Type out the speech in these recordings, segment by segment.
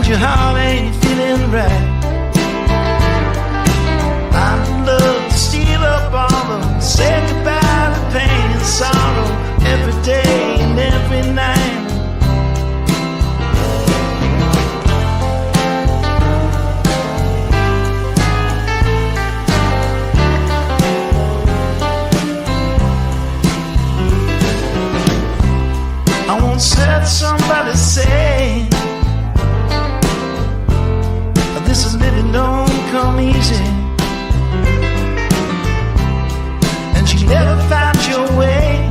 and your heart ain't feeling right. I'm in love to steal up all of them, say goodbye to pain and sorrow every day and every night. I once heard somebody say, this is living don't come easy, and you never find your way.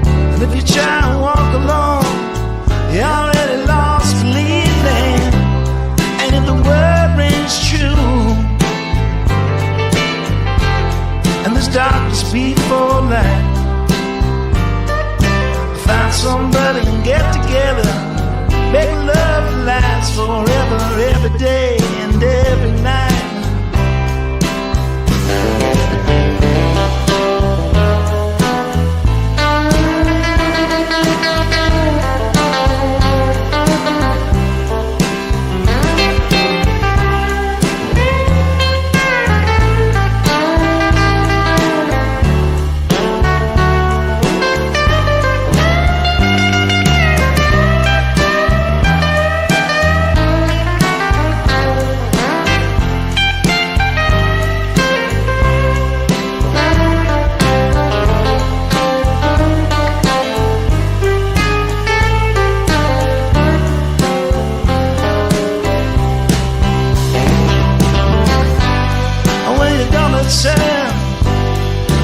And if you try to walk alone, you're already lost believing. And if the word rings true, and there's darkness before light, find somebody and get together, make love last forever, every day and every night.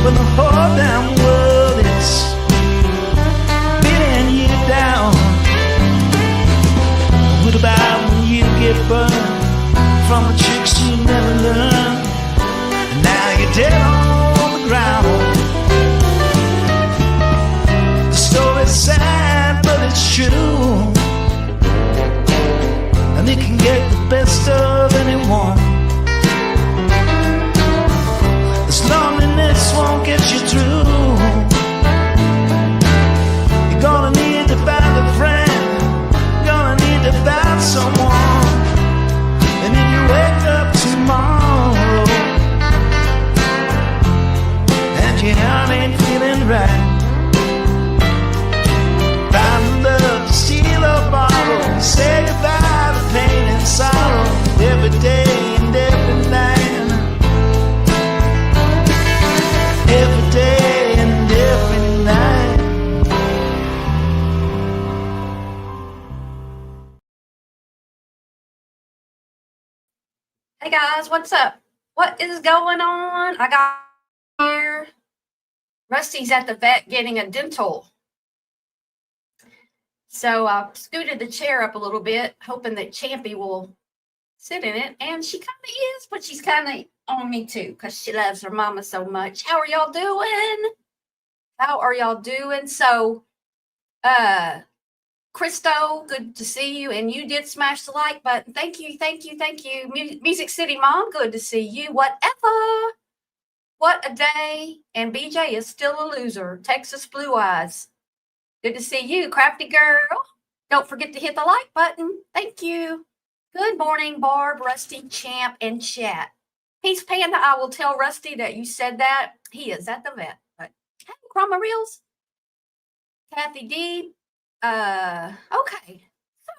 When the whole damn world is beating you down, what about when you get burned from the tricks you never learned, and now you're dead on the ground? The story's sad, but it's true, and it can get the best of anyone. Loneliness won't get you through. You're gonna need to find a friend, gonna need to find someone. And if you wake up tomorrow and your heart ain't feeling right, find love to steal or borrow, say goodbye to pain and sorrow every day and every night. Every day and every night. Hey guys, what's up? What is going on? I got here. Rusty's at the vet getting a dental. So I scooted the chair up a little bit, hoping that Champy will sit in it. And she kind of is, but she's kind of on me too, because she loves her mama so much. How are y'all doing? How are y'all doing? So, Christo, good to see you. And you did smash the like button. Thank you, thank you, thank you. Music City Mom, good to see you. Whatever. What a day. And BJ is still a loser. Texas Blue Eyes. Good to see you, Crafty Girl. Don't forget to hit the like button. Thank you. Good morning, Barb, Rusty, Champ, and Chat. Peace Panda, I will tell Rusty that you said that. He is at the vet. But hey, Chroma Reels. Kathy D. Okay. So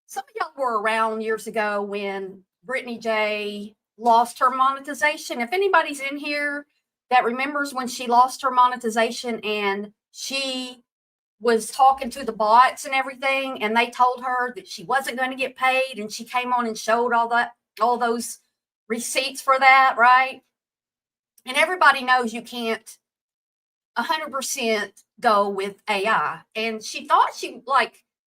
some of y'all were around years ago when Brittany J lost her monetization. If anybody's in here that remembers when she lost her monetization and she was talking to the bots and everything, and they told her that she wasn't going to get paid, and she came on and showed all those receipts for that, right? And everybody knows you can't 100% go with AI. And she thought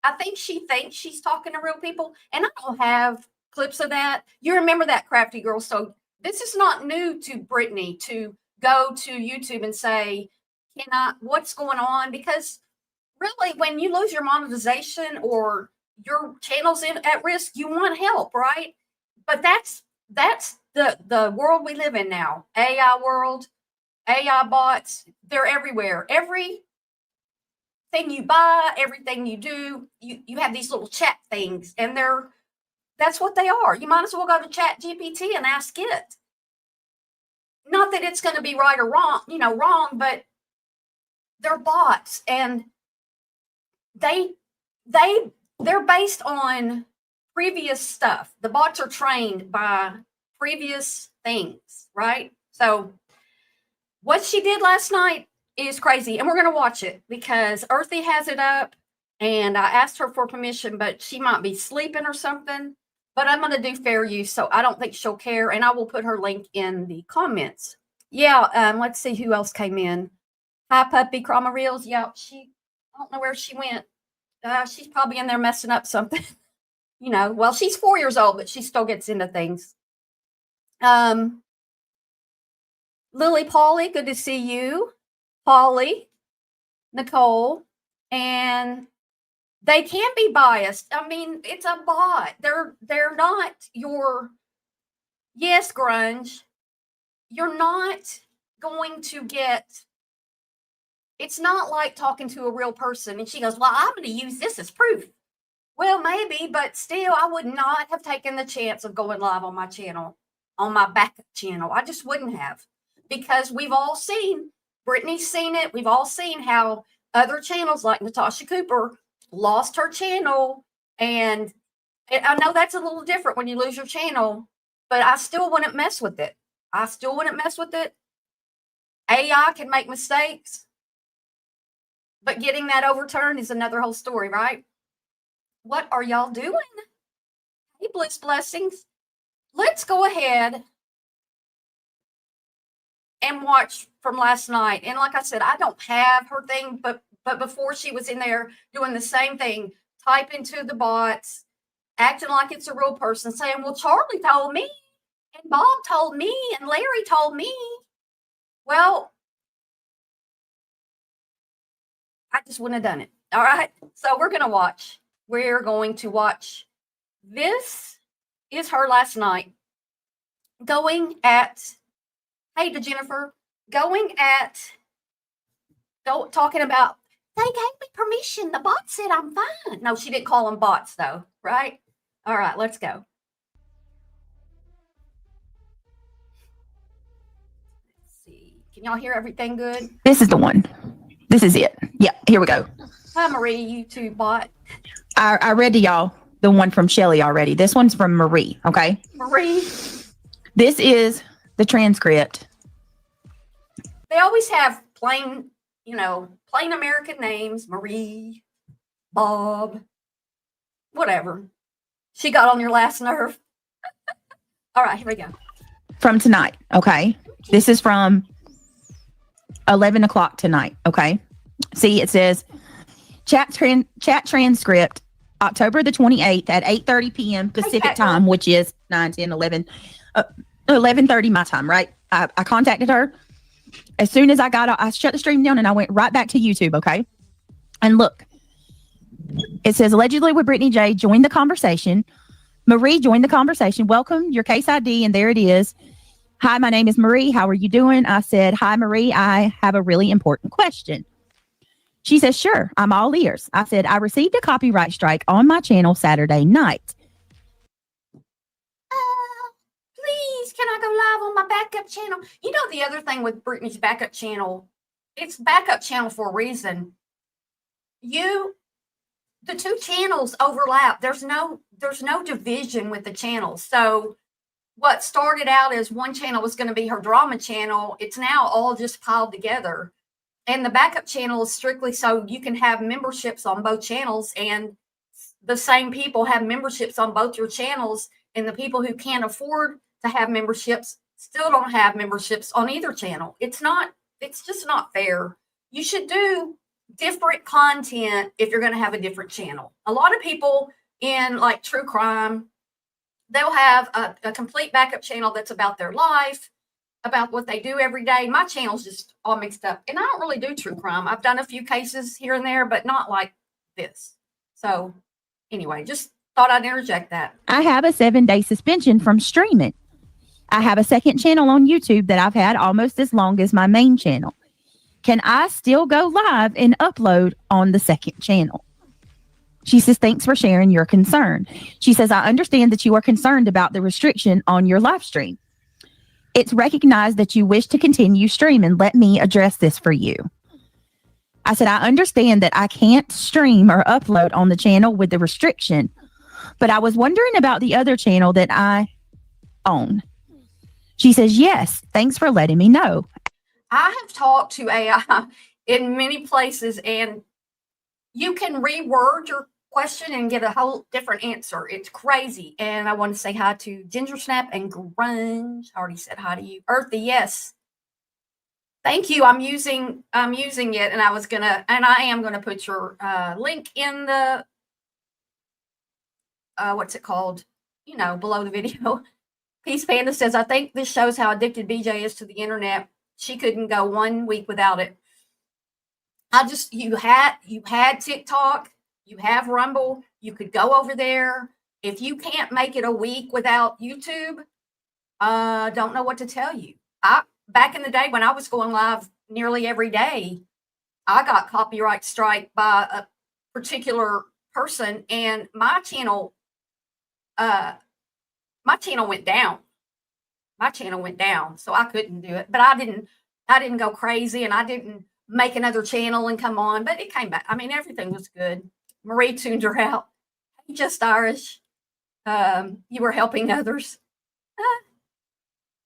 I think she thinks she's talking to real people. And I don't have clips of that. You remember that, Crafty Girl. So this is not new to Brittany to go to YouTube and say, what's going on? Because really, when you lose your monetization or your channel's at risk, you want help, right? But that's the world we live in now. AI world, AI bots, they're everywhere. Every everything you buy, everything you do, you have these little chat things, and that's what they are. You might as well go to Chat GPT and ask it. Not that it's going to be right or wrong, but they're bots, and they're based on previous stuff. The bots are trained by previous things, right? So what she did last night is crazy, and we're going to watch it because Earthy has it up, and I asked her for permission, but she might be sleeping or something. But I'm going to do fair use, so I don't think she'll care, and I will put her link in the comments. Yeah, let's see who else came in. Hi, Puppy Chroma Reels. Yeah, I don't know where she went. She's probably in there messing up something. Well, she's 4 years old, but she still gets into things. Lily Polly, good to see you. Polly, Nicole, and they can be biased. I mean, it's a bot. They're not your, yes, Grunge. You're not going to get, it's not like talking to a real person and she goes, well, I'm going to use this as proof. Well, maybe, but still, I would not have taken the chance of going live on my channel, on my backup channel. I just wouldn't have, because we've all seen, Brittany's seen it. We've all seen how other channels like Natasha Cooper lost her channel. And I know that's a little different when you lose your channel, but I still wouldn't mess with it. AI can make mistakes, but getting that overturned is another whole story, right? What are y'all doing? Hey, Bliss Blessings. Let's go ahead and watch from last night. And like I said, I don't have her thing, but before she was in there doing the same thing, typing to the bots, acting like it's a real person, saying, well, Charlie told me, and Bob told me, and Larry told me. Well, I just wouldn't have done it. All right. So we're going to watch. We're going to watch. This is her last night going at, hey to Jennifer, talking about, they gave me permission. The bot said I'm fine. No, she didn't call them bots though, right? All right, let's go. Let's see. Can y'all hear everything good? This is the one. This is it. Yeah, here we go. Hi, Marie, YouTube bot. I read to y'all the one from Shelly already. This one's from Marie, okay? Marie. This is the transcript. They always have plain American names. Marie, Bob, whatever. She got on your last nerve. All right, here we go. From tonight, okay? This is from 11 o'clock tonight, okay? See, it says chat transcript, October the 28th at 8:30 p.m. Pacific time, which is 9, 10, 11, 11:30 my time, right? I contacted her. As soon as I shut the stream down and I went right back to YouTube, okay? And look, it says, allegedly with Brittany J, joined the conversation. Marie joined the conversation. Welcome, your case ID, and there it is. Hi, my name is Marie. How are you doing? I said, hi, Marie. I have a really important question. She says, sure, I'm all ears. I said, I received a copyright strike on my channel Saturday night. Please, can I go live on my backup channel? You know, the other thing with Brittany's backup channel, it's backup channel for a reason. The two channels overlap. There's no division with the channels. So what started out as one channel was going to be her drama channel, it's now all just piled together. And the backup channel is strictly so you can have memberships on both channels, and the same people have memberships on both your channels, and the people who can't afford to have memberships still don't have memberships on either channel. It's just not fair. You should do different content if you're going to have a different channel. A lot of people in like true crime, they'll have a complete backup channel that's about their life, about what they do every day. My channel's just all mixed up, and I don't really do true crime. I've done a few cases here and there, but not like this. So anyway, just thought I'd interject that. I have a 7-day suspension from streaming. I have a second channel on YouTube that I've had almost as long as my main channel. can I still go live and upload on the second channel? She says, thanks for sharing your concern. She says, I understand that you are concerned about the restriction on your live stream. It's recognized that you wish to continue streaming. Let me address this for you. I said, I understand that I can't stream or upload on the channel with the restriction, but I was wondering about the other channel that I own. She says, yes, thanks for letting me know. I have talked to AI in many places, and you can reword your question and get a whole different answer. It's crazy. And I want to say hi to Ginger Snap and Grunge. I already said hi to you. Earthy, yes. Thank you. I'm using it, and I am gonna put your link in the what's it called? Below the video. Peace Panda says, I think this shows how addicted BJ is to the internet. She couldn't go 1 week without it. You had TikTok, you have Rumble, you could go over there. If you can't make it a week without YouTube, don't know what to tell you. Back in the day when I was going live nearly every day, I got copyright strike by a particular person, and my channel went down. My channel went down, so I couldn't do it. But I didn't go crazy, and I didn't make another channel and come on, but it came back. I mean, everything was good. Marie tuned her out. Hey, Just Irish. You were helping others.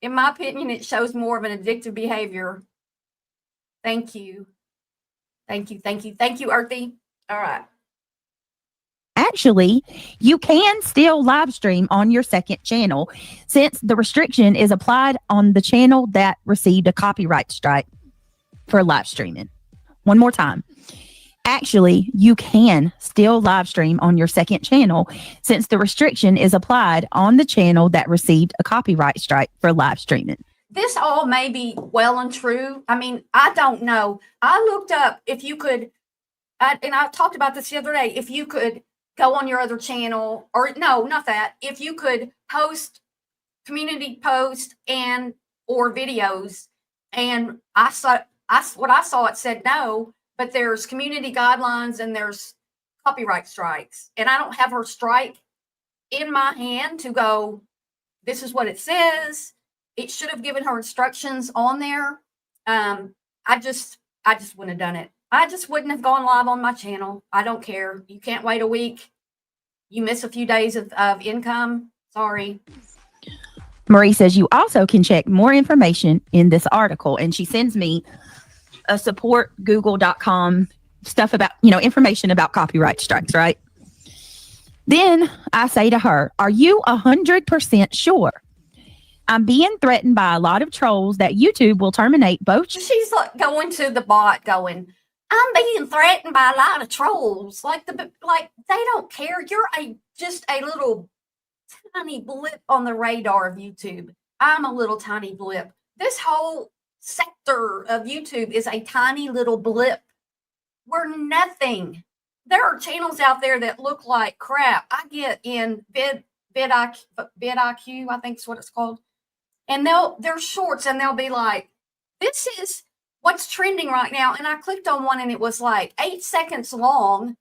In my opinion, it shows more of an addictive behavior. Thank you. Thank you, Earthy. All right. Actually, you can still live stream on your second channel since the restriction is applied on the channel that received a copyright strike for live streaming. One more time. Actually, you can still live stream on your second channel since the restriction is applied on the channel that received a copyright strike for live streaming. This all may be well and true. I mean, I don't know. I looked up if you could, and I talked about this the other day, if you could go on your other channel, or no, not that. If you could post community posts or videos, and what I saw, it said no, but there's community guidelines and there's copyright strikes. And I don't have her strike in my hand to go, this is what it says. It should have given her instructions on there. I just wouldn't have done it. I just wouldn't have gone live on my channel. I don't care. You can't wait a week. You miss a few days of income. Sorry. Marie says you also can check more information in this article. And she sends me a support google.com stuff about, information about copyright strikes, right? Then I say to her, are you 100% sure? I'm being threatened by a lot of trolls that YouTube will terminate both. She's like going to the bot going, I'm being threatened by a lot of trolls. Like they don't care. You're just a little tiny blip on the radar of YouTube. I'm a little tiny blip. This whole sector of YouTube is a tiny little blip. We're nothing. There are channels out there that look like crap. I get in vidIQ, I think is what it's called. And they're shorts, and they'll be like, this is what's trending right now. And I clicked on one, and it was like 8 seconds long,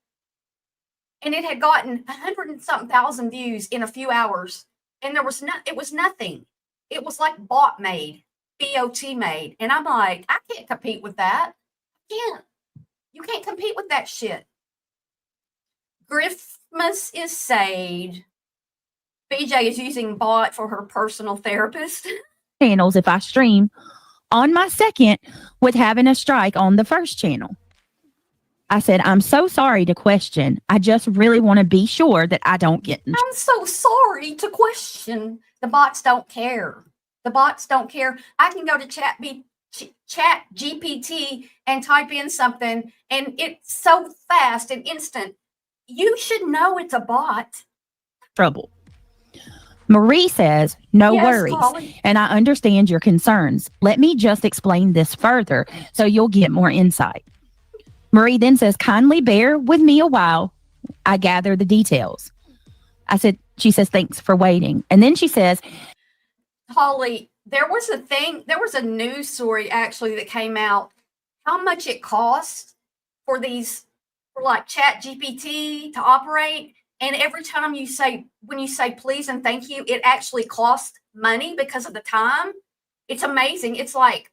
and it had gotten 100 and something thousand views in a few hours. And it was nothing. It was like bot made, and I'm like, I can't compete with that. You can't compete with that shit. Griffmas is saved. BJ is using bot for her personal therapist. Channels if I stream on my second with having a strike on the first channel. I said, I'm so sorry to question. I just really want to be sure that I don't get. I'm so sorry to question. The bots don't care. The bots don't care. I can go to Chat GPT and type in something, and it's so fast and instant. You should know it's a bot. Trouble. Marie says, no Yes, worries. Holly. And I understand your concerns. Let me just explain this further so you'll get more insight. Marie then says, kindly bear with me a while. I gather the details. She says, thanks for waiting. And then she says, Holly, there was a news story actually that came out, how much it costs for like Chat GPT to operate. And every time when you say please and thank you, it actually costs money because of the time. It's amazing. It's like,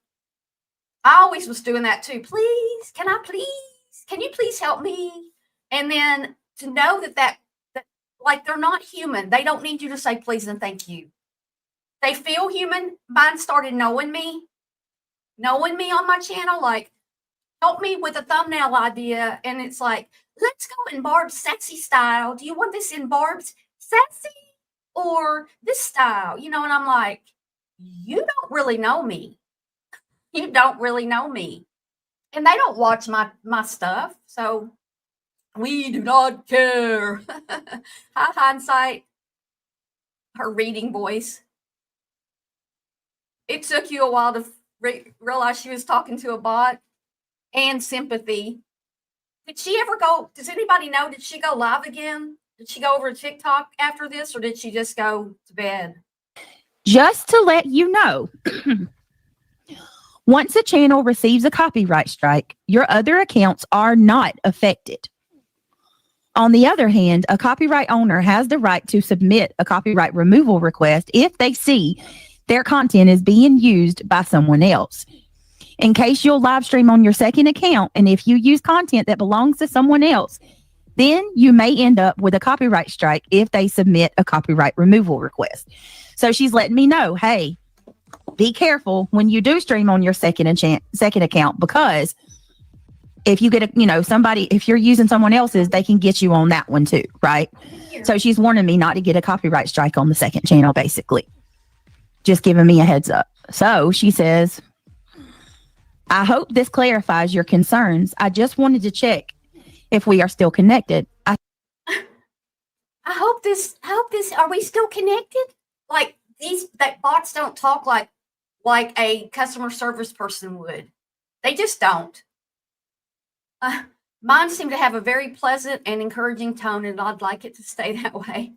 I always was doing that too. Please, can you please help me? And then to know that like, they're not human. They don't need you to say please and thank you. They feel human. Mine started knowing me on my channel, like, help me with a thumbnail idea. And it's like, let's go in Barb's sassy style. Do you want this in Barb's sassy or this style? And I'm like, you don't really know me. You don't really know me. And they don't watch my stuff. So we do not care. Hi, hindsight. Her reading voice. It took you a while to realize she was talking to a bot. And sympathy. Did she ever go? Does anybody know? Did she go live again? Did she go over to TikTok after this, or did she just go to bed? Just to let you know, once a channel receives a copyright strike, your other accounts are not affected. On the other hand, a copyright owner has the right to submit a copyright removal request if they see their content is being used by someone else. In case you'll live stream on your second account, and if you use content that belongs to someone else, then you may end up with a copyright strike if they submit a copyright removal request. So she's letting me know, hey, be careful when you do stream on your second account, because if you get if you're using someone else's, they can get you on that one too, right? Yeah. So she's warning me not to get a copyright strike on the second channel, basically. Just giving me a heads up. So she says, I hope this clarifies your concerns. I just wanted to check if we are still connected. I hope this, are we still connected? Like that bots don't talk like a customer service person would. They just don't. Mine seem to have a very pleasant and encouraging tone, and I'd like it to stay that way.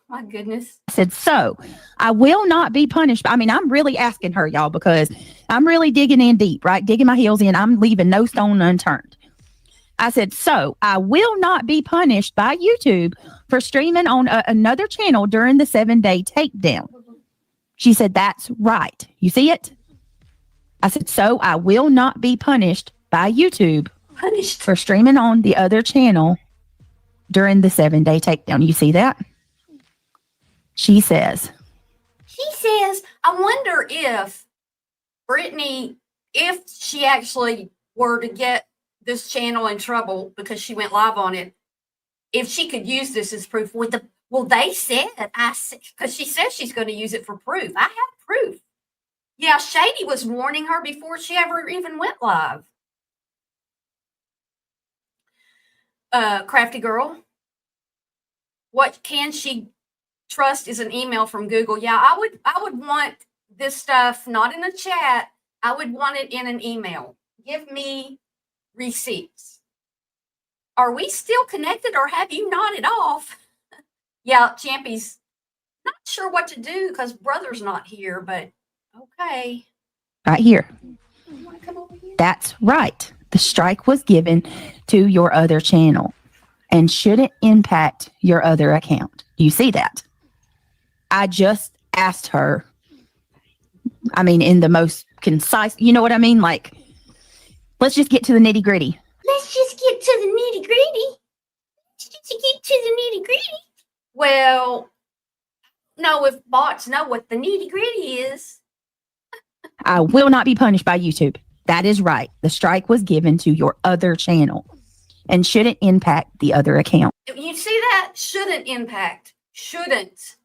My goodness. I said, so I will not be punished. I mean, I'm really asking her, y'all, because I'm really digging in deep, right? Digging my heels in. I'm leaving no stone unturned. I said, so I will not be punished by YouTube for streaming on another channel during the 7-day takedown. She said, that's right. You see it? I said, so I will not be punished by YouTube for streaming on the other channel during the 7-day takedown. You see that? She says, I wonder if Brittany, if she actually were to get this channel in trouble because she went live on it, if she could use this as proof they said, because she says she's going to use it for proof. I have proof. Yeah, Shady was warning her before she ever even went live. Crafty girl. What can she trust is an email from Google. Yeah, I would want this stuff not in a chat. I would want it in an email. Give me receipts. Are we still connected, or have you nodded off? Yeah, Champy's not sure what to do because brother's not here, but okay. Right here. You want to come over here? That's right. The strike was given to your other channel and shouldn't impact your other account. Do you see that? I just asked her, I mean, in the most concise, you know what I mean? Like, let's just get to the nitty gritty. Let's just get to the nitty gritty. Well, no, if bots know what the nitty gritty is. I will not be punished by YouTube. That is right. The strike was given to your other channel and shouldn't impact the other account. You see that? Shouldn't impact. Shouldn't.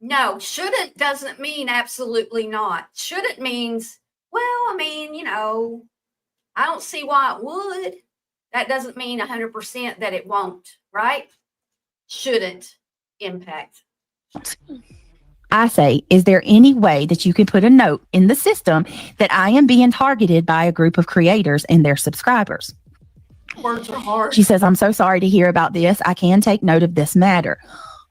No, shouldn't doesn't mean absolutely not. Shouldn't means, well, I mean, I don't see why it would. That doesn't mean 100% that it won't, right? Shouldn't impact. I say, is there any way that you can put a note in the system that I am being targeted by a group of creators and their subscribers? Words are hard. She says, I'm so sorry to hear about this. I can take note of this matter.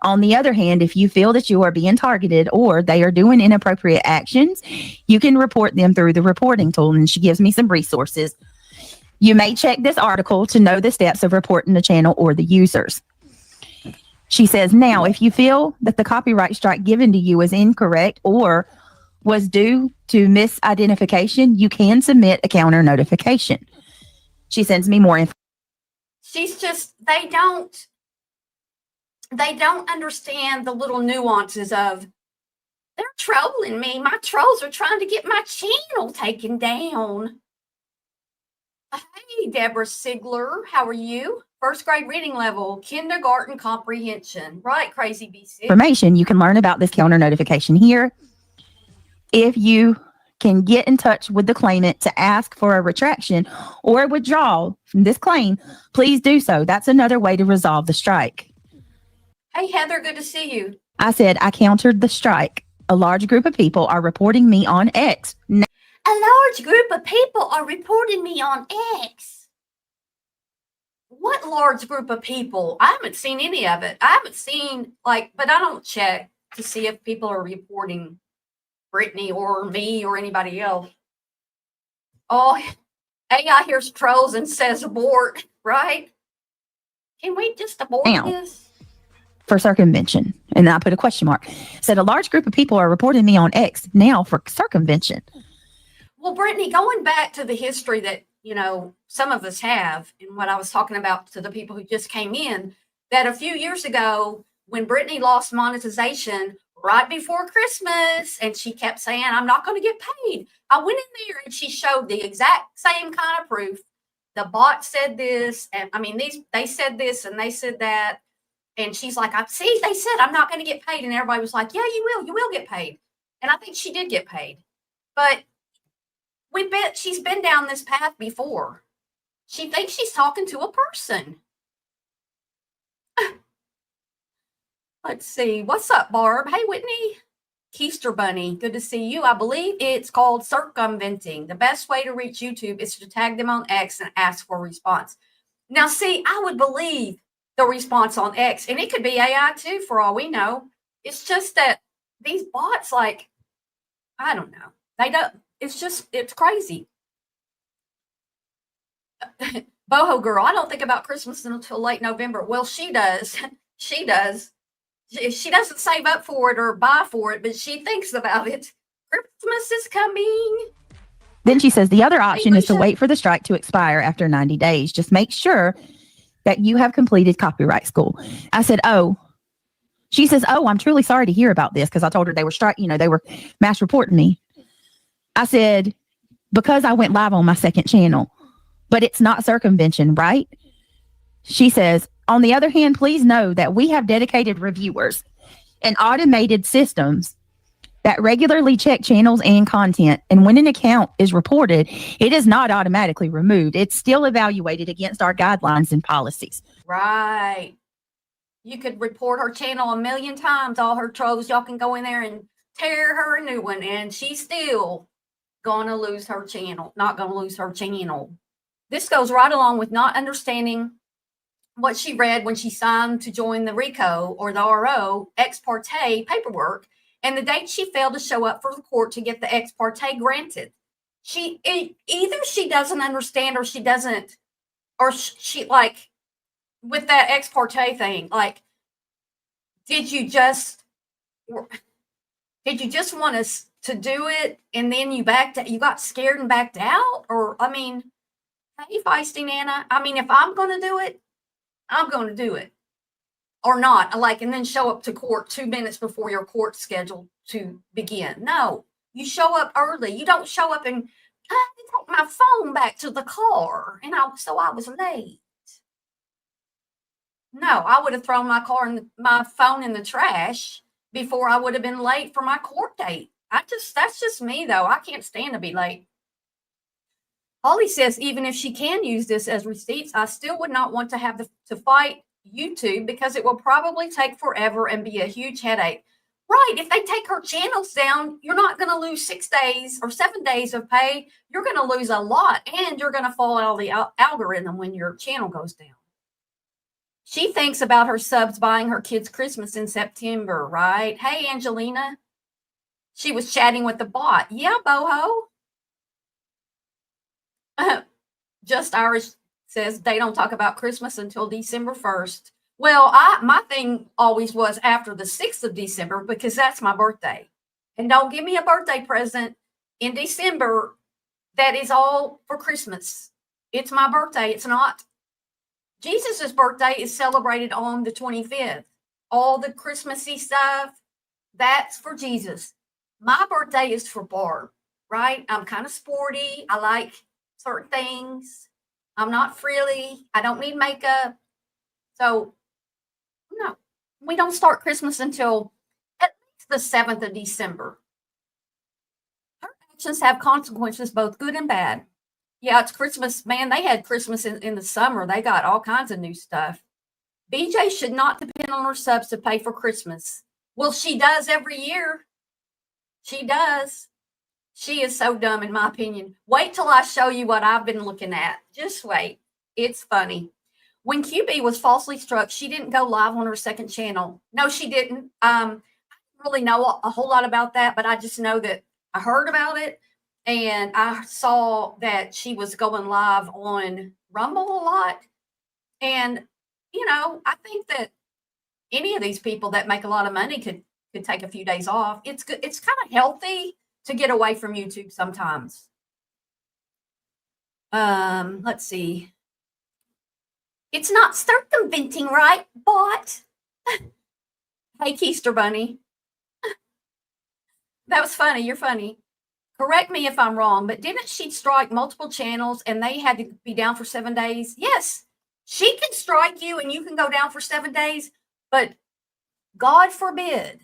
On the other hand, if you feel that you are being targeted or they are doing inappropriate actions, you can report them through the reporting tool. And she gives me some resources. You may check this article to know the steps of reporting the channel or the users. She says, now, if you feel that the copyright strike given to you is incorrect or was due to misidentification, you can submit a counter notification. She sends me more information. She's just, they don't understand the little nuances of, they're trolling me. My trolls are trying to get my channel taken down. Hey, Deborah Sigler, how are you? First grade reading level, kindergarten comprehension. Right, Crazy B6. Information, you can learn about this counter notification here. If you can get in touch with the claimant to ask for a retraction or withdrawal from this claim, please do so. That's another way to resolve the strike. Hey, Heather, good to see you. I said, I countered the strike. A large group of people are reporting me on X. A large group of people are reporting me on X. What large group of people? I haven't seen any of it. I haven't seen, but I don't check to see if people are reporting Brittany or me or anybody else. Oh, AI hears trolls and says abort, right? Can we just abort this? For circumvention. And I put a question mark. Said a large group of people are reporting me on X now for circumvention. Well, Brittany, going back to the history that, some of us have, and what I was talking about to the people who just came in, that a few years ago, when Brittany lost monetization right before Christmas, and she kept saying, I'm not going to get paid. I went in there and she showed the exact same kind of proof. The bot said this, and they said this and they said that. And she's like, see, they said I'm not going to get paid. And everybody was like, yeah, you will get paid. And I think she did get paid. But she's been down this path before. She thinks she's talking to a person. Let's see. What's up, Barb? Hey, Whitney. Keister Bunny, good to see you. I believe it's called circumventing. The best way to reach YouTube is to tag them on X and ask for a response. Now, see, I would believe the response on X, and it could be AI too, for all we know. It's just that these bots, I don't know. They don't. It's crazy. Boho girl, I don't think about Christmas until late November. Well, she does. She does. She doesn't save up for it or buy for it, but she thinks about it. Christmas is coming. Then she says the other option is to wait for the strike to expire after 90 days. Just make sure that you have completed copyright school. I said, oh. She says, oh, I'm truly sorry to hear about this, because I told her they were they were mass reporting me. I said, because I went live on my second channel, but it's not circumvention, right? She says, on the other hand, please know that we have dedicated reviewers and automated systems that regularly check channels and content. And when an account is reported, it is not automatically removed. It's still evaluated against our guidelines and policies. Right. You could report her channel a million times, all her trolls. Y'all can go in there and tear her a new one, and she's still going to lose her channel. Not going to lose her channel. This goes right along with not understanding what she read when she signed to join the RICO or the RO ex parte paperwork, and the date she failed to show up for the court to get the ex parte granted. Either she doesn't understand, or she doesn't, or she with that ex parte thing, did you just want us to do it and then you got scared and backed out? Or, hey, Feisty Nana, if I'm going to do it, I'm going to do it. Or not, and then show up to court 2 minutes before your court scheduled to begin. No, you show up early. You don't show up and I took my phone back to the car, and so I was late. No, I would have thrown my phone in the trash before I would have been late for my court date. That's just me though. I can't stand to be late. Holly says, even if she can use this as receipts, I still would not want to have to fight YouTube, because it will probably take forever and be a huge headache. Right. If they take her channels down, you're not going to lose 6 days or 7 days of pay. You're going to lose a lot, and you're going to fall out of the algorithm when your channel goes down. She thinks about her subs buying her kids Christmas in September, right? Hey, Angelina. She was chatting with the bot. Yeah, boho. Just Irish says they don't talk about Christmas until December 1st. Well, my thing always was after the 6th of December because that's my birthday. And don't give me a birthday present in December that is all for Christmas. It's my birthday. It's not. Jesus's birthday is celebrated on the 25th. All the Christmassy stuff, that's for Jesus. My birthday is for Barb, right? I'm kind of sporty. I like certain things. I'm not frilly. I don't need makeup. So, no, we don't start Christmas until at least the 7th of December. Her actions have consequences, both good and bad. Yeah, it's Christmas. Man, they had Christmas in the summer. They got all kinds of new stuff. BJ should not depend on her subs to pay for Christmas. Well, she does every year. She does. She is so dumb, in my opinion. Wait till I show you what I've been looking at. Just wait. It's funny. When QB was falsely struck, she didn't go live on her second channel. No, she didn't. I don't really know a whole lot about that, but I just know that I heard about it. And I saw that she was going live on Rumble a lot. And, you know, I think that any of these people that make a lot of money could take a few days off. It's good. It's kind of healthy to get away from YouTube sometimes. Let's see. It's not circumventing, right, bot? Hey, Keister Bunny. That was funny. You're funny. Correct me if I'm wrong, but didn't she strike multiple channels and they had to be down for 7 days? Yes, she can strike you and you can go down for 7 days, but God forbid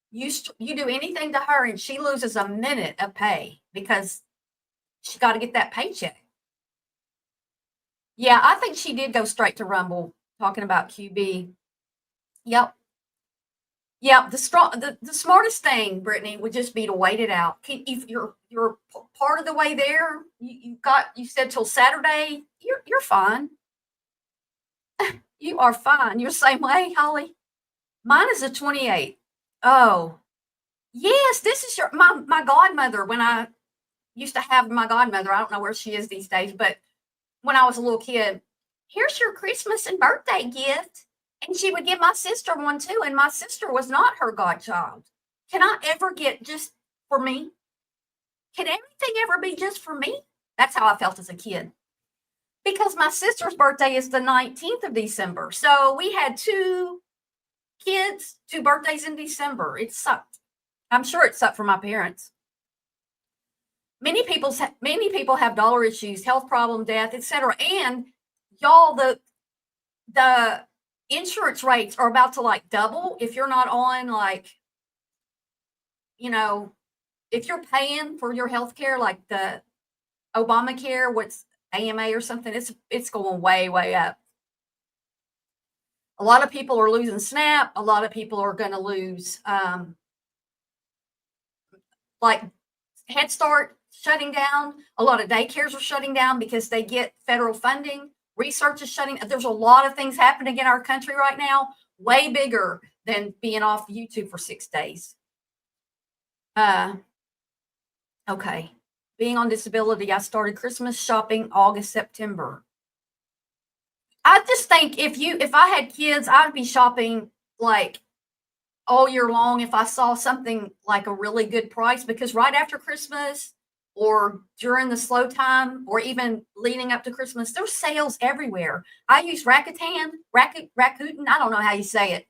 you do anything to her and she loses a minute of pay because she got to get that paycheck. Yeah, I think she did go straight to Rumble talking about QB. Yep. Yeah, the smartest thing, Brittany, would just be to wait it out. If you're part of the way there, you said till Saturday, you're fine. You are fine. You're the same way, Holly. Mine is a 28. Oh, yes, this is my godmother. When I used to have my godmother, I don't know where she is these days, but when I was a little kid, here's your Christmas and birthday gift. And she would give my sister one too. And my sister was not her godchild. Can I ever get just for me? Can everything ever be just for me? That's how I felt as a kid. Because my sister's birthday is the 19th of December. So we had two birthdays in December. It sucked. I'm sure it sucked for my parents. Many people have dollar issues, health problem, death, etc. And y'all, the insurance rates are about to like double if you're not on like, you know, if you're paying for your health care, like the Obamacare, what's AMA or something, it's going way, way up. A lot of people are losing SNAP. A lot of people are going to lose like Head Start shutting down. A lot of daycares are shutting down because they get federal funding. Research is shutting. There's a lot of things happening in our country right now, way bigger than being off YouTube for 6 days. Okay. Being on disability, I started Christmas shopping August, September. I just think if I had kids, I'd be shopping like all year long if I saw something like a really good price, because right after Christmas or during the slow time or even leading up to Christmas, there's sales everywhere. I use Rakuten, I don't know how you say it.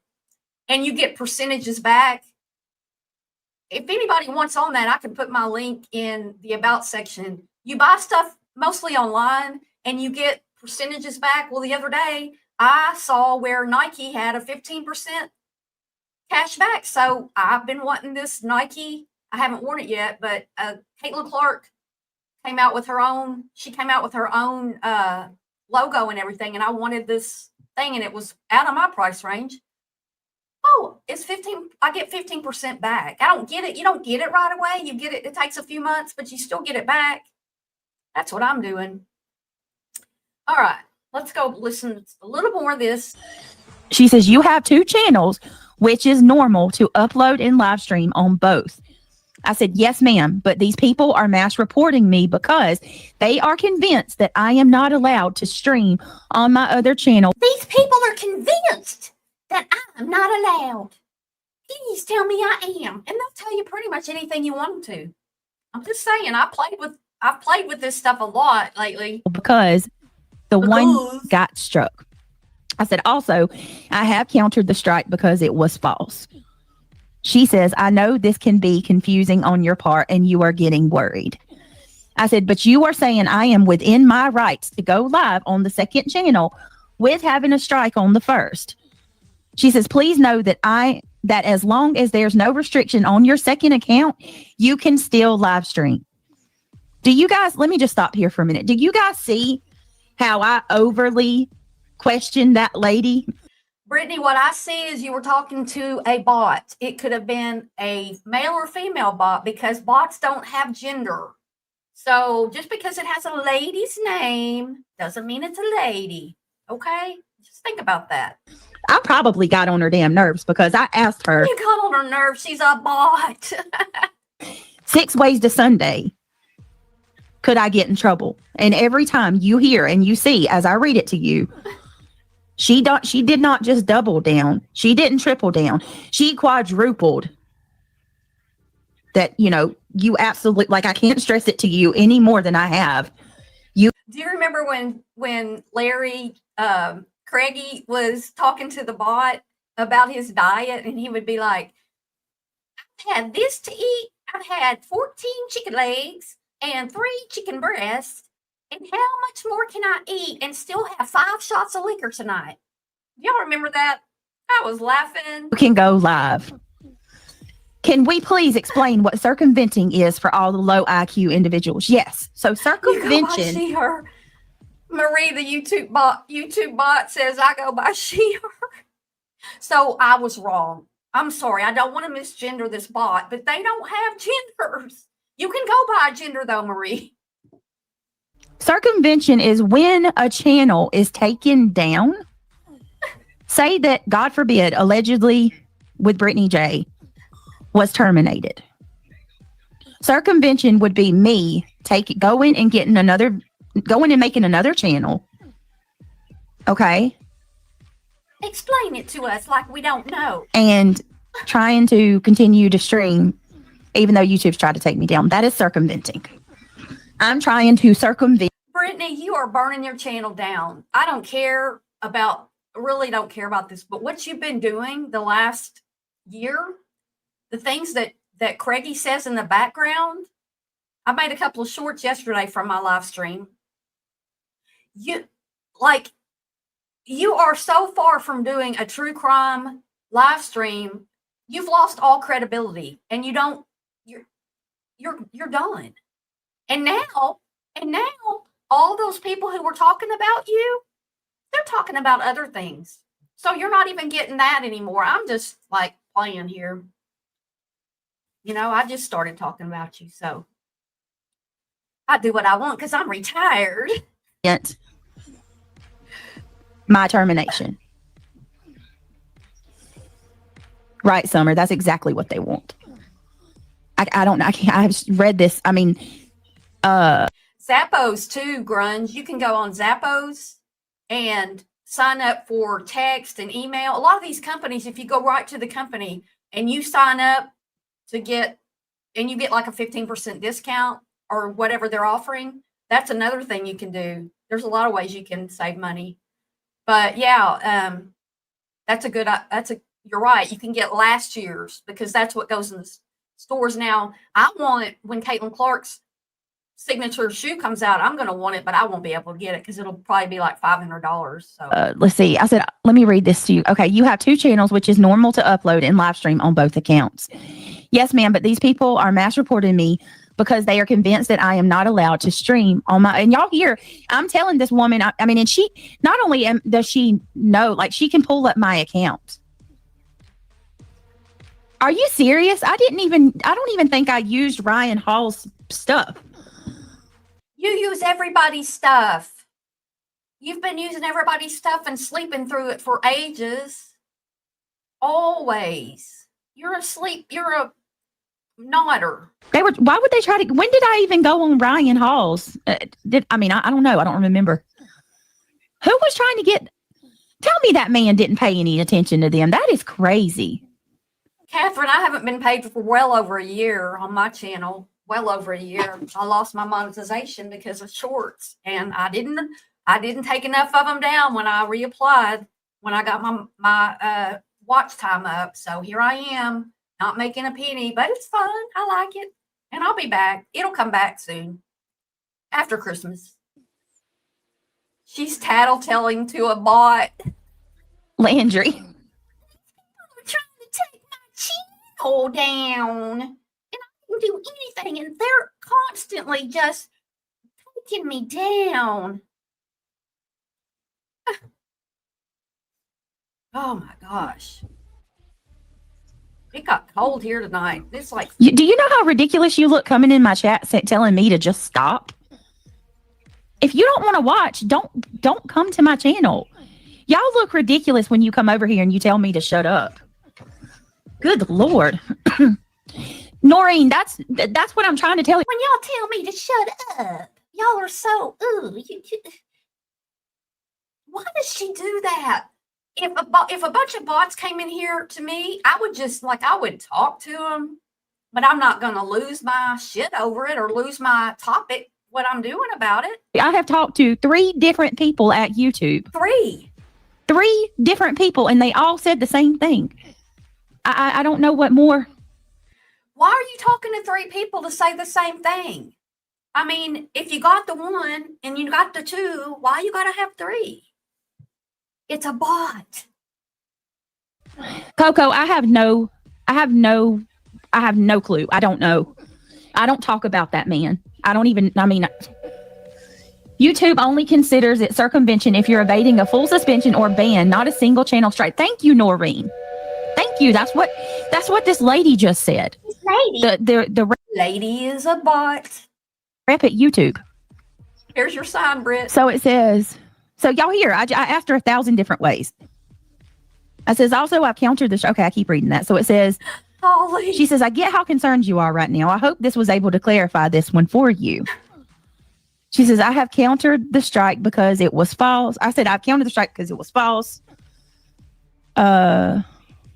And you get percentages back. If anybody wants on that, I can put my link in the About section. You buy stuff mostly online and you get percentages back. Well, the other day I saw where Nike had a 15% cash back. So I've been wanting this Nike. I haven't worn it yet, but Caitlin Clark came out with her own. She came out with her own logo and everything. And I wanted this thing and it was out of my price range. Oh, it's 15. I get 15% back. I don't get it. You don't get it right away. You get it. It takes a few months, but you still get it back. That's what I'm doing. All right. Let's go listen a little more of this. She says, you have 2 channels, which is normal to upload and live stream on both. I said, yes, ma'am, but these people are mass reporting me because they are convinced that I am not allowed to stream on my other channel. These people are convinced that I'm not allowed. Please tell me I am. And they'll tell you pretty much anything you want them to. I'm just saying, I've played with this stuff a lot lately. Because the one got struck. I said, also, I have countered the strike because it was false. She says, I know this can be confusing on your part and you are getting worried. I said, but you are saying I am within my rights to go live on the second channel with having a strike on the first. She says, please know that as long as there's no restriction on your second account, you can still live stream. Do you guys, let me just stop here for a minute. Do you guys see how I overly questioned that lady? Brittany, what I see is you were talking to a bot. It could have been a male or female bot because bots don't have gender. So just because it has a lady's name doesn't mean it's a lady. Okay? Just think about that. I probably got on her damn nerves because I asked her. You got on her nerves. She's a bot. 6 ways to Sunday. Could I get in trouble? And every time you hear and you see, as I read it to you, she did not just double down. She didn't triple down. She quadrupled that, you absolutely, like, I can't stress it to you any more than I have. Do you remember when Larry Craigie was talking to the bot about his diet and he would be like, I've had this to eat. I've had 14 chicken legs and 3 chicken breasts. And how much more can I eat and still have 5 shots of liquor tonight? Y'all remember that? I was laughing. You can go live. Can we please explain what circumventing is for all the low IQ individuals? Yes. So circumvention. You go by she, her. Marie, the YouTube bot says I go by she, her. So I was wrong. I'm sorry. I don't want to misgender this bot, but they don't have genders. You can go by a gender though, Marie. Circumvention is when a channel is taken down. Say that, God forbid, allegedly with Brittany J was terminated. Circumvention would be me going and making another channel. Okay. Explain it to us like we don't know. And trying to continue to stream, even though YouTube's tried to take me down. That is circumventing. I'm trying to circumvent. Brittany, you are burning your channel down. I really don't care about this, but what you've been doing the last year, the things that Craigie says in the background, I made a couple of shorts yesterday from my live stream. You are so far from doing a true crime live stream. You've lost all credibility and you're done. And now all those people who were talking about you, they're talking about other things. So you're not even getting that anymore. I'm just like playing here. I just started talking about you. So I do what I want because I'm retired. My termination. Right, Summer. That's exactly what they want. I've read this. I mean, Zappos too, Grunge. You can go on Zappos and sign up for text and email. A lot of these companies, if you go right to the company and you sign up you get like a 15% discount or whatever they're offering, that's another thing you can do. There's a lot of ways you can save money. But yeah, you're right. You can get last year's because that's what goes in the stores now. I want it when Caitlin Clark's signature shoe comes out. I'm going to want it, but I won't be able to get it because it'll probably be like $500. So let's see. I said, let me read this to you. Okay. You have 2 channels, which is normal to upload and live stream on both accounts. Yes, ma'am. But these people are mass reporting me because they are convinced that I am not allowed to stream on my, and y'all hear, I'm telling this woman, and she, not only does she know, like she can pull up my account. Are you serious? I don't even think I used Ryan Hall's stuff. You use everybody's stuff. You've been using everybody's stuff and sleeping through it for ages. Always. You're asleep. You're a nodder. Why would they try to? When did I even go on Ryan Hall's? I don't know. I don't remember. Who was trying to get? Tell me that man didn't pay any attention to them. That is crazy. Catherine, I haven't been paid for well over a year on my channel. Well over a year. I lost my monetization because of shorts, and I didn't take enough of them down when I reapplied when I got my watch time up. So here I am, not making a penny, but it's fun. I like it, and I'll be back. It'll come back soon after Christmas. She's tattletelling to a bot. Landry. Trying to take my channel down, and I didn't do anything, and they're constantly just taking me down. Oh my gosh, it got cold here tonight. It's like, Do you know how ridiculous you look coming in my chat telling me to just stop? If you don't want to watch, don't come to my channel. Y'all look ridiculous when you come over here and you tell me to shut up. Good Lord. Noreen, that's what I'm trying to tell you. when y'all tell me to shut up, y'all are so, why does she do that? If a bunch of bots came in here to me, I would talk to them, but I'm not going to lose my shit over it or lose my topic, what I'm doing about it. I have talked to 3 different people at YouTube. 3 different people, and they all said the same thing. I don't know what more. Why are you talking to 3 people to say the same thing? I mean, if you got the 1 and you got the 2, why you got to have 3? It's a bot. Coco, I have no clue. I don't know. I don't talk about that man. YouTube only considers it circumvention if you're evading a full suspension or ban, not a single channel strike. Thank you, Noreen. Thank you. That's what this lady just said. This lady. The Lady is a bot. rep at YouTube. Here's your sign, Britt. So it says, so y'all hear, I asked her 1,000 different ways. I says, also, I've countered this. Okay, I keep reading that. So it says, Holly. she says, I get how concerned you are right now. I hope this was able to clarify this one for you. She says, I have countered the strike because it was false. I said, I've countered the strike because it was false.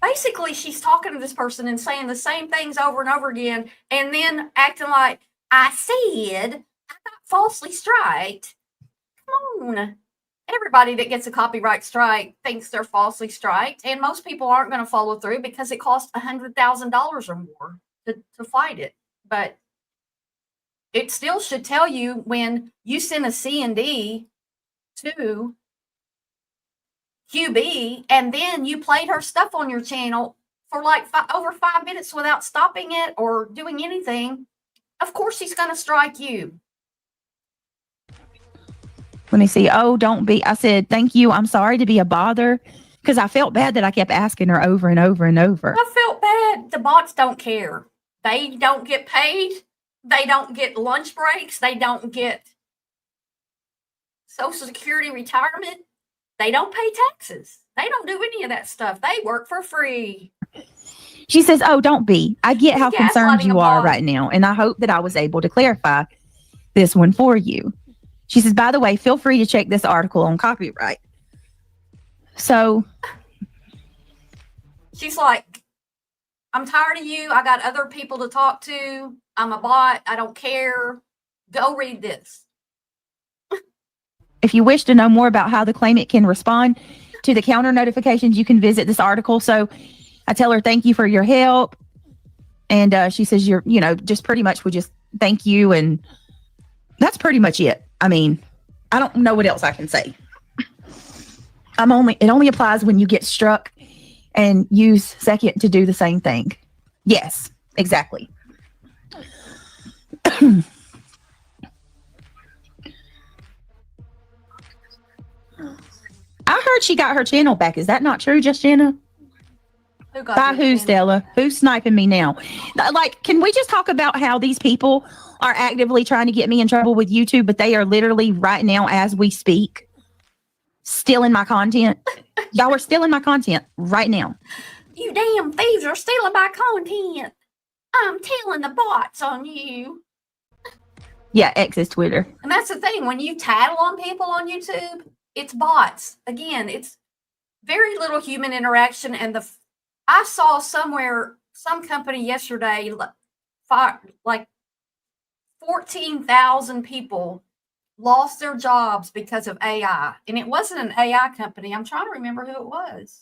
Basically, she's talking to this person and saying the same things over and over again, and then acting like, I said I got falsely striked. Come on. Everybody that gets a copyright strike thinks they're falsely striked, and most people aren't going to follow through because it costs $100,000 or more to fight it. But it still should tell you when you send a C&D to QB and then you played her stuff on your channel for like over 5 minutes without stopping it or doing anything. Of course she's going to strike you. Let me see. Oh, don't be. I said, thank you. I'm sorry to be a bother because I felt bad that I kept asking her over and over and over. I felt bad. The bots don't care. They don't get paid. They don't get lunch breaks. They don't get Social Security retirement. They don't pay taxes. They don't do any of that stuff. They work for free. She says, oh, don't be. I get how concerned you are bot. right now, and I hope that I was able to clarify this one for you. She says, by the way, feel free to check this article on copyright. So she's like, I'm tired of you. I got other people to talk to. I'm a bot. I don't care. Go read this. if you wish to know more about how the claimant can respond to the counter notifications, you can visit this article. So I tell her, thank you for your help. And she says, just pretty much we just thank you. And that's pretty much it. I mean, I don't know what else I can say. It only applies when you get struck and use second to do the same thing. Yes, exactly. I heard she got her channel back. Is that not true, just Jenna? By who, Stella? Who's sniping me now? Like, can we just talk about how these people are actively trying to get me in trouble with YouTube, but they are literally right now as we speak stealing my content. Y'all are stealing my content right now. You damn thieves are stealing my content. I'm telling the bots on you. Yeah, X is Twitter. And that's the thing. When you tattle on people on YouTube, it's bots. Again, it's very little human interaction. And I saw somewhere, some company yesterday, like 14,000 people lost their jobs because of AI. And it wasn't an AI company. I'm trying to remember who it was.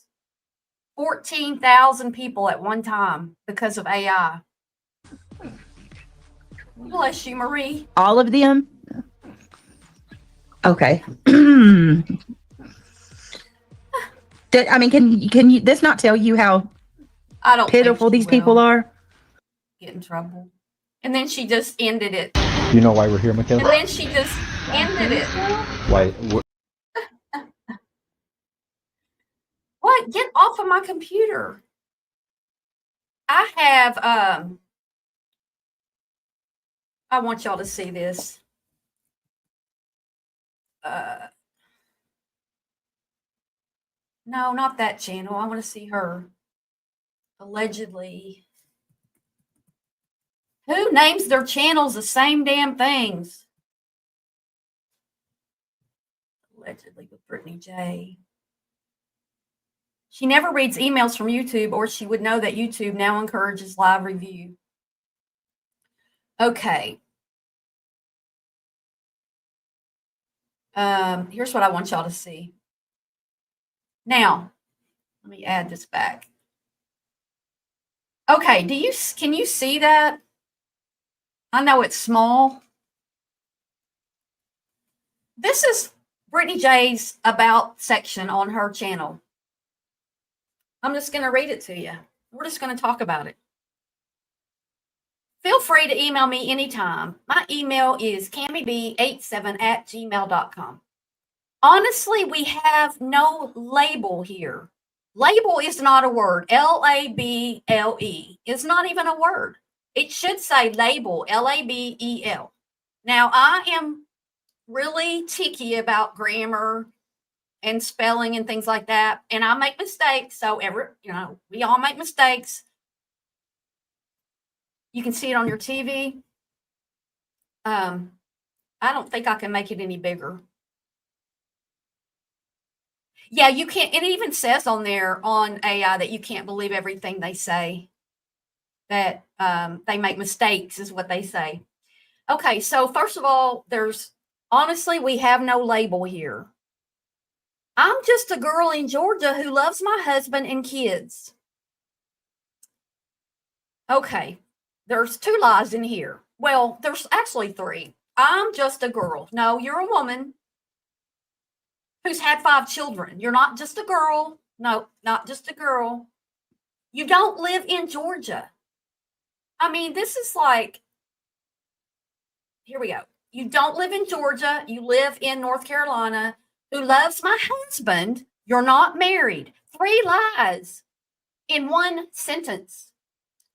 14,000 people at one time because of AI. Bless you, Marie. All of them? Okay. I mean, can you this not tell you how I don't pitiful these people are? Get in trouble. And then she just ended it. You know why we're here, Michaela? And then she just ended it. Why? What? Get off of my computer. I have I want y'all to see this. No, not that channel. I want to see her. Allegedly. Who names their channels the same damn things? Allegedly with Brittany J. She never reads emails from YouTube, or she would know that YouTube now encourages live review. Okay. Here's what I want y'all to see. Now, let me add this back. Okay, can you see that? I know it's small. This is Brittany J's About section on her channel. I'm just going to read it to you. We're just going to talk about it. Feel free to email me anytime. My email is cammyb87@gmail.com. Honestly, we have no label here. Label is not a word. L-A-B-L-E. It's not even a word. It should say label, L-A-B-E-L. Now, I am really ticky about grammar and spelling and things like that. And I make mistakes. So we all make mistakes. You can see it on your TV. I don't think I can make it any bigger. Yeah, you can't. It even says on there on AI that you can't believe everything they say, that they make mistakes is what they say. Okay, so first of all, honestly, we have no label here. I'm just a girl in Georgia who loves my husband and kids. Okay, there's 2 lies in here. Well, there's actually 3. I'm just a girl. No, you're a woman who's had 5 children. You're not just a girl. No, not just a girl. You don't live in Georgia. I mean, this is like, here we go. You don't live in Georgia. You live in North Carolina. Who loves my husband. You're not married. 3 lies in one sentence.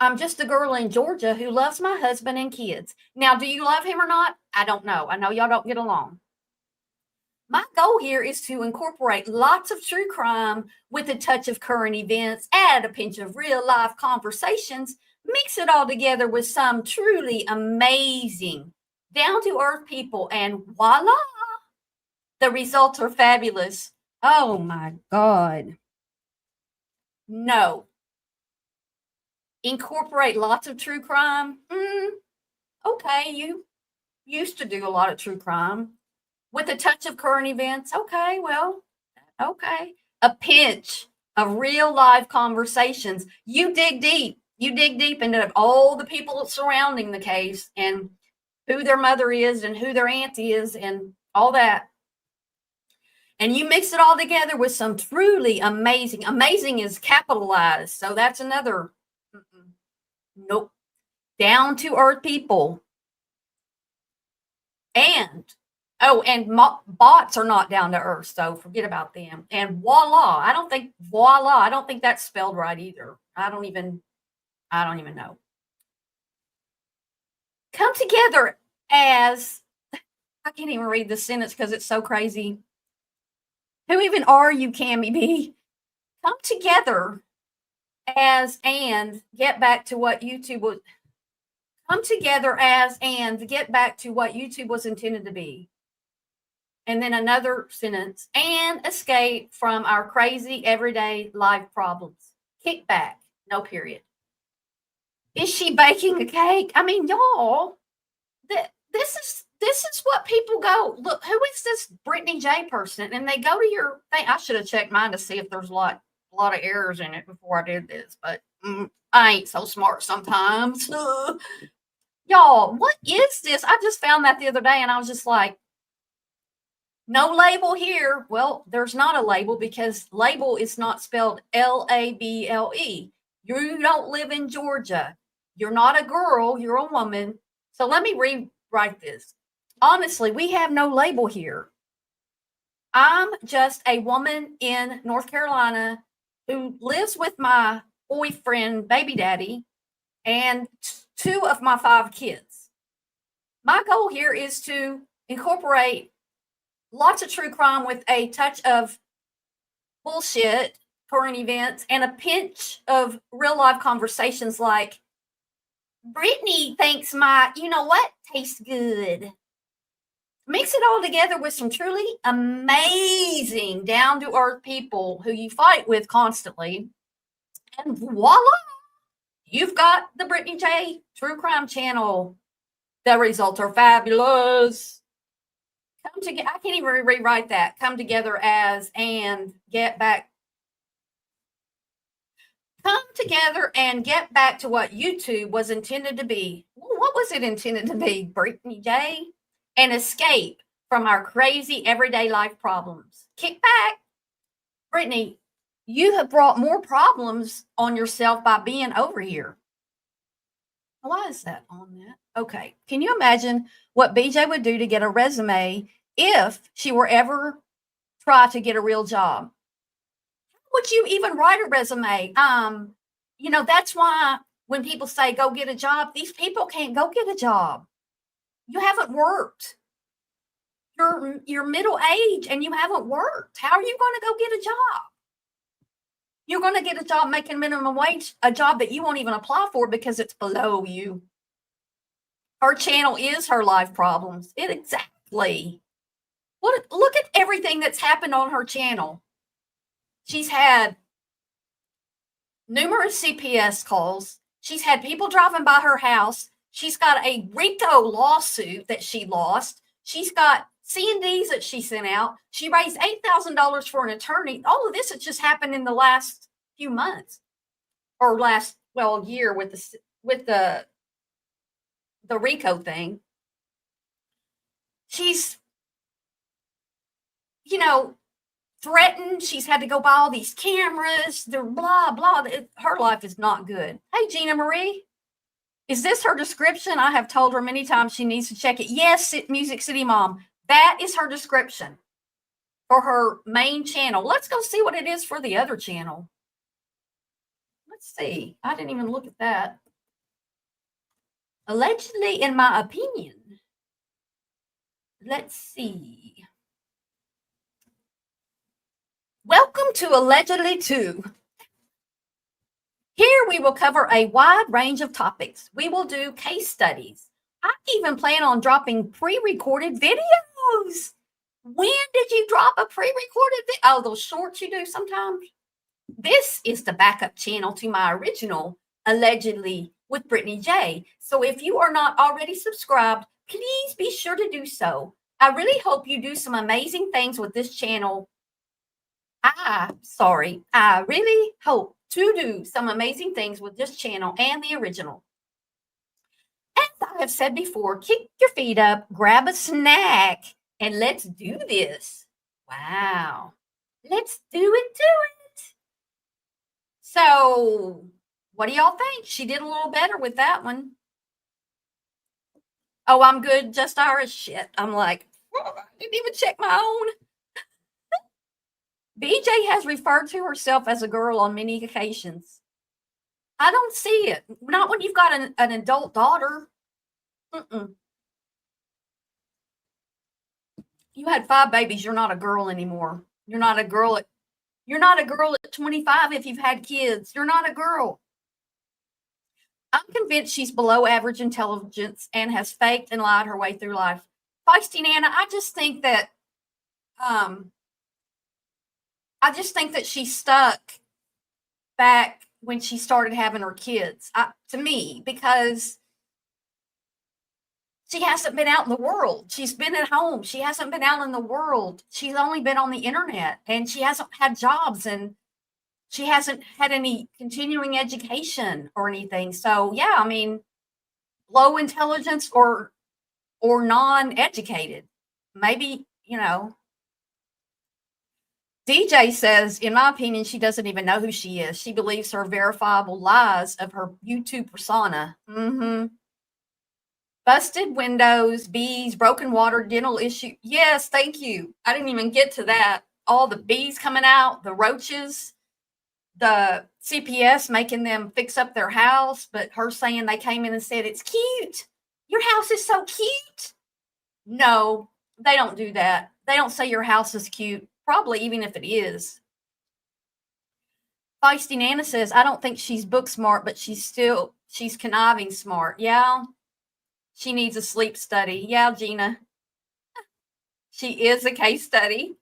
I'm just a girl in Georgia who loves my husband and kids. Now, do you love him or not? I don't know. I know y'all don't get along. My goal here is to incorporate lots of true crime with a touch of current events, add a pinch of real life conversations, mix it all together with some truly amazing, down to earth people, and voila, the results are fabulous. Oh my God. No. Incorporate lots of true crime. Okay, you used to do a lot of true crime. With a touch of current events. Okay, well, okay. A pinch of real life conversations. You dig deep. You dig deep into all the people surrounding the case and who their mother is and who their aunt is and all that. And you mix it all together with some truly amazing. Amazing is capitalized. So that's another. Nope. Down to earth people. And bots are not down to earth, so forget about them. And voila, I don't think that's spelled right either. I don't even know. Come together as, I can't even read this sentence because it's so crazy. Who even are you, Cammy B? Come together as and get back to what YouTube was. Come together as and get back to what YouTube was intended to be. And then another sentence, and escape from our crazy everyday life problems. Kick back, no period. Is she baking a cake? I mean, y'all, this is what people go, look, who is this Brittany J person? And they go to your thing. I should have checked mine to see if there's a lot of errors in it before I did this, but I ain't so smart sometimes. Y'all, what is this? I just found that the other day and I was just like, no label here. Well, there's not a label because label is not spelled L-A-B-L-E. You don't live in Georgia. You're not a girl. You're a woman. So let me rewrite this. Honestly, we have no label here. I'm just a woman in North Carolina who lives with my boyfriend, baby daddy, and 2 of my 5 kids. My goal here is to incorporate lots of true crime with a touch of bullshit, current events, and a pinch of real life conversations like, Brittany thinks my, you know what, tastes good. Mix it all together with some truly amazing, down to earth people who you fight with constantly. And voila, you've got the Brittany J True Crime Channel. The results are fabulous. Come together. I can't even rewrite that. Come together as and get back. Come together and get back to what YouTube was intended to be. What was it intended to be, Brittany J? And escape from our crazy everyday life problems. Kick back. Brittany, you have brought more problems on yourself by being over here. Why is that on that? Okay. Can you imagine what BJ would do to get a resume if she were ever try to get a real job? Would you even write a resume? You know, that's why when people say go get a job, these people can't go get a job. You haven't worked. You're middle age and you haven't worked. How are you going to go get a job? You're going to get a job making minimum wage, a job that you won't even apply for because it's below you. Her channel is her life problems. It exactly. Look at everything that's happened on her channel. She's had numerous CPS calls. She's had people driving by her house. She's got a RICO lawsuit that she lost. She's got C&Ds that she sent out. She raised $8,000 for an attorney. All of this has just happened in the last few months or year with the RICO thing. She's, threatened. She's had to go buy all these cameras. They're blah, blah. Her life is not good. Hey, Gina Marie. Is this her description? I have told her many times she needs to check it. Yes, Music City Mom. That is her description for her main channel. Let's go see what it is for the other channel. Let's see. I didn't even look at that. Allegedly, in my opinion. Let's see. Welcome to Allegedly 2. Here we will cover a wide range of topics. We will do case studies. I even plan on dropping pre-recorded videos. When did you drop a pre-recorded video? Oh, those shorts you do sometimes? This is the backup channel to my original Allegedly with Brittany J. So if you are not already subscribed, please be sure to do so. I really hope you do some amazing things with this channel. I really hope to do some amazing things with this channel and the original. As I have said before, kick your feet up, grab a snack, and let's do this. Wow. Let's do it. So, what do y'all think? She did a little better with that one. Oh, I'm good, just Irish shit. I'm like, I didn't even check my own. BJ has referred to herself as a girl on many occasions. I don't see it. Not when you've got an adult daughter. You had 5 babies. You're not a girl anymore. You're not a girl at 25 if you've had kids. You're not a girl. I'm convinced she's below average intelligence and has faked and lied her way through life. Feisty Nana, I just think that she's stuck back when she started having her kids. To me, because she hasn't been out in the world. She's been at home. She hasn't been out in the world. She's only been on the internet, and she hasn't had jobs, and she hasn't had any continuing education or anything. So yeah, I mean, low intelligence or non-educated. Maybe, DJ says, in my opinion, she doesn't even know who she is. She believes her verifiable lies of her YouTube persona. Busted windows, bees, broken water, dental issue. Yes, thank you. I didn't even get to that. All the bees coming out, the roaches, the CPS making them fix up their house, but her saying they came in and said, it's cute. Your house is so cute. No, they don't do that. They don't say your house is cute, probably even if it is. Feisty Nana says, I don't think she's book smart, but she's conniving smart. Yeah. She needs a sleep study. Yeah, Gina. She is a case study.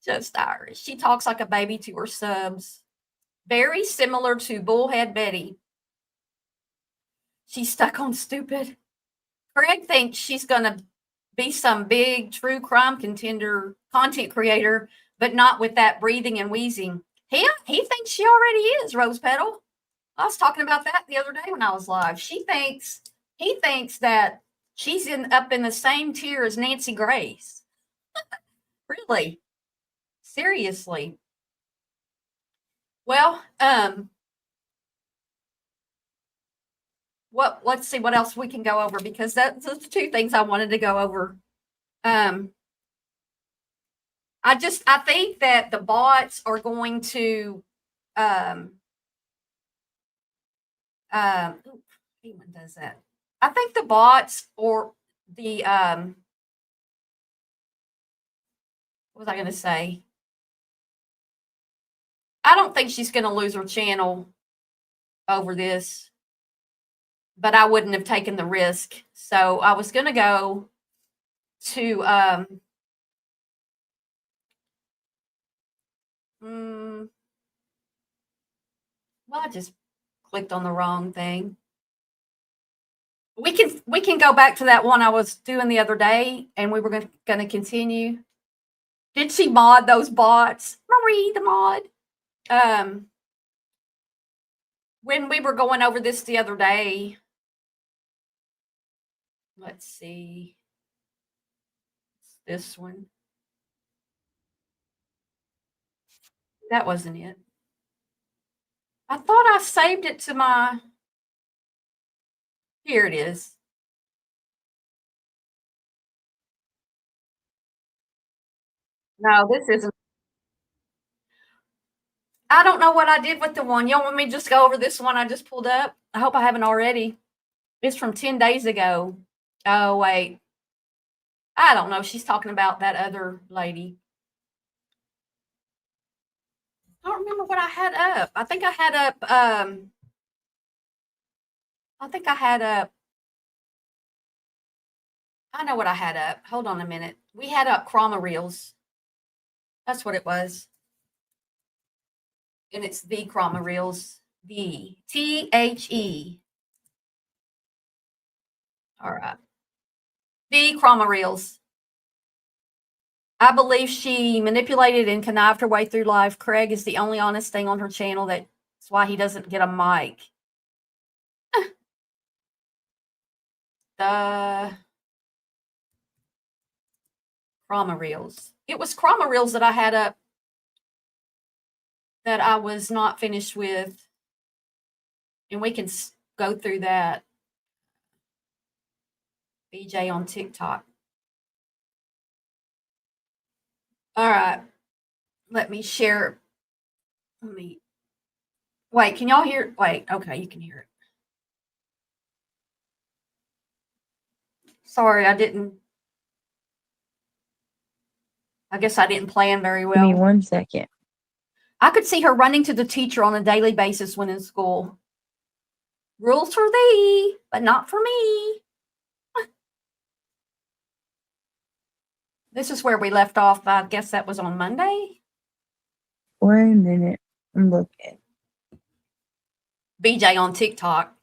Just Irish. She talks like a baby to her subs. Very similar to Bullhead Betty. She's stuck on stupid. Craig thinks she's going to be some big true crime contender content creator, but not with that breathing and wheezing. He thinks she already is, Rose Petal. I was talking about that the other day when I was live. He thinks that she's up in the same tier as Nancy Grace. Really? Seriously. Well, let's see what else we can go over, because that's the two things I wanted to go over. I think that the bots are going to anyone does that. I think the bots or the what was I going to say? I don't think she's going to lose her channel over this, but I wouldn't have taken the risk. So I was going to go to well, I just clicked on the wrong thing. We can go back to that one I was doing the other day, and we were going to continue. Did she mod those bots? Marie the mod. When we were going over this the other day, let's see. This one. That wasn't it. I thought I saved it to my. Here it is. No, this isn't. I don't know what I did with the one. You want me to just go over this one I just pulled up? I hope I haven't already. It's from 10 days ago. Oh, wait. I don't know. She's talking about that other lady. I don't remember what I had up. I think I had up. I know what I had up. Hold on a minute. We had up Chroma Reels. That's what it was. And it's the Chroma Reels. The THE. All right. The Chroma Reels. I believe she manipulated and connived her way through life. Craig is the only honest thing on her channel. That's why he doesn't get a mic. The Chroma Reels. It was Chroma Reels that I had up that I was not finished with. And we can go through that. BJ on TikTok. All right. Let me share. Wait, can y'all hear? Wait, okay, you can hear it. Sorry, I didn't I guess I didn't plan very Give me well. 1 second. I could see her running to the teacher on a daily basis when in school. Rules for thee, but not for me. This is where we left off. I guess that was on Monday. 1 minute. I'm looking. BJ on TikTok.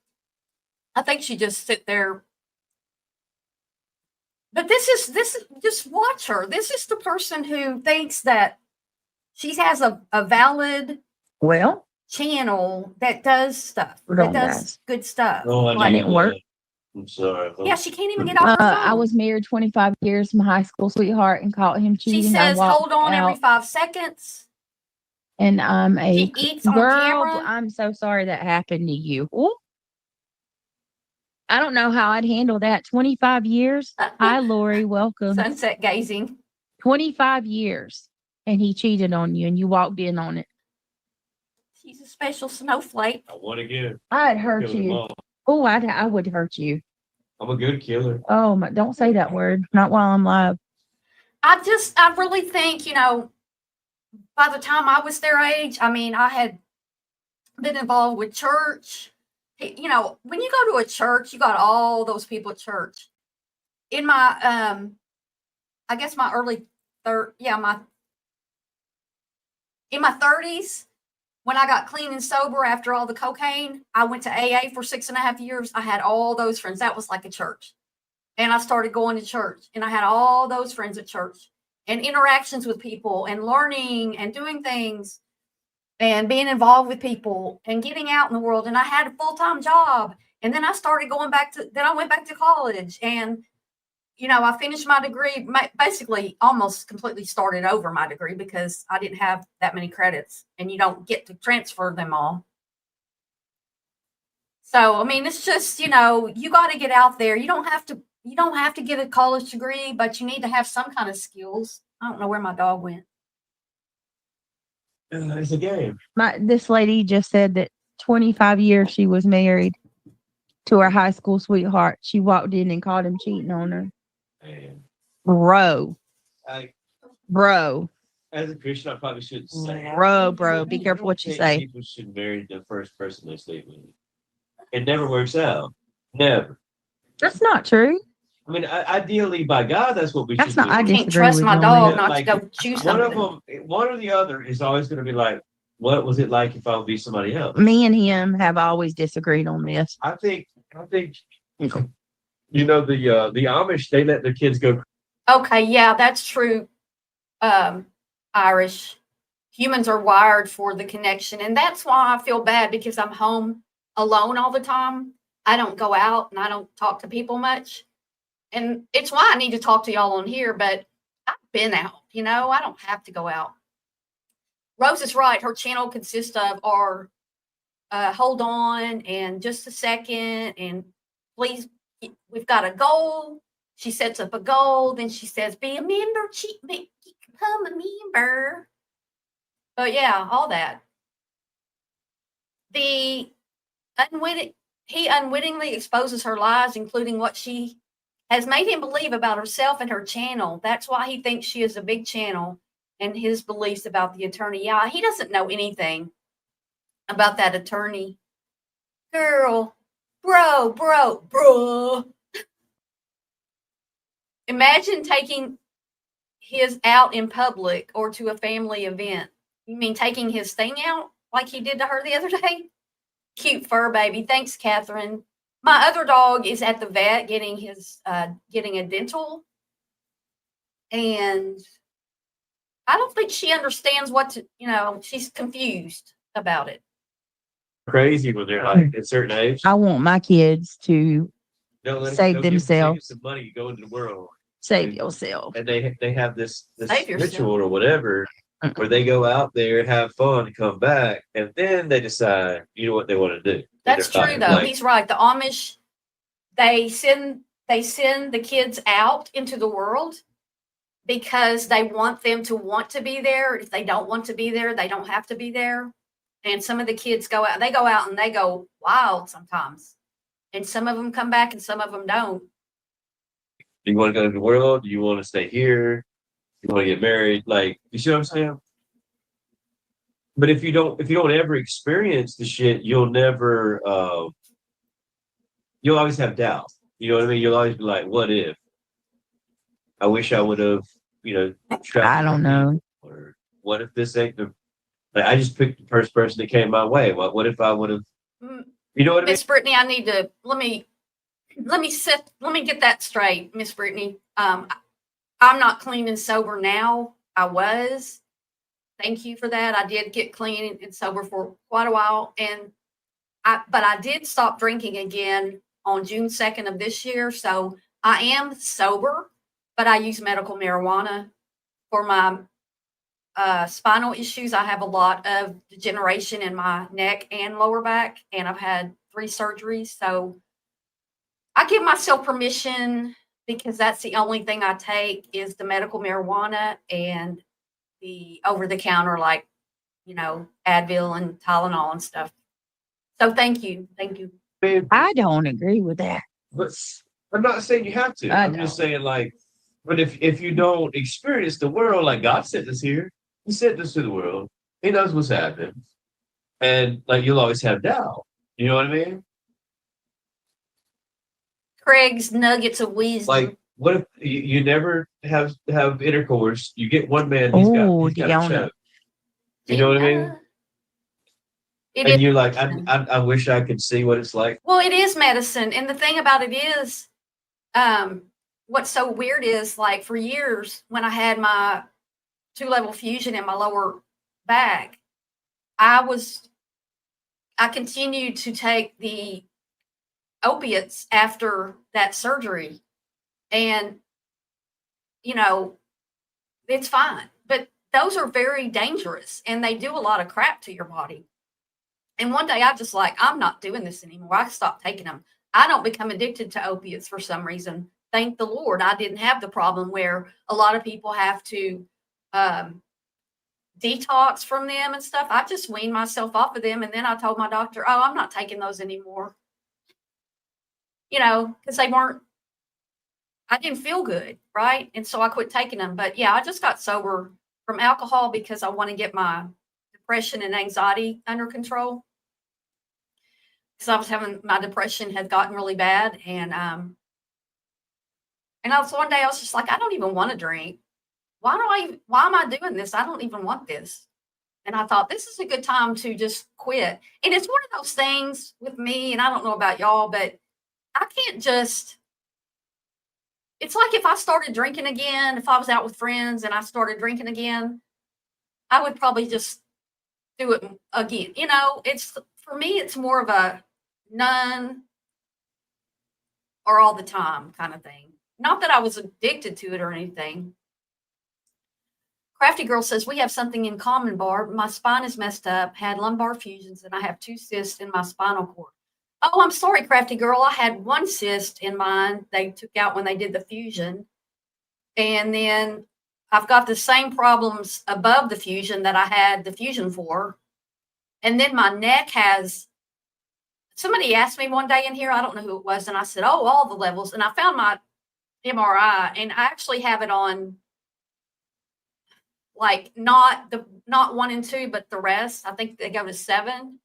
I think she just sit there. But this is just watch her. This is the person who thinks that she has a valid Well, channel that does stuff. Hold That on, does guys. good stuff. No, I Mine didn't didn't work. I'm sorry. Yeah, she can't even get off her phone. I was married 25 years to my high school sweetheart and caught him She cheating. I says, walked hold on every out, 5 seconds. and I'm a She eats on girl. camera. I'm so sorry that happened to you. Ooh. I don't know how I'd handle that. 25 years. Hi, Lori. Welcome. Sunset gazing. 25 years. And he cheated on you and you walked in on it. She's a special snowflake. I want to get I'd hurt kill them you. all. Oh, I would hurt you. I'm a good killer. Oh, my, don't say that word. Not while I'm live. I really think, by the time I was their age, I mean, I had been involved with church. When you go to a church, you got all those people at church. In my, I guess my early in my 30s, when I got clean and sober after all the cocaine, I went to AA for 6.5 years. I had all those friends. That was like a church. And I started going to church, and I had all those friends at church and interactions with people and learning and doing things and being involved with people and getting out in the world. And I had a full-time job. And then I started then I went back to college, and, I finished my degree, basically almost completely started over my degree because I didn't have that many credits and you don't get to transfer them all. So, I mean, it's just, you got to get out there. You don't have to get a college degree, but you need to have some kind of skills. I don't know where my dog went. It's a game. This lady just said that 25 years she was married to her high school sweetheart. She walked in and caught him cheating on her. Man. Bro. Bro. As a Christian, I probably shouldn't say it. Bro. Be careful what you think say. People should marry the first person they sleep with. It never works out. Never. That's not true. I mean, ideally, by God, that's what we That's should not. do. I I disagree can't trust with my you on dog that. not Like, to go choose One something. of them, one or the other, is always going to be like, "What was it like if I would be somebody else?" Me and him have always disagreed on this. I think, the Amish, they let their kids go. Okay, yeah, that's true. Irish humans are wired for the connection, and that's why I feel bad because I'm home alone all the time. I don't go out and I don't talk to people much, and it's why I need to talk to y'all on here. But I've been out, I don't have to go out. Rose is right. Her channel consists of our hold on and just a second, and please, we've got a goal. She sets up a goal, then she says, be a member, become a member. But yeah, all that. He unwittingly exposes her lies, including what she has made him believe about herself and her channel. That's why he thinks she is a big channel, and his beliefs about the attorney. Yeah, he doesn't know anything about that attorney. Girl, bro. Imagine taking his out in public or to a family event. You mean taking his thing out like he did to her the other day? Cute fur baby. Thanks, Catherine. My other dog is at the vet getting a dental. And I don't think she understands she's confused about it. Crazy when they're like at a certain age. I want my kids to Don't let save go give themselves. some money, you go into the world, save yourself. and they have this Save yourself. ritual or whatever where they go out there, have fun, come back, and then they decide what they want to do. That's true, though. He's right. The Amish, they send the kids out into the world because they want them to want to be there. If they don't want to be there, they don't have to be there. And some of the kids go out and they go wild sometimes. And some of them come back and some of them don't. Do you want to go to the world? Do you want to stay here? You want to get married, like, you see what I'm saying? But if you don't ever experience the shit, you'll never, you'll always have doubt. You know what I mean? You'll always be like, what if? I wish I would have, traveled I don't with know. people, or what if this ain't the, like, I just picked the first person that came my way. What if I would have, you know what I mean? Miss Brittany, I need to let me get that straight, Miss Brittany. I'm not clean and sober now. I was. Thank you for that. I did get clean and sober for quite a while, but I did stop drinking again on June 2nd of this year. So I am sober, but I use medical marijuana for my spinal issues. I have a lot of degeneration in my neck and lower back, and I've had 3 surgeries. So I give myself permission, because that's the only thing I take is the medical marijuana and the over-the-counter, like, Advil and Tylenol and stuff. So thank you. I don't agree with that. But I'm not saying you have to. I'm just saying, like, but if you don't experience the world, like, God sent us here, He sent us to the world. He knows what's happening, and like, you'll always have doubt. You know what I mean? Craig's nuggets of wisdom. Like, what if you never have intercourse? You get one man, he's got a choke. You know what I mean? And you're like, I wish I could see what it's like. Well, it is medicine. And the thing about it is, what's so weird is, like, for years when I had my 2-level fusion in my lower back, I continued to take the opiates after that surgery. And, it's fine. But those are very dangerous, and they do a lot of crap to your body. And one day I just I'm not doing this anymore. I stopped taking them. I don't become addicted to opiates for some reason. Thank the Lord. I didn't have the problem where a lot of people have to detox from them and stuff. I just weaned myself off of them. And then I told my doctor, oh, I'm not taking those anymore. Because I didn't feel good. Right. And so I quit taking them. But yeah, I just got sober from alcohol because I want to get my depression and anxiety under control. Because my depression had gotten really bad. And one day I was just like, I don't even want to drink. Why am I doing this? I don't even want this. And I thought, this is a good time to just quit. And it's one of those things with me, and I don't know about y'all, but I can't just, it's like if I started drinking again, if I was out with friends and I started drinking again, I would probably just do it again. For me, it's more of a none or all the time kind of thing. Not that I was addicted to it or anything. Crafty Girl says, we have something in common, Barb. My spine is messed up, had lumbar fusions, and I have 2 cysts in my spinal cord. Oh, I'm sorry, Crafty Girl. I had 1 cyst in mine. They took out when they did the fusion. And then I've got the same problems above the fusion that I had the fusion for. And then my neck has, somebody asked me one day in here, I don't know who it was, and I said, oh, all the levels. And I found my MRI, and I actually have it on, like, not 1 and 2, but the rest. I think they go to 7.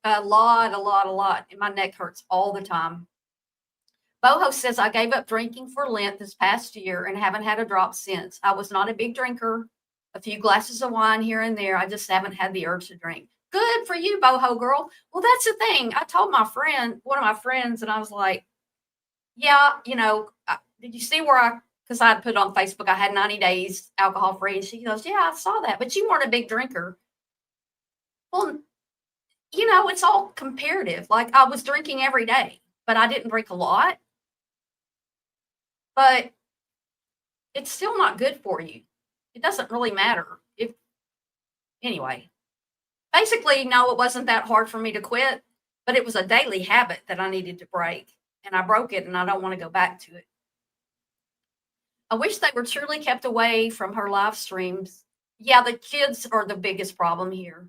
A lot. And my neck hurts all the time. Boho says, I gave up drinking for Lent this past year and haven't had a drop since. I was not a big drinker, a few glasses of wine here and there. I just haven't had the urge to drink. Good for you, Boho girl. Well, that's the thing. I told one of my friends, and I was like, yeah, did you see where because I had put on Facebook, I had 90 days alcohol free. And she goes, yeah, I saw that, but you weren't a big drinker. Well, it's all comparative. Like, I was drinking every day, but I didn't drink a lot. But it's still not good for you. It doesn't really matter. Anyway, basically, no, it wasn't that hard for me to quit, but it was a daily habit that I needed to break. And I broke it, and I don't want to go back to it. I wish they were truly kept away from her live streams. Yeah, the kids are the biggest problem here.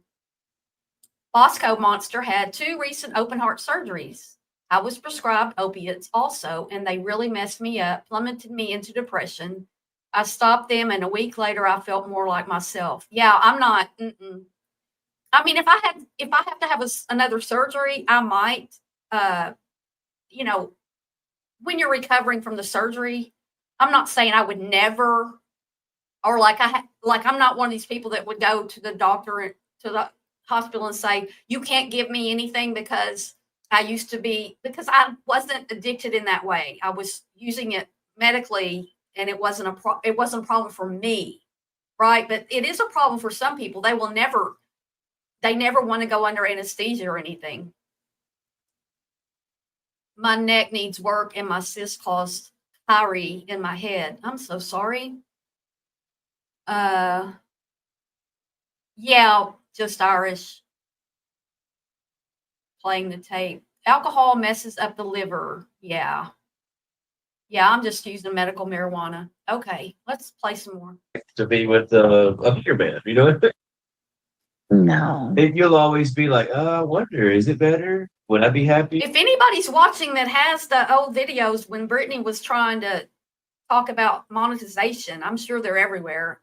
Bosco Monster had 2 recent open heart surgeries. I was prescribed opiates also, and they really messed me up, plummeted me into depression. I stopped them, and a week later, I felt more like myself. Yeah, I'm not. I mean, if I have to have another surgery, I might. You know, when you're recovering from the surgery, I'm not saying I would never, or like I'm not one of these people that would go to the doctor, to the hospital, and say, you can't give me anything because I used to be, because I wasn't addicted in that way. I was using it medically, and it wasn't a problem for me, right? But it is a problem for some people. They never want to go under anesthesia or anything. My neck needs work, and my cyst caused Kyrie in my head. I'm so sorry. Yeah, just Irish. Playing the tape. Alcohol messes up the liver. Yeah. Yeah, I'm just using medical marijuana. Okay, let's play some more. To be with a beer band, you know? No. You'll always be like, I wonder, is it better? Would I be happy? If anybody's watching that has the old videos when Brittany was trying to talk about monetization, I'm sure they're everywhere.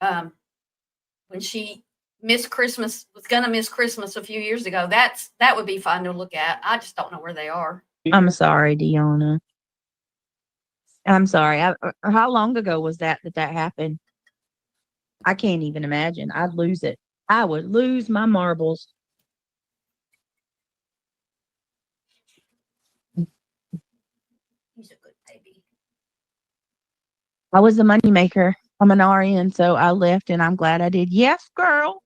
When she was gonna miss Christmas a few years ago, that would be fun to look at. I just don't know where they are. I'm sorry, Deanna. I'm sorry. How long ago was that happened? I can't even imagine. I'd lose it. I would lose my marbles. He's a good baby. I was a moneymaker. I'm an RN, so I left, and I'm glad I did. Yes, girl.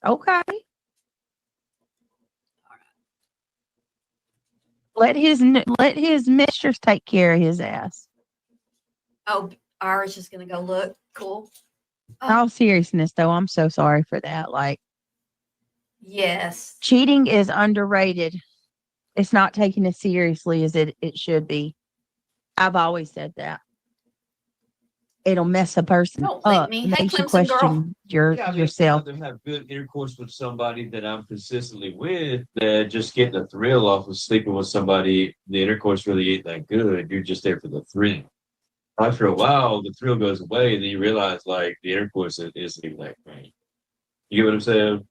Okay. Let his mistress take care of his ass. Oh, Irish is gonna go look. Cool. All seriousness, though, I'm so sorry for that. Like, Yes. cheating is underrated. It's not taken as seriously as it should be. I've always said that. It'll mess a person Don't leave up. me. It Hey, makes you Clemson girl. question Yeah, I mean, yourself. I'd rather have good intercourse with somebody that I'm consistently with than just getting a thrill off of sleeping with somebody. The intercourse really ain't that good. You're just there for the thrill. After a while, the thrill goes away, and then you realize like the intercourse isn't even that great. You get what I'm saying?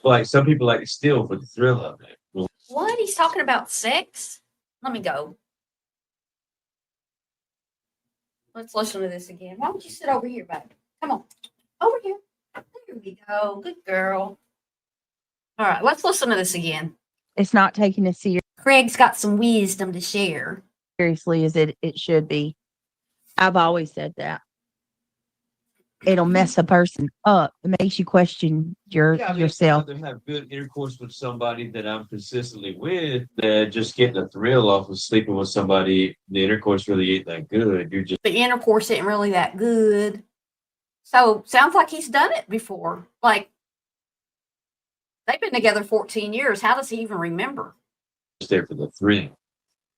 Like some people like to steal for the thrill of it. Well, What? He's talking about sex? Let me go. Let's listen to this again. Why don't you sit over here, baby? Come on. Over here. There we go. Good girl. All right, let's listen to this again. It's not taken as Craig's got some wisdom to share. seriously as it should be. I've always said that. It'll mess a person up. It makes you question yourself. I'd rather have good intercourse with somebody that I'm consistently with than just getting a thrill off of sleeping with somebody. The intercourse really ain't that good. You're just The intercourse isn't really that good. So sounds like he's done it before. Like they've been together 14 years. How does he even remember? there for the thrill.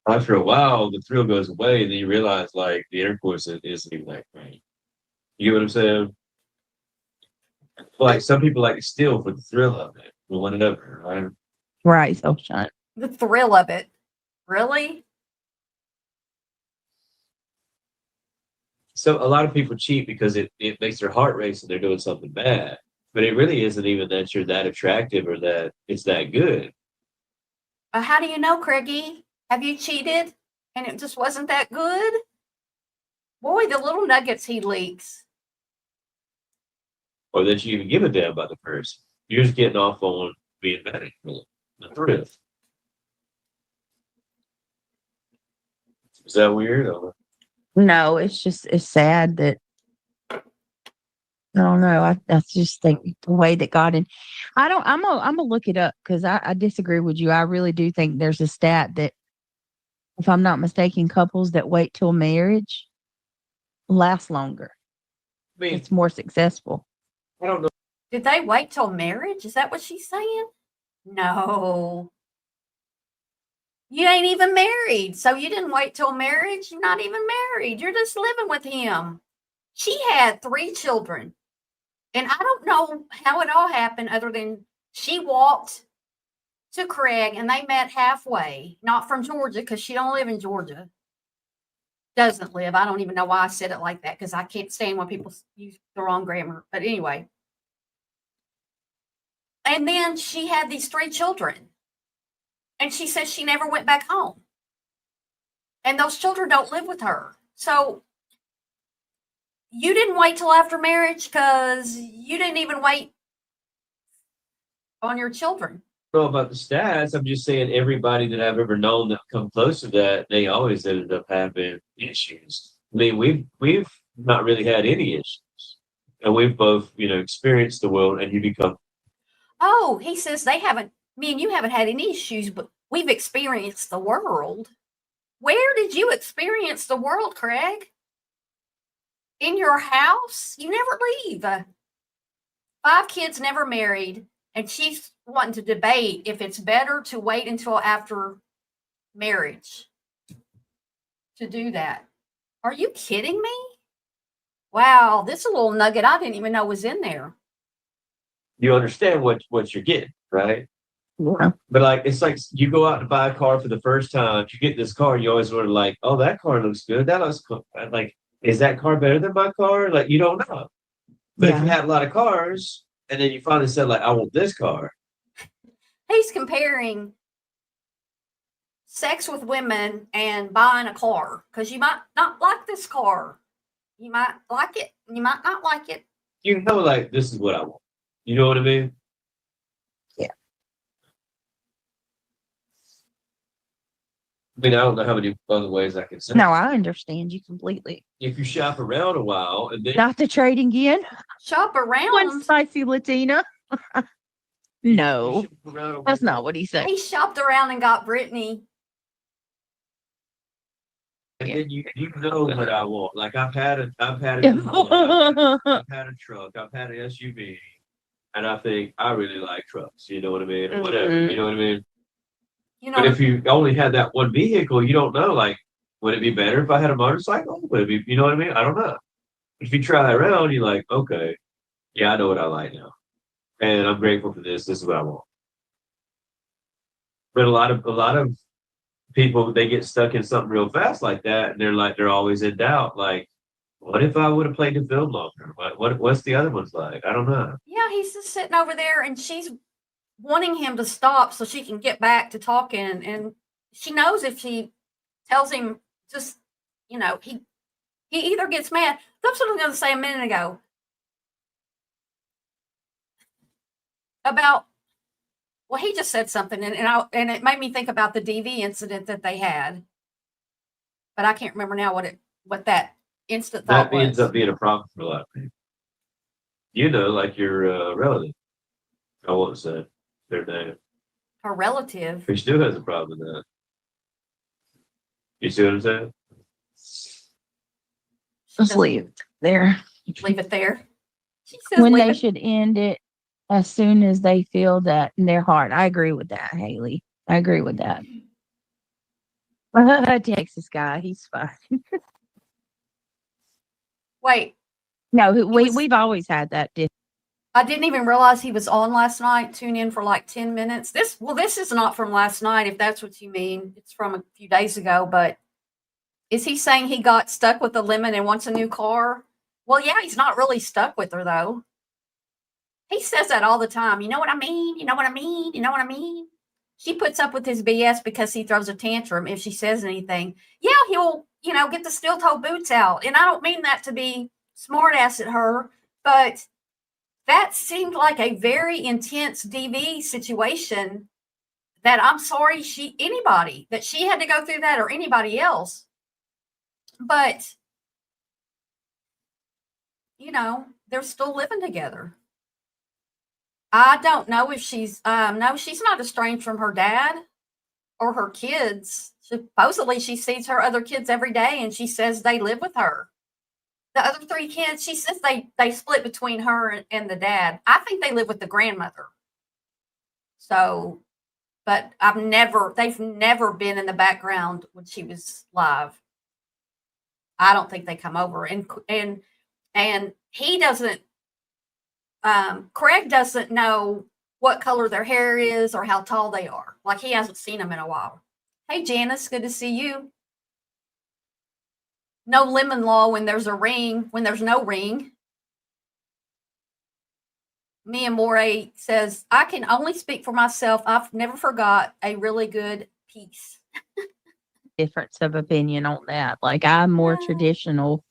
After a while, the thrill goes away, and then you realize like the intercourse isn't even that great. You get what I'm saying? Like some people like to steal for the thrill of it, for whatever, right? Right, so shine. The thrill of it. Really? So a lot of people cheat because it makes their heart race and they're doing something bad. But it really isn't even that you're that attractive or that it's that good. How do you know, Craigie? Have you cheated and it just wasn't that good? Boy, the little nuggets he leaks. Or that you even give a damn about the person. You're just getting off on being mad at them. The thrill. Is that weird? Or? No, it's sad that I don't know. I just think the way that God and I'm gonna look it up because I disagree with you. I really do think there's a stat that, if I'm not mistaken, couples that wait till marriage last longer. I mean, It's more successful. I don't know. Did they wait till marriage? Is that what she's saying? No. You ain't even married. So you didn't wait till marriage. You're not even married. You're just living with him. She had 3 children. And I don't know how it all happened other than she walked to Craig and they met halfway, not from Georgia because she don't live in Georgia. doesn't live. I don't even know why I said it like that because I can't stand when people use the wrong grammar. But anyway. And then she had these 3 children. And she says she never went back home. And those children don't live with her. So you didn't wait till after marriage because you didn't even wait on your children. Know about the stats. I'm just saying everybody that I've ever known that come close to that, they always ended up having issues. I mean, we've not really had any issues, and we've both, experienced the world. And you become. Oh, he says they haven't. Me and you haven't had any issues, but we've experienced the world. Where did you experience the world, Craig? In your house? You never leave. 5 kids, never married. And she's wanting to debate if it's better to wait until after marriage to do that. Are you kidding me? Wow, this is a little nugget I didn't even know was in there. You understand what you're getting, right? Yeah. But like, it's like you go out to buy a car for the first time. You get this car, you always wonder, like, oh, that car looks good. That looks cool. Like, is that car better than my car? Like, you don't know. But if you had a lot of cars, and then you finally said, like, I want this car. He's comparing sex with women and buying a car because you might not like this car. You might like it. You might not like it. You know, like, this is what I want. You know what I mean? Yeah. I mean, I don't know how many other ways I can say. No, I understand you completely. If you shop around a while and then Not the trading again. Shop One around. spicy Latina. No, you shop around a that's while, not what he said. He shopped around and got Brittany. and then you know what I want. Like I've had a I've had a truck, I've had an SUV, and I think I really like trucks. You know what I mean? Or whatever. You know what I mean? You know, But if you only had that one vehicle, you don't know. Like, would it be better if I had a motorcycle? Would it be? You know what I mean? I don't know. If you try it around, you're like, okay, yeah, I know what I like now, and I'm grateful for this. This is what I want. But a lot of people, they get stuck in something real fast like that, and they're always in doubt. Like, what if I would have played the film longer? What's the other ones like? I don't know. yeah, he's just sitting over there and she's wanting him to stop so she can get back to talking. And she knows if she tells him just, he either gets mad. That's what I was going to say a minute ago about, well, he just said something and it made me think about the DV incident that they had. But I can't remember now what that instant thought That ends was. up being a problem for a lot of people. Like your relative. I won't say their name. Her relative. He still has a problem with that. You see what I'm saying? Just leave it there. Leave it there. She says When leave they it. should end it as soon as they feel that in their heart. I agree with that, Haley. I agree with that. Texas guy, he's fine. Wait, No, was- we've always had that. I didn't even realize he was on last night. Tune in for like 10 minutes. This is not from last night, if that's what you mean. It's from a few days ago, but is he saying he got stuck with the lemon and wants a new car? Well, yeah, he's not really stuck with her though. He says that all the time. You know what I mean? You know what I mean? You know what I mean? She puts up with his BS because he throws a tantrum if she says anything. Yeah, he'll, get the steel-toe boots out. And I don't mean that to be smart ass at her, but that seemed like a very intense DV situation that I'm sorry anybody that she had to go through that or anybody else. But, they're still living together. I don't know if she's, no, she's not estranged from her dad or her kids. Supposedly she sees her other kids every day and she says they live with her. The other 3 kids, she says they split between her and the dad. I think they live with the grandmother. So, but they've never been in the background when she was live. I don't think they come over. And he doesn't, Craig doesn't know what color their hair is or how tall they are. Like he hasn't seen them in a while. Hey, Janice, good to see you. no lemon law when there's a ring, when there's no ring. Mia Moray says, I can only speak for myself. I've never forgot a really good piece. Difference of opinion on that. Like, I'm more Yeah. traditional.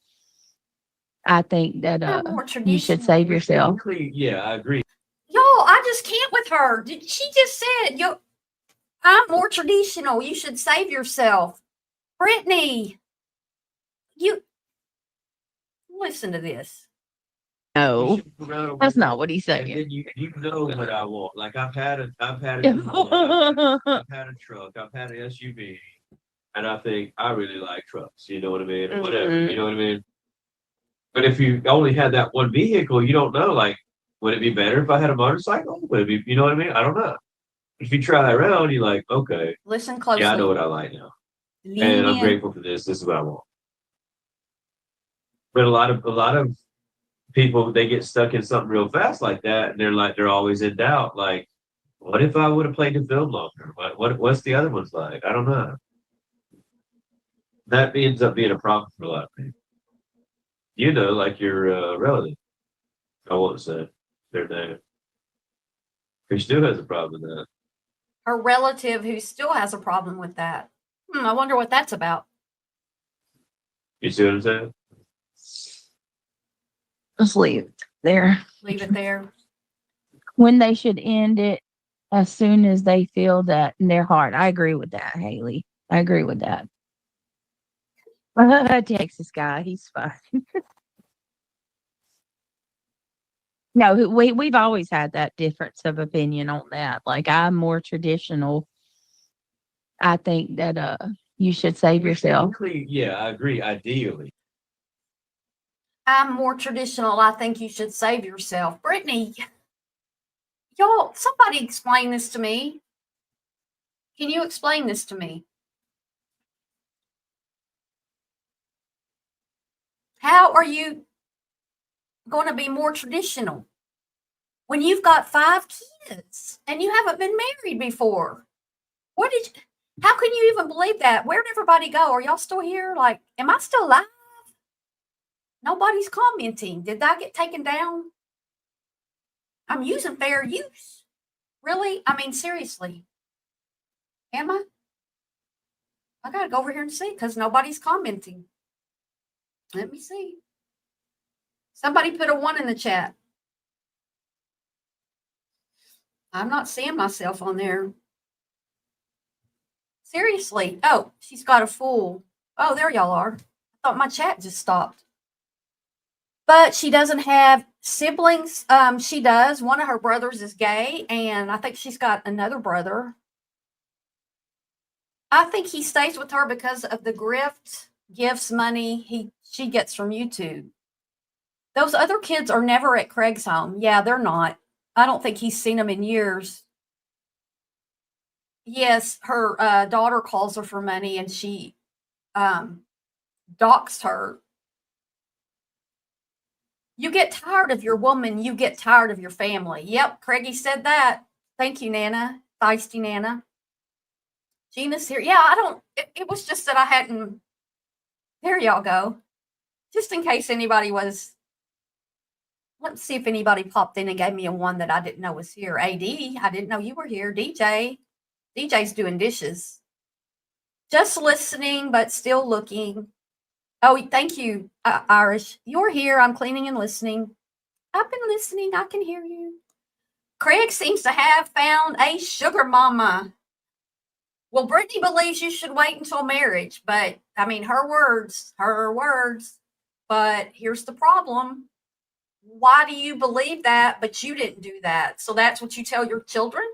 I think that I'm more you should traditional. save yourself. Technically, yeah, I agree. Y'all, I just can't with her. She just said, I'm more traditional. You should save yourself. Brittany, you listen to this. You No, should go around that's with not it, what he's and saying. then you know what I want. Like I've had a I've had a truck, I've had an SUV, and I think I really like trucks. You know what I mean? Or whatever. You know what I mean? But if you only had that one vehicle, you don't know. Like, would it be better if I had a motorcycle? Would it be? You know what I mean? I don't know. If you try that around, you're like, okay, Listen closely. yeah, I know what I like now, Lean and I'm in. grateful for this. This is what I want. But a lot of people, they get stuck in something real fast like that, and they're always in doubt. Like, what if I would have played the film longer? What's the other ones like? I don't know. That ends up being a problem for a lot of people. You know, like your relative. I won't say their name. Who still has a problem with that. Her relative who still has a problem with that. I wonder what that's about. You see what I'm saying? Just leave it there. Leave it there. When they should end it as soon as they feel that in their heart. I agree with that, Haley. I agree with that. Texas guy, he's fine. No, we've always had that difference of opinion on that. Like, I'm more traditional. I think that you should save yourself. Technically, yeah, I agree. Ideally, I'm more traditional. I think you should save yourself. Brittany, y'all, somebody explain this to me. Can you explain this to me? How are you going to be more traditional when you've got 5 kids and you haven't been married before? How can you even believe that? Where'd everybody go? Are y'all still here? Like, am I still alive? Nobody's commenting. Did that get taken down? I'm using fair use. Really? I mean, seriously. Am I? I gotta go over here and see because nobody's commenting. Let me see. Somebody put a 1 in the chat. I'm not seeing myself on there. Seriously. Oh, she's got a full. Oh, there y'all are. I thought my chat just stopped. But she doesn't have siblings. She does. One of her brothers is gay, and I think she's got another brother. I think he stays with her because of the gifts, money she gets from YouTube. Those other kids are never at Craig's home. Yeah, they're not. I don't think he's seen them in years. Yes, her daughter calls her for money, and she doxed her. You get tired of your woman, you get tired of your family. Yep, Craigie said that. Thank you, Nana. Feisty Nana. Gina's here. Yeah, it was just that I hadn't. There y'all go. Just in case anybody was. Let's see if anybody popped in and gave me a 1 that I didn't know was here. AD, I didn't know you were here. DJ's doing dishes. Just listening, but still looking. Oh, thank you, Irish. You're here. I'm cleaning and listening. I've been listening. I can hear you. Craig seems to have found a sugar mama. Well, Brittany believes you should wait until marriage, but I mean, her words. But here's the problem. Why do you believe that, but you didn't do that? So that's what you tell your children?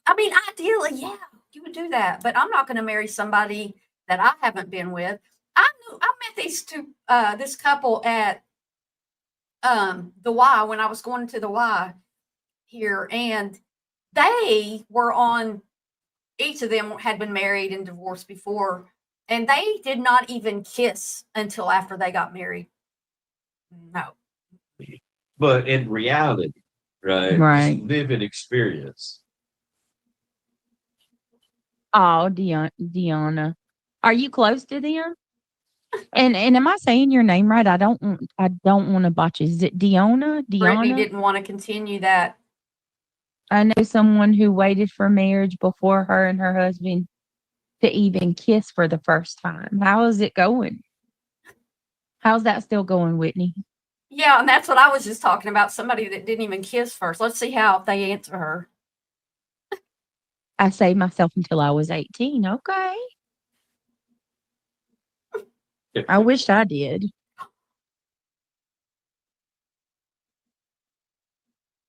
I mean, ideally, yeah, you would do that, but I'm not going to marry somebody that I haven't been with. I met this couple at the Y when I was going to the Y here, and they were on. Each of them had been married and divorced before, and they did not even kiss until after they got married. No. but in reality, right? Right. Just live and experience. Oh, Deanna. Are you close to them? And am I saying your name right? I don't want to botch it. Is it Deanna? Brittany Deanna? didn't want to continue that. I know someone who waited for marriage before her and her husband to even kiss for the first time. How is it going? How's that still going, Whitney? Yeah, and that's what I was just talking about. Somebody that didn't even kiss first. Let's see how they answer her. I saved myself until I was 18. Okay. I wished I did.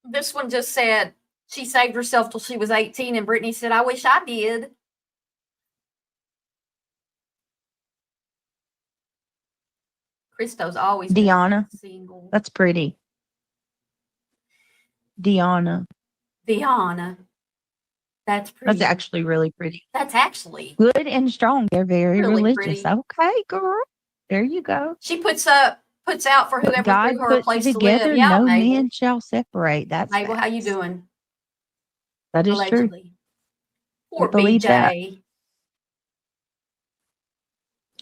This one just said she saved herself till she was 18, and Brittany said, I wish I did. Christo's always been Deanna. single. That's pretty. Deanna. Deanna. That's pretty. That's actually really pretty. That's actually Good and strong. They're very really religious. pretty. Okay, girl. There you go. She puts out for whoever God threw her a puts place to together, live. Yeah, no Mabel. man shall separate. That's Mabel, how you facts. doing? That is true. Allegedly. Poor believe BJ. that.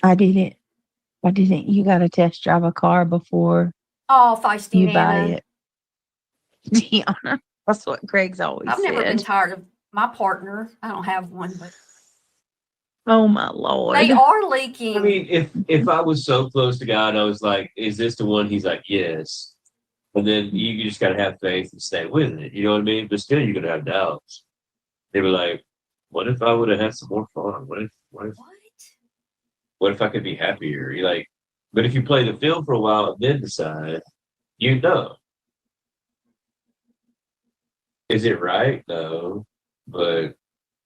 I didn't. You got to test drive a car before Oh, feisty you Nana. buy it. Deanna. That's what Greg's always I've never been said. tired of my partner. I don't have one, but Oh my Lord. they are leaking. I mean, if I was so close to God, I was like, is this the one? He's like, yes. And then you just gotta have faith and stay with it. You know what I mean? But still you're gonna have doubts. They were like, what if I would have had some more fun? What if I could be happier? You're like, but if you play the film for a while and then decide, you know. Is it right? No. But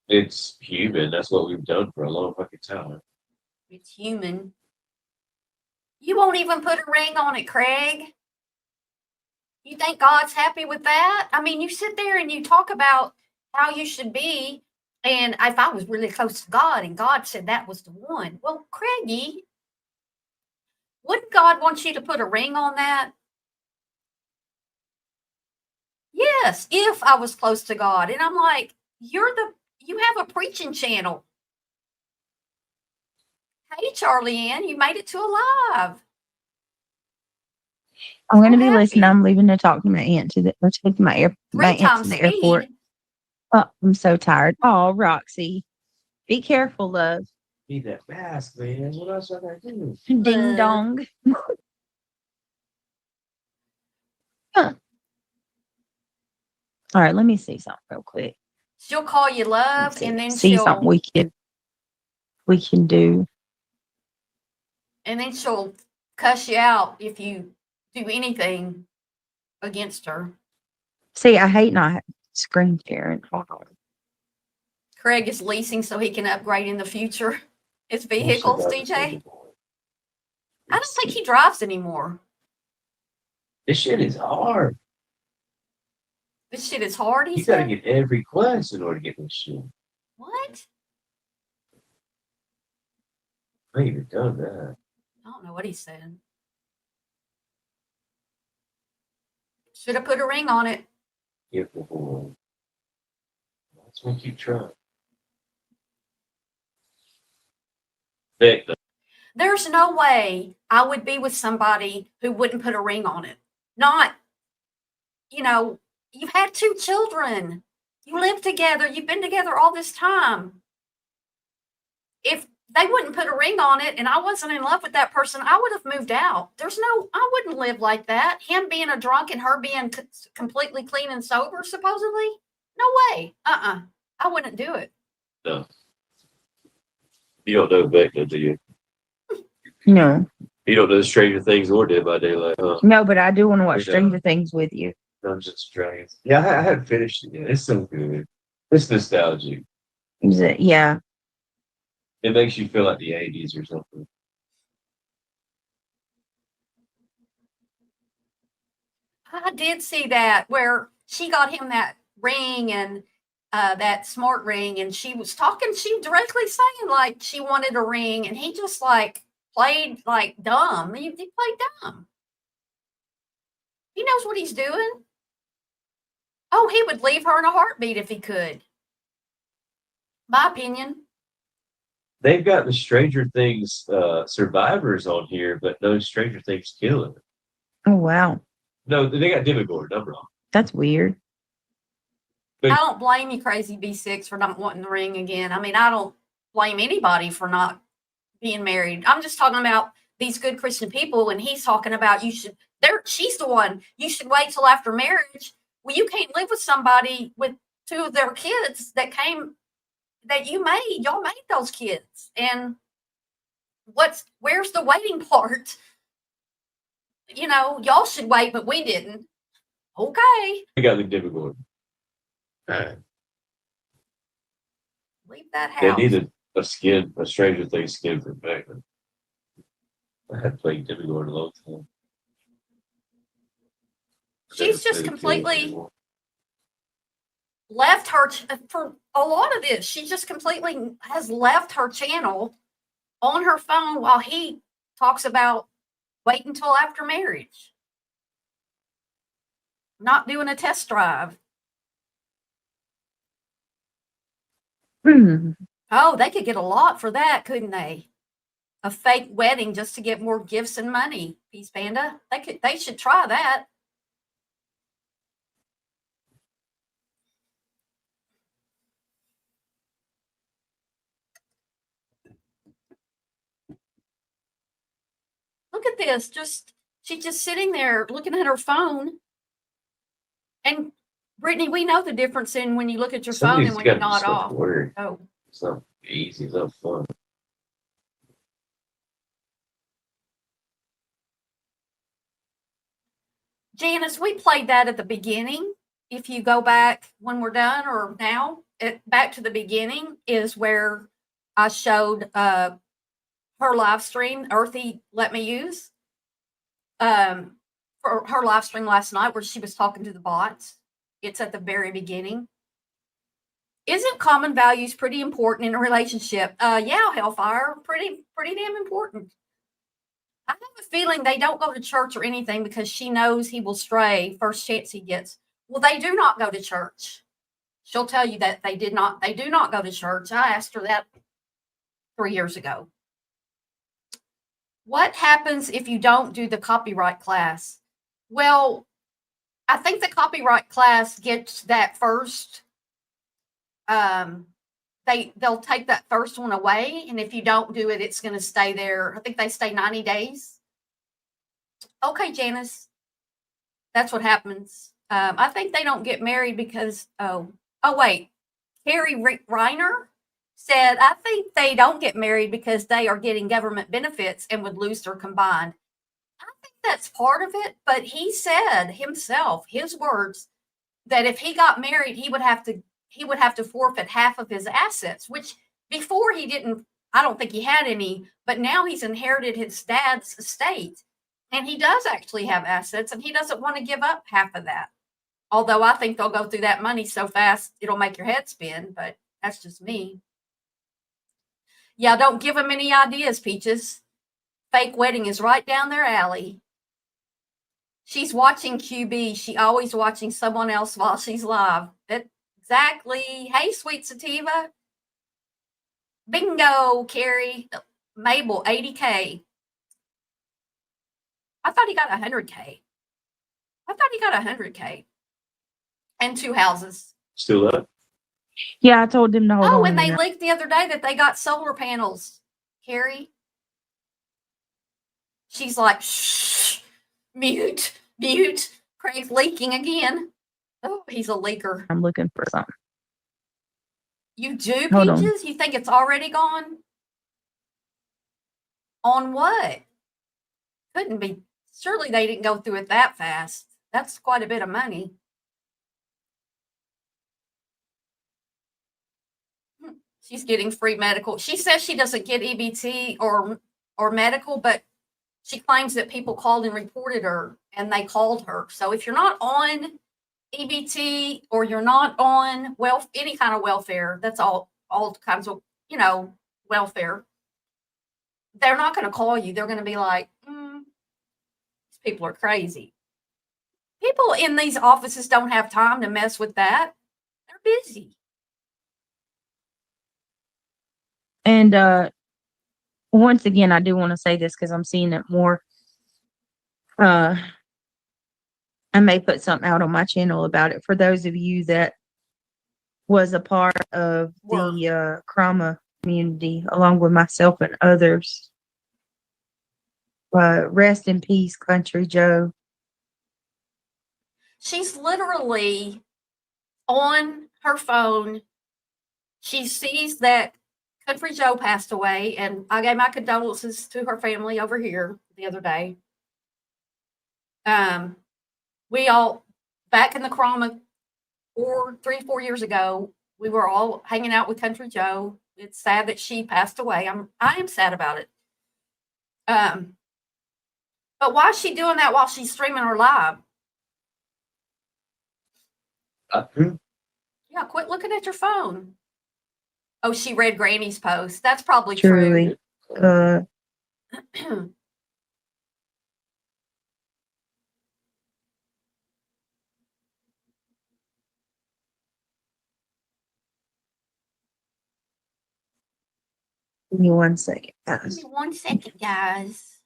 it's human. That's what we've done for a long fucking time. It's human. You won't even put a ring on it, Craig. You think God's happy with that? I mean, you sit there and you talk about how you should be. And if I was really close to God and God said that was the one, well, Craigie, wouldn't God want you to put a ring on that? Yes, if I was close to God. And I'm like, you have a preaching channel. Hey, Charlie Ann, you made it to alive. I'm going to be happy. listening. I'm leaving to talk to my aunt or take my aunt to the airport. Oh, I'm so tired. Oh, Roxy. Be careful, love. Be that fast, man. What else I gotta do? Ding dong. Huh. All right, let me see something real quick. She'll call you love, and then see something we can do. And then she'll cuss you out if you do anything against her. See, I hate not screen sharing. Hold on. Craig is leasing so he can upgrade in the future his vehicles, DJ. I don't think he drives anymore. This shit is hard. This shit is hard, You gotta get every class in order to get this shit. What? I ain't even done that. I don't know what he said. Should have put a ring on it. Get the boy. That's what you try. There's no way I would be with somebody who wouldn't put a ring on it. Not, you've had 2 children. You live together. You've been together all this time. If they wouldn't put a ring on it and I wasn't in love with that person, I would have moved out. I wouldn't live like that. Him being a drunk and her being completely clean and sober, supposedly. No way. I wouldn't do it. No. You don't know Becca, do you? No. You don't know Stranger Things or Dead by Daylight, huh? No, but I do want to watch Stranger Things with you. Dungeons and Dragons. Yeah, I haven't finished it yet. It's so good. It's nostalgic. Is it? Yeah. It makes you feel like the 80s or something. I did see that where she got him that ring and that smart ring, and she was directly saying like she wanted a ring, and he just like played like dumb. He played dumb. He knows what he's doing. Oh, he would leave her in a heartbeat if he could. My opinion. they've got the Stranger Things survivors on here, but no Stranger Things killing. Oh, wow. No, they got Demogorgon. I'm wrong. That's weird. I don't blame you, Crazy B6, for not wanting the ring again. I mean, I don't blame anybody for not being married. I'm just talking about these good Christian people, and he's talking about she's the one, you should wait till after marriage. Well, you can't live with somebody with two of their kids that y'all made those kids. And where's the waiting part? Y'all should wait, but we didn't. Okay. They got the Demogorgon. Leave that house. They needed a Stranger Things skin for back then. I had played Demogorgon a long time. She's just completely left her for a lot of this. She just completely has left her channel on her phone while he talks about wait until after marriage. Not doing a test drive. Oh, they could get a lot for that, couldn't they? A fake wedding just to get more gifts and money. Peace Panda. They should try that. Look at this. She's just sitting there looking at her phone. And Brittany, we know the difference in when you look at your phone and when you're not off. Oh. It's not easy, it's not fun. Janice, we played that at the beginning. If you go back when we're done or now, back to the beginning is where I showed her live stream, Earthy Let Me Use, for her live stream last night where she was talking to the bots. It's at the very beginning. Isn't common values pretty important in a relationship? Yeah, Hellfire, pretty damn important. I have a feeling they don't go to church or anything because she knows he will stray first chance he gets. Well, they do not go to church. She'll tell you that they do not go to church. I asked her that 3 years ago. What happens if you don't do the copyright class? Well, I think the copyright class gets that first. They'll take that first one away, and if you don't do it, it's going to stay there. I think they stay 90 days. Okay, Janice, that's what happens. I think they don't get married because wait, Carrie Reiner said I think they don't get married because they are getting government benefits and would lose their combined. I think that's part of it, but he said himself, his words, that if he got married, he would have to forfeit half of his assets, which before he didn't, I don't think he had any, but now he's inherited his dad's estate. And he does actually have assets, and he doesn't want to give up half of that. Although I think they'll go through that money so fast, it'll make your head spin, but that's just me. Yeah, don't give them any ideas, Peaches. Fake wedding is right down their alley. She's watching QB. She always watching someone else while she's live. Exactly. Hey, sweet sativa. Bingo, Carrie. Mabel, 80K. I thought he got 100K. I thought he got 100K. And 2 houses. Still up? Yeah, I told them to hold on. Oh, and they leaked the other day that they got solar panels. Carrie. She's like, shh, mute. Craig's leaking again. Oh, he's a leaker. I'm looking for something. You do, Hold Peaches? You think it's already gone? On what? Couldn't be. Surely they didn't go through it that fast. That's quite a bit of money. She's getting free medical. She says she doesn't get EBT or medical, but she claims that people called and reported her, and they called her. So if you're not on EBT or you're not on any kind of welfare, that's all kinds of, welfare, they're not going to call you. They're going to be like, these people are crazy. People in these offices don't have time to mess with that. They're busy. And once again, I do want to say this because I'm seeing it more. I may put something out on my channel about it for those of you that was a part of the trauma community, along with myself and others. Rest in peace, Country Joe. She's literally on her phone. She sees that Country Joe passed away, and I gave my condolences to her family over here the other day. We all, back in the trauma 3-4 years ago, we were all hanging out with Country Joe. It's sad that she passed away. I am sad about it. But why is she doing that while she's streaming her live? Yeah, quit looking at your phone. Oh, she read Granny's post. That's probably Truly. true. Give me 1 second, Give guys. me 1 second, guys.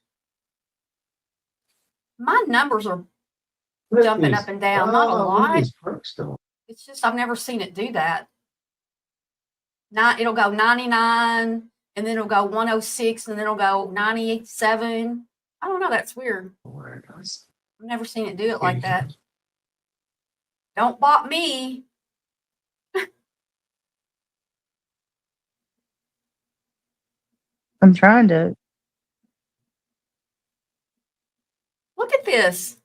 My numbers are jumping up and down. Not a lot. It's just I've never seen it do that. It'll go 99, and then it'll go 106, and then it'll go 97. I don't know. That's weird. I've never seen it do it like that. Don't bot me. I'm trying to. Look at this.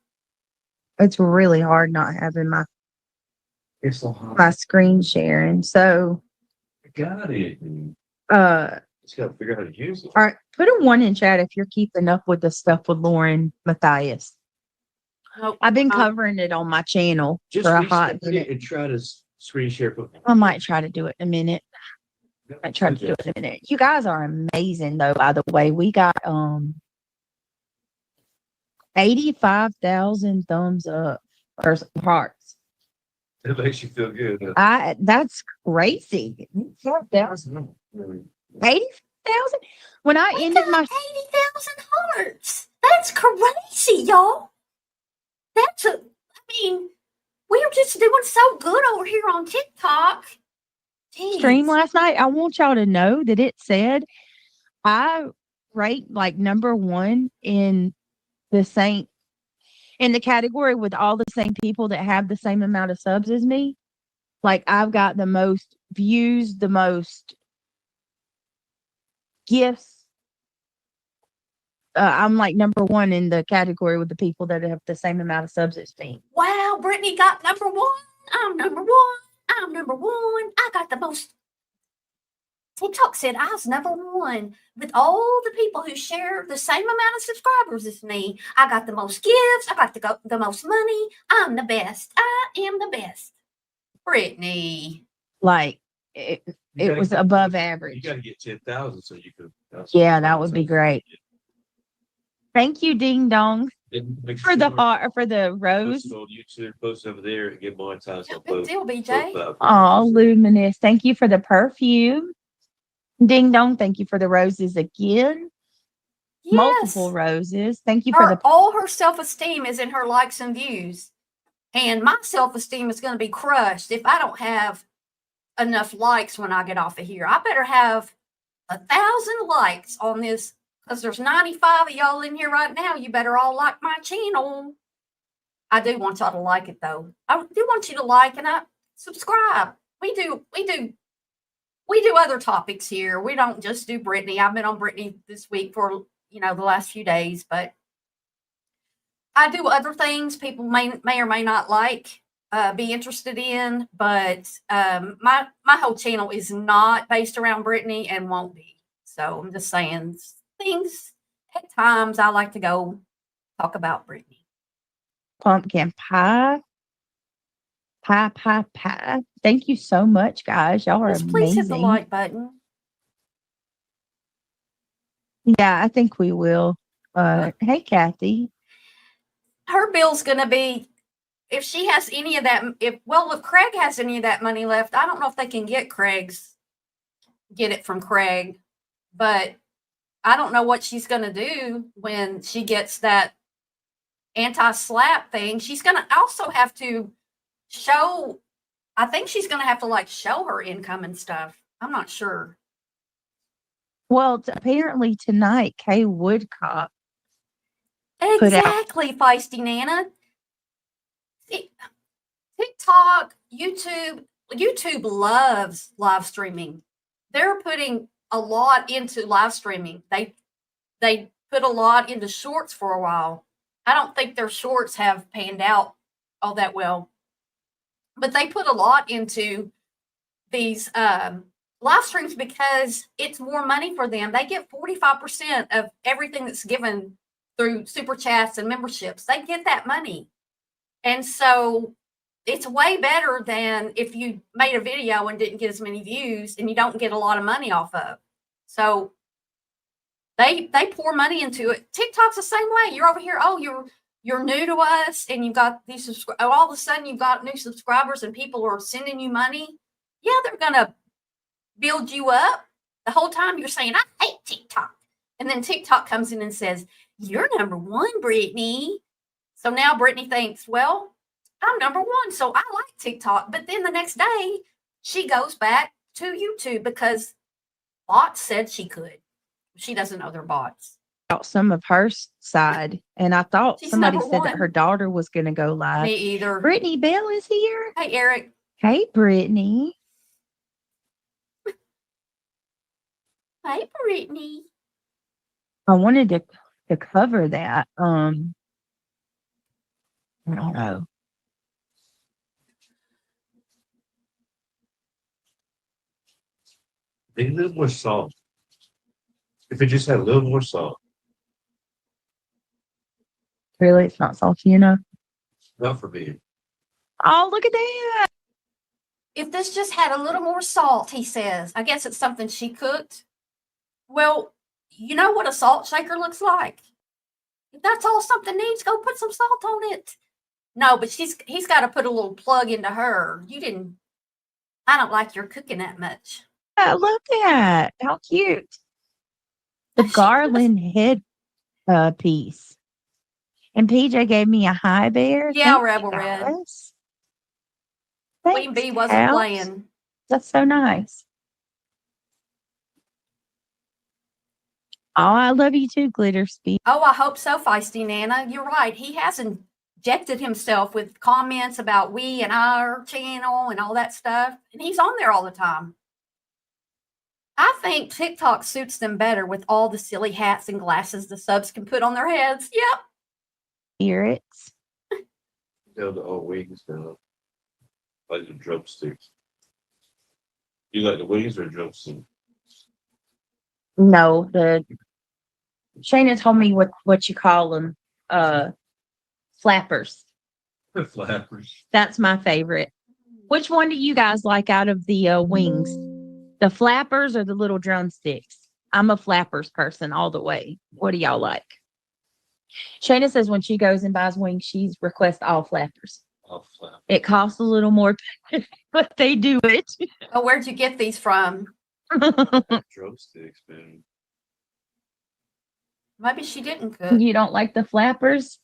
It's really hard not having my It's so hard. my screen sharing. So, I got it. Just gotta figure out how to use it. all right, put a 1 in chat if you're keeping up with the stuff with Lauren Matthias. Nope. I've been covering it on my channel Just for a hot restart it minute. and try to screen share. I might try to do it in a minute. I tried to do it in a minute. You guys are amazing, though. By the way, we got 85,000 thumbs up or hearts. It makes you feel good. Huh? That's crazy. 80,000. When I We ended got my 80,000 hearts. That's crazy, y'all. I mean, we're just doing so good over here on TikTok. Jeez. stream last night, I want y'all to know that it said I rate like number 1 in the category with all the same people that have the same amount of subs as me. Like, I've got the most views, the most gifts. I'm like number 1 in the category with the people that have the same amount of subs as me. Wow, Brittany got number 1. I'm number 1. I'm number 1. I got the most. TikTok said I was number 1 with all the people who share the same amount of subscribers as me. I got the most gifts. I got the most money. I'm the best. I am the best. Brittany. Like, it was above average. You got to get 10,000 so you could. Yeah, that would be great. Thank you, Ding Dong, for the rose. Post on YouTube, post over there, and get monetized. Yeah, good deal, BJ. Oh, luminous. Thank you for the perfume. Ding Dong, thank you for the roses again. Yes. Multiple roses. Thank you for all her self-esteem is in her likes and views. And my self-esteem is going to be crushed if I don't have enough likes when I get off of here. I better have 1,000 likes on this, because there's 95 of y'all in here right now. You better all like my channel. I do want y'all to like it, though. I do want you to like and subscribe. We do other topics here. We don't just do Brittany. I've been on Brittany this week for, the last few days, but I do other things people may or may not like, be interested in, but my whole channel is not based around Brittany and won't be. So I'm just saying things at times I like to go talk about Brittany. pumpkin pie. Pie. Thank you so much, guys. Y'all are amazing. Please hit the like button. Yeah, I think we will. Hey, Kathy. Her bill's going to be, if she has any of that, if Craig has any of that money left, I don't know if they can get Craig's get it from Craig, but I don't know what she's going to do when she gets that anti-slap thing. She's going to also have to show, I think she's going to have to like show her income and stuff. I'm not sure. Well, apparently tonight, Kay Woodcock. Exactly, Feisty Nana. TikTok, YouTube loves live streaming. They're putting a lot into live streaming. They put a lot into shorts for a while. I don't think their shorts have panned out all that well, but they put a lot into these live streams because it's more money for them. They get 45% of everything that's given through super chats and memberships. They get that money. And so it's way better than if you made a video and didn't get as many views and you don't get a lot of money off of. So they pour money into it. TikTok's the same way. You're over here, oh, you're new to us and you've got these all of a sudden you've got new subscribers and people are sending you money. Yeah, they're gonna build you up. The whole time you're saying, I hate TikTok. And then TikTok comes in and says, you're number one, Brittany. So now Brittany thinks, well, I'm number one, so I like TikTok. But then the next day, she goes back to YouTube because bots said she could. She doesn't know they're bots. Out some of her side, and I thought She's somebody number said one. that her daughter was going to go live. Me either. Brittany Bell is here. Hey, Eric. Hey, Brittany. Hey, Brittany. I wanted to cover that. I don't know. They need a little more salt. If it just had a little more salt. Really, it's not salty enough. Not for me. Oh, look at that. If this just had a little more salt, he says. I guess it's something she cooked. Well, you know what a salt shaker looks like. If that's all something needs, go put some salt on it. No, but he's got to put a little plug into her. I don't like your cooking that much. I love that. How cute. The garland head piece. And PJ gave me a high bear. Yeah, Thank Rebel you, Red. guys. Queen Thanks, Bee wasn't House. playing. That's so nice. Oh, I love you too, Glitter Speed. Oh, I hope so, Feisty Nana. You're right. He has injected himself with comments about we and our channel and all that stuff. And he's on there all the time. I think TikTok suits them better with all the silly hats and glasses the subs can put on their heads. Yep. Hear it. Down the old wings now. Like the drumsticks. You like the wings or drumsticks? No, Shayna told me what you call them. Flappers. The flappers. That's my favorite. Which one do you guys like out of the wings? The flappers or the little drumsticks? I'm a flappers person all the way. What do y'all like? Shayna says when she goes and buys wings, she requests all flappers. All flappers. It costs a little more, but they do it. Oh, where'd you get these from? Drumsticks, man. Maybe she didn't cook. You don't like the flappers?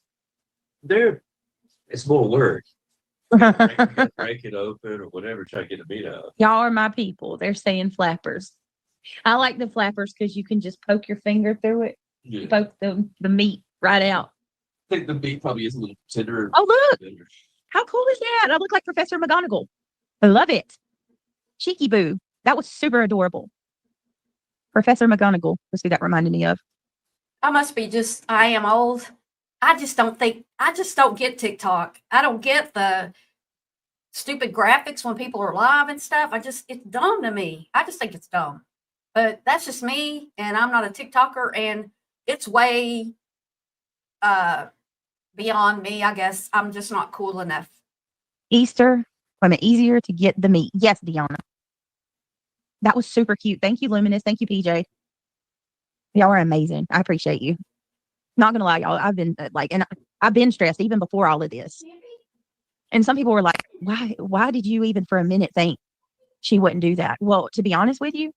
It's more work. Break it open or whatever, try to get the meat out. Y'all are my people. They're saying flappers. I like the flappers because you can just poke your finger through it, Yeah. poke the meat right out. I think the meat probably is a little tender. Oh, look. Tender. How cool is that? I look like Professor McGonagall. I love it. Cheeky Boo. That was super adorable. Professor McGonagall was who that reminded me of. I am old. I just don't get TikTok. I don't get the stupid graphics when people are live and stuff. It's dumb to me. I just think it's dumb. But that's just me, and I'm not a TikToker, and it's way beyond me, I guess. I'm just not cool enough. Easter, easier to get the meat. Yes, Deanna. That was super cute. Thank you, Luminous. Thank you, PJ. Y'all are amazing. I appreciate you. Not gonna lie, y'all. I've been I've been stressed even before all of this. And some people were like, why did you even for a minute think she wouldn't do that? Well, to be honest with you,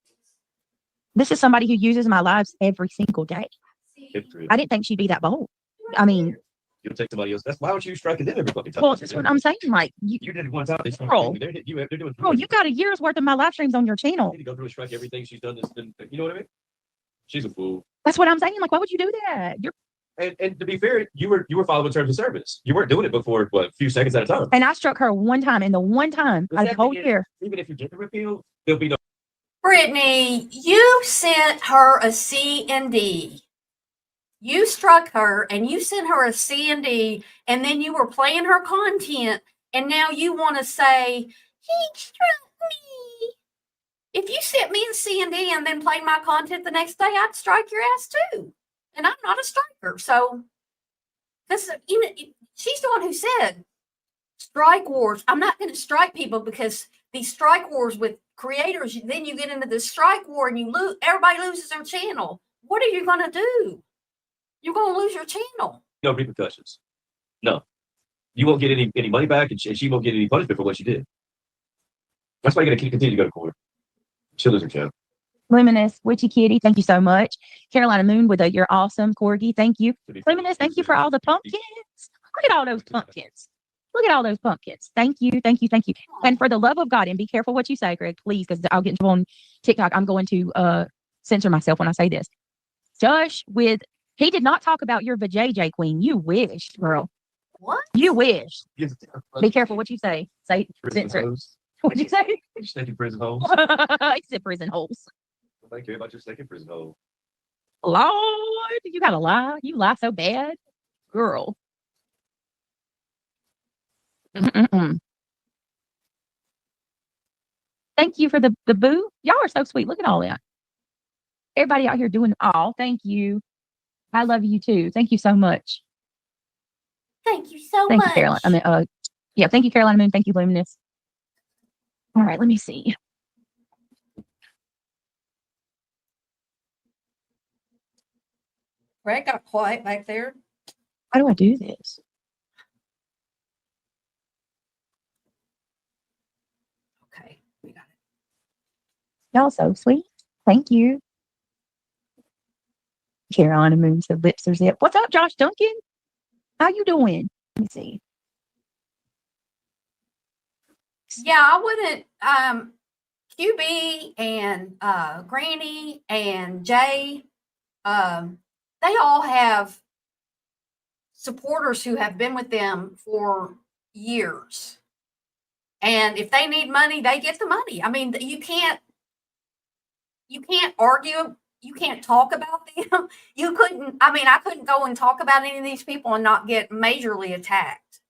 This is somebody who uses my lives every single day. It's true. I didn't think she'd be that bold. I mean, You'll take somebody else. Why don't you strike it in every fucking time? well, that's what I'm saying. Like, You did it one time. They struck Girl. me. They're hitting you. They're doing. bro, you got a year's worth of my live streams on your You channel. need to go through and strike everything she's done. You know what I mean? She's a fool. That's what I'm saying. Like, why would you do that? And to be fair, you were following terms of service. You weren't doing it before a few seconds at a time. And I struck her one time, and the one time The out of the whole second is- year. Even if you get the repeal, there'll be no. Brittany, you sent her a C and D. You struck her and you sent her a C and D, and then you were playing her content, and now you want to say, he struck me. If you sent me a C and D and then played my content the next day, I'd strike your ass too. And I'm not a striker. So, this, you know, she's the one who said, strike wars. I'm not going to strike people because these strike wars with creators, then you get into the strike war and everybody loses their channel. What are you going to do? You're going to lose your channel. No repercussions. No. You won't get any money back, and she won't get any punishment for what she did. That's why you got to continue to go to court. She'll lose her channel. Luminous, Witchy Kitty, thank you so much. Carolina Moon with you're awesome. Corgi, thank you. Luminous, thank you for all the pumpkins. Look at all those pumpkins. Look at all those pumpkins. Thank you, thank you, thank you. And for the love of God, and be careful what you say, Greg, please, because I'll get in trouble on TikTok. I'm going to censor myself when I say this. Josh he did not talk about your vajayjay queen. You wish, girl. What? You wish. Yes. Be careful what you say. Say, censor it. What'd you say? You're snaking prison holes. I said prison holes. I care about your snaking prison hole. Lord, you gotta lie. You lie so bad. Girl. Mm-mm-mm. Thank you for the boo. Y'all are so sweet. Look at all that. Everybody out here doing all. Thank you. I love you too. Thank you so much. Thank you so Thank much. you, Caroline. Yeah, thank you, Carolina Moon. Thank you, Luminous. All right, let me see. Greg got quiet back there. How do I do this? Okay, we got it. Y'all so sweet. Thank you. Carolina Moon said lips are zip. What's up, Josh Duncan? How you doing? Let me see. Yeah, I wouldn't. QB and Granny and Jay, they all have supporters who have been with them for years. And if they need money, they get the money. I mean, you can't argue. You can't talk about them. I couldn't go and talk about any of these people and not get majorly attacked.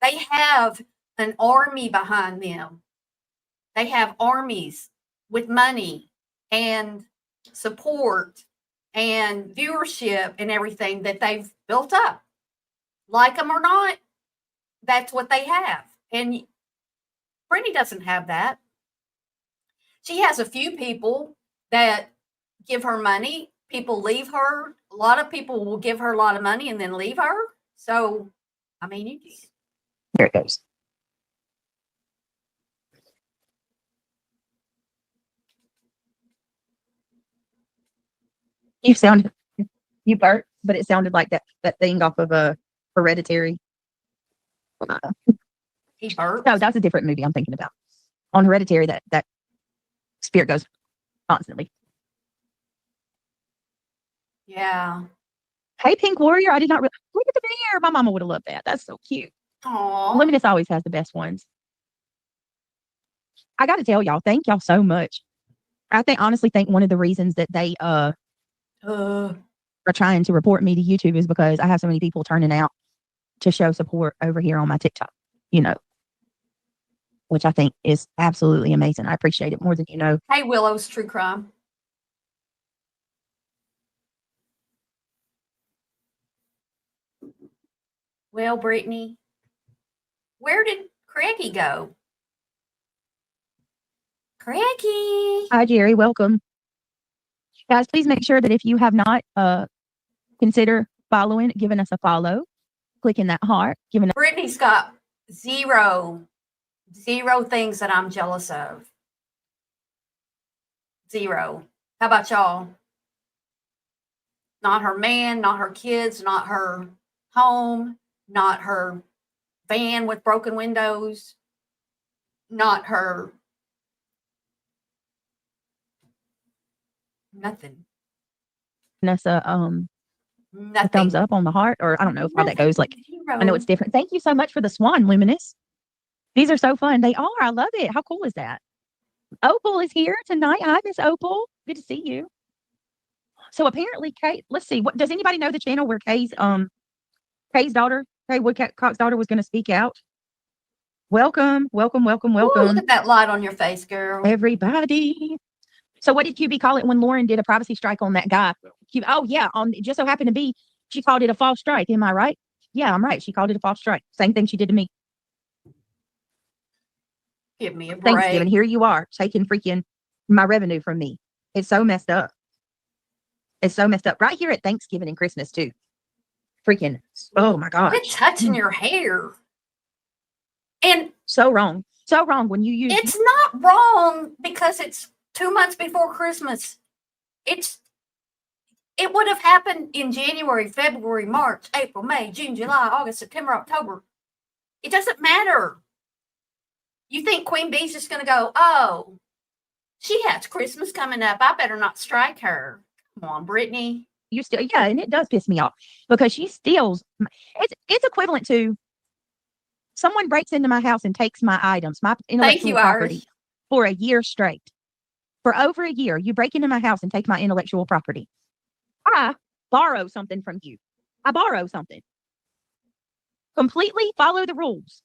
They have an army behind them. They have armies with money and support and viewership and everything that they've built up. Like them or not, that's what they have. And Brittany doesn't have that. She has a few people that give her money. People leave her. A lot of people will give her a lot of money and then leave her. So, I mean, you can. There it goes. You burped, but it sounded like that thing off of a Hereditary. He burped. No, that's a different movie I'm thinking about. On Hereditary, that spirit goes constantly. Yeah. Hey, Pink Warrior, I did not look at the bear. My mama would have loved that. That's so cute. Aww. Luminous always has the best ones. I got to tell y'all, thank y'all so much. I honestly think one of the reasons that they are trying to report me to YouTube is because I have so many people turning out to show support over here on my TikTok, which I think is absolutely amazing. I appreciate it more than you know. Hey, Willow's True Crime. Well, Brittany, where did Craigie go? Craigie. Hi, Jerry. Welcome. Guys, please make sure that if you have not, consider following, giving us a follow, clicking that heart, giving us. Brittany's got zero things that I'm jealous of. Zero. How about y'all? Not her man, not her kids, not her home, not her van with broken windows, not her nothing. Vanessa, a Nothing. thumbs up on the heart, or I don't know how that goes. Like, I know Zero. it's different. Thank you so much for the swan, Luminous. These are so fun. They are. I love it. How cool is that? Opal is here tonight. Hi, Miss Opal. Good to see you. So apparently, Kate, let's see. What does anybody know the channel where Kay's daughter, Kay Woodcock's daughter, was going to speak out? Welcome, welcome, welcome, Ooh, welcome, look at that light on your face, girl. everybody. So what did QB call it when Lauren did a privacy strike on that guy? Oh yeah, it just so happened to be she called it a false strike. Am I right? Yeah, I'm right. She called it a false strike. Same thing she did to me. Give me a break. Thanksgiving. Here you are taking freaking my revenue from me. It's so messed up. It's so messed up. Right here at Thanksgiving and Christmas too. Freaking. Oh my gosh. Quit touching your hair. And So wrong. So wrong when you use. it's not wrong because it's 2 months before Christmas. It would have happened in January, February, March, April, May, June, July, August, September, October. It doesn't matter. You think Queen Bee's just going to go, oh, she has Christmas coming up. I better not strike her. Come on, Brittany. You still, yeah, and it does piss me off because she steals. It's equivalent to someone breaks into my house and takes my items, my intellectual property, Irish. for a year straight. For over a year, you break into my house and take my intellectual property. I borrow something from you. I borrow something. Completely follow the rules.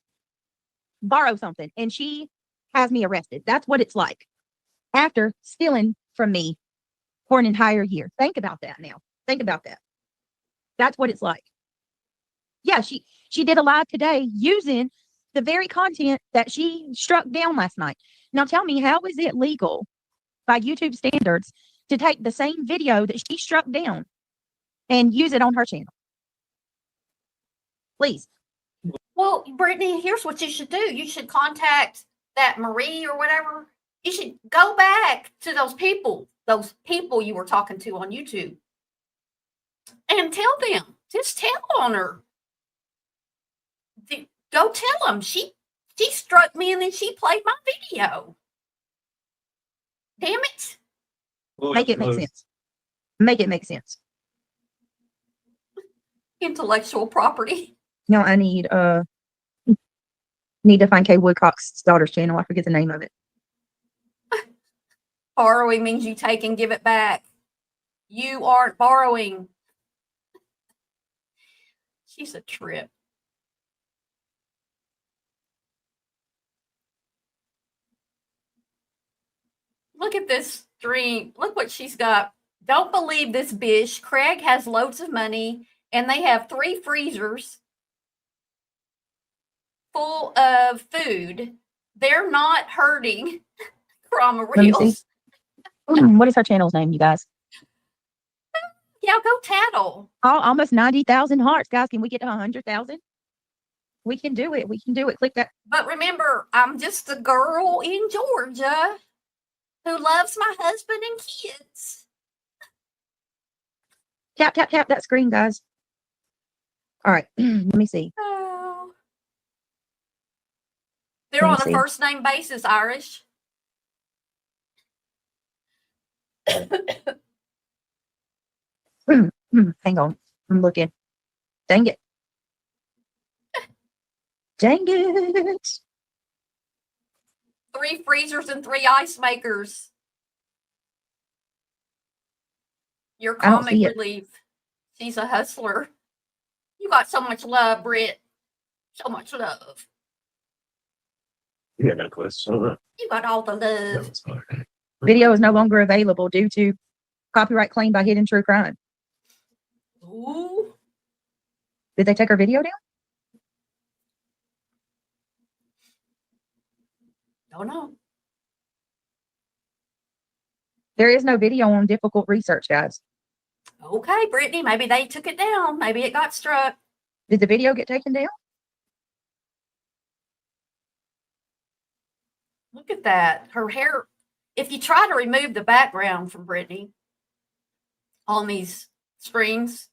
Borrow something, and she has me arrested. That's what it's like after stealing from me for an entire year. Think about that now. Think about that. That's what it's like. Yeah, she did a live today using the very content that she struck down last night. Now tell me, how is it legal by YouTube standards to take the same video that she struck down and use it on her channel? Please. Well, Brittany, here's what you should do. You should contact that Marie or whatever. You should go back to those people you were talking to on YouTube and tell them. Just tell on her. Go tell them. She struck me and then she played my video. Damn it. Make it make sense. Make it make sense. Intellectual property. No, I need to find Kay Woodcock's daughter's channel. I forget the name of it. Borrowing means you take and give it back. You aren't borrowing. She's a trip. Look at this stream. Look what she's got. Don't believe this bish. Craig has loads of money and they have 3 freezers full of food. They're not hurting Krama Let me see. Reels. What is her channel's name, you guys? Yeah, go tattle. Oh, almost 90,000 hearts, guys. Can we get to 100,000? We can do it. We can do it. Click that. But remember, I'm just a girl in Georgia who loves my husband and kids. Tap, tap, tap that screen, guys. All right. Let me see. Oh. They're Let me on a see. first name basis, Irish. Hang on. I'm looking. Dang it. Dang it. 3 freezers and 3 ice makers. Your I don't comic see it. relief. She's a hustler. You got so much love, Britt. So much love. Yeah, that question. You got all the That love. was hard. Video is no longer available due to copyright claim by Hidden True Crime. Ooh. Did they take her video down? Don't know. There is no video on difficult research, guys. Okay, Brittany, maybe they took it down. Maybe it got struck. Did the video get taken down? Look at that. Her hair if you try to remove the background from Brittany on these screens,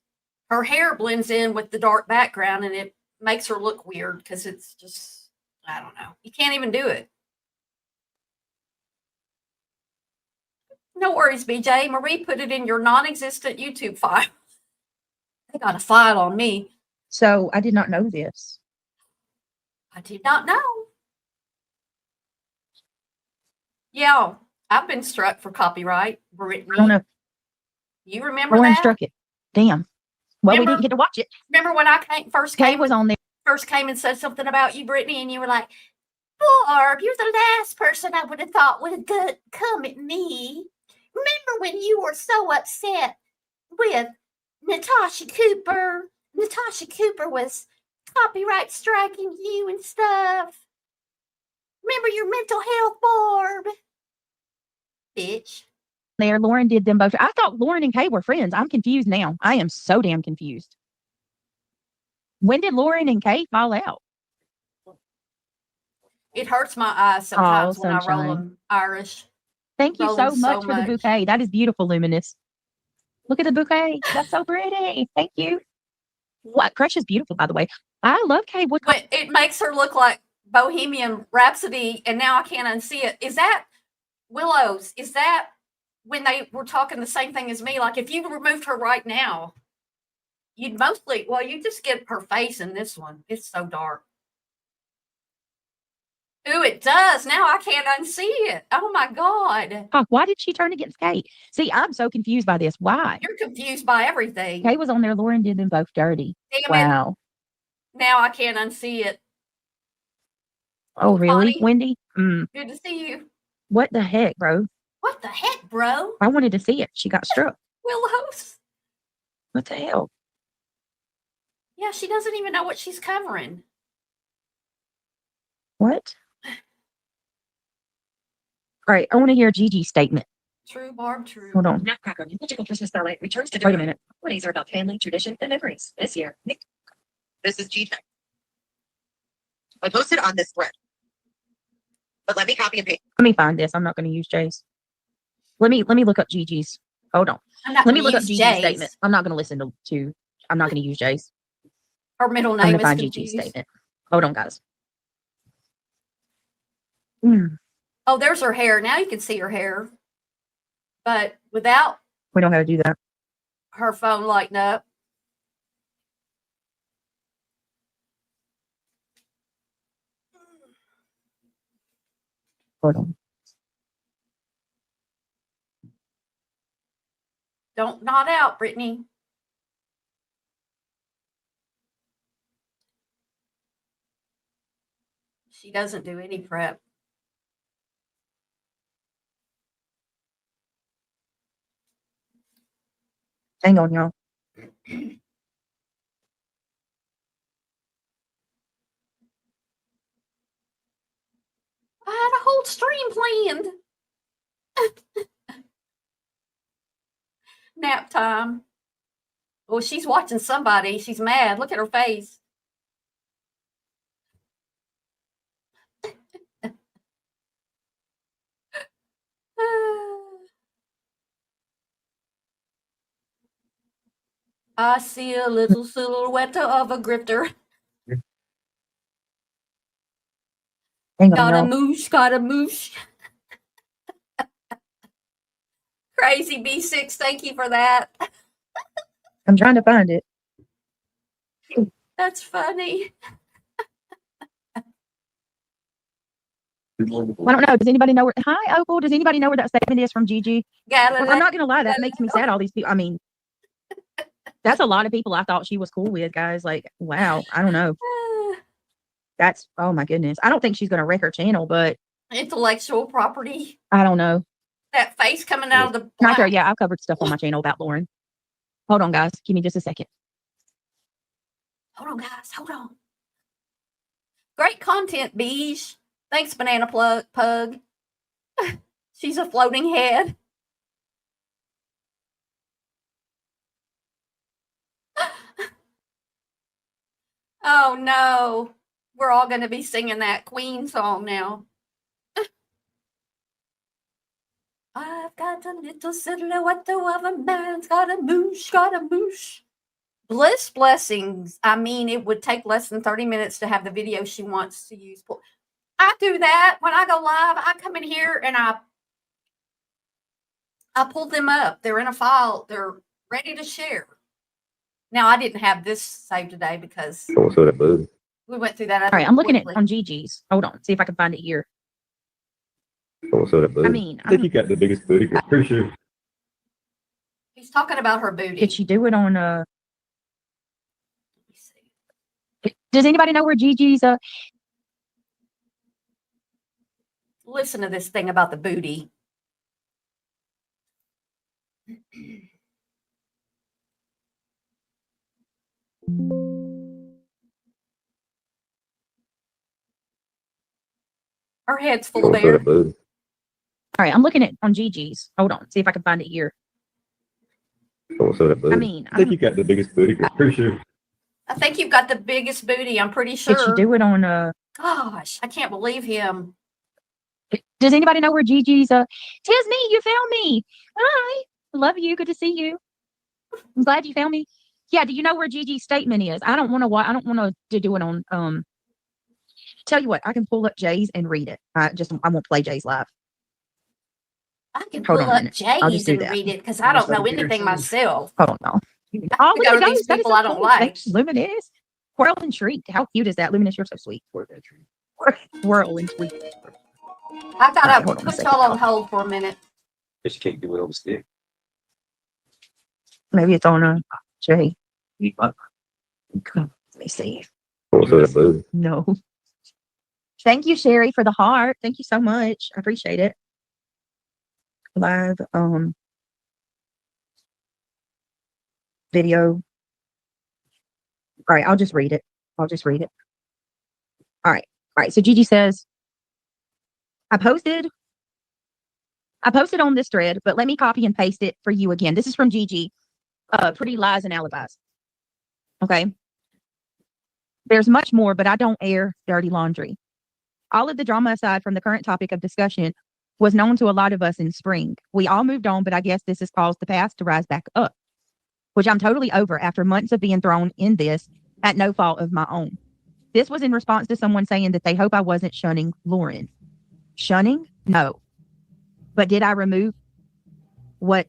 her hair blends in with the dark background and it makes her look weird because it's just, I don't know. You can't even do it. No worries, BJ. Marie put it in your non-existent YouTube file. They got a file on me. So I did not know this. I did not know. Yeah, I've been struck for copyright. Brittany, I don't know. you remember Lauren that? struck it. Damn. Well, we Remember- didn't get to watch it. Remember when I first Kay came was on there. and said something about you, Brittany, and you were like, Barb, you're the last person I would have thought would come at me. Remember when you were so upset with Natasha Cooper? Natasha Cooper was copyright striking you and stuff. Remember your mental health, Barb? Bitch. There, Lauren did them both. I thought Lauren and Kay were friends. I'm confused now. I am so damn confused. When did Lauren and Kay fall out? It hurts my eyes sometimes when I roll sunshine. them Irish. Thank you Roll so them much so for the much. bouquet. That is beautiful, Luminous. Look at the bouquet. That's so pretty. Thank you. What Crush is beautiful, by the way. I love Kay Woodcock. But it makes her look like Bohemian Rhapsody, and now I can't unsee it. Is that Willows? Is that when they were talking the same thing as me? Like if you removed her right now, you'd mostly, well, you just get her face in this one. It's so dark. Ooh, it does. Now I can't unsee it. Oh my God. Why did she turn against Kay? See, I'm so confused by this. Why? You're confused by everything. Kay was on there. Lauren did them both dirty. Damn it. Wow. Now I can't unsee it. Oh, really? Connie? Wendy? Good to see you. What the heck, bro? What the heck, bro? I wanted to see it. She got struck. Willows. What the hell? Yeah, she doesn't even know what she's covering. What? All right, I want to hear Gigi's statement. True, Barb, true. Hold on. Nutcracker Magical Christmas Ballet returns to Wait a Durham. minute. Holidays are about family, tradition, and memories. This year, this is Gigi. I posted on this thread, but let me copy and paste. Let me find this. I'm not going to use Jay's. Let me look up Gigi's. Hold on. I'm not Let me gonna look up use Gigi's Jay's. statement. I'm not going to listen to. I'm not going to use Jay's. Her middle I'm name going is to find confused. Gigi's statement. Hold on, guys. Oh, there's her hair. Now you can see her hair. But without We don't have to do that. her phone lighting up. Hold on. Don't nod out, Brittany. She doesn't do any prep. Hang on, y'all. I had a whole stream planned. Nap time. Oh, she's watching somebody. She's mad. Look at her face. I see a little silhouette of a grifter. Hang on, Got a y'all. moosh, got a moosh. Crazy B6, thank you for that. I'm trying to find it. That's funny. I don't know. Does anybody know where? Hi, Opal. Does anybody know where that statement is from Gigi? Got I'm not gonna lie. That makes me sad. All these people. I mean, that's a lot of people I thought she was cool with, guys. Like, wow. I don't know. That's, oh my goodness. I don't think she's gonna wreck her channel, but Intellectual property. I don't know. That face coming out of the Not there. black. Yeah, I've covered stuff on my channel about Lauren. Hold on, guys. Give me just a second. Hold on, guys. Hold on. Great content, Beige. Thanks, Banana Pug. She's a floating head. Oh no. We're all going to be singing that Queen song now. got a little silhouette of a man's got a moosh, got a moosh. Bliss blessings. I mean, it would take less than 30 minutes to have the video she wants to use. I do that when I go live. I come in here and I pull them up. They're in a file. They're ready to share. Now, I didn't have this saved today because we went through that. All right, I'm looking at on Gigi's. Hold on, see if I can find it here. I mean, I think you got the biggest booty for sure. He's talking about her booty. Did she do it on? Let me see. Does anybody know where Gigi's? Listen to this thing about the booty. Her head's full of air. All right, I'm looking at on Gigi's. Hold on, see if I can find it here. I mean, I think you got the biggest booty for sure. I think you've got the biggest booty. I'm pretty sure. Did she do it on? Gosh, I can't believe him. Does anybody know where Gigi's? Tis me, you found me. Hi, love you. Good to see you. I'm glad you found me. Yeah, do you know where Gigi's statement is? I don't want to do it on. Tell you what, I can pull up Jay's and read it. I won't play Jay's live. I can Hold pull on a up minute. I'll just Jay's do and that. read it because I don't know anything myself. Hold on, no. I have to go to these people I don't like. Luminous. Whirl and Shriek. How cute is that? Luminous, you're so sweet. Whirl and Shriek. I thought I hold on a put second. y'all on hold for a minute. She can't do it on the stick. Maybe it's on Jay. What? Let me see. No. Thank you, Sherry, for the heart. Thank you so much. I appreciate it. Live video. All right, I'll just read it. All right. So Gigi says, I posted on this thread, but let me copy and paste it for you again. This is from Gigi. Pretty Lies and Alibis. Okay. There's much more, but I don't air dirty laundry. All of the drama aside from the current topic of discussion was known to a lot of us in spring. We all moved on, but I guess this has caused the past to rise back up, which I'm totally over after months of being thrown in this at no fault of my own. This was in response to someone saying that they hope I wasn't shunning Lauren. Shunning? No. But did I remove what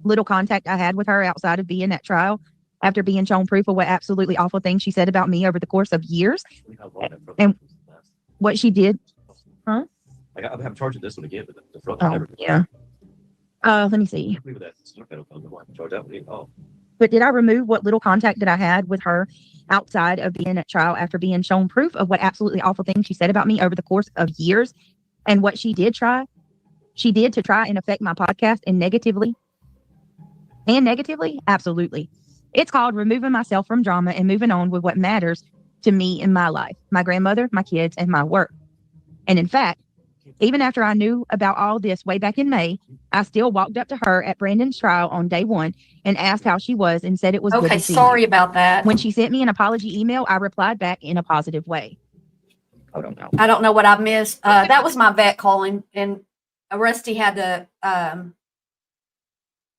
little contact I had with her outside of being at trial after being shown proof of what absolutely awful things she said about me over the course of years? And what she did? Huh? I'm having charge of this one again, but the front Oh, yeah. Let me see. But did I remove what little contact that I had with her outside of being at trial after being shown proof of what absolutely awful things she said about me over the course of years? And what she did to try and affect my podcast and negatively? Absolutely. It's called removing myself from drama and moving on with what matters to me in my life, my grandmother, my kids, and my work. And in fact, even after I knew about all this way back in May, I still walked up to her at Brandon's trial on day one and asked how she was and said it was good Okay, to see sorry you. about that. When she sent me an apology email, I replied back in a positive way. I don't know. I don't know what I missed. That was my vet calling, and Rusty had to.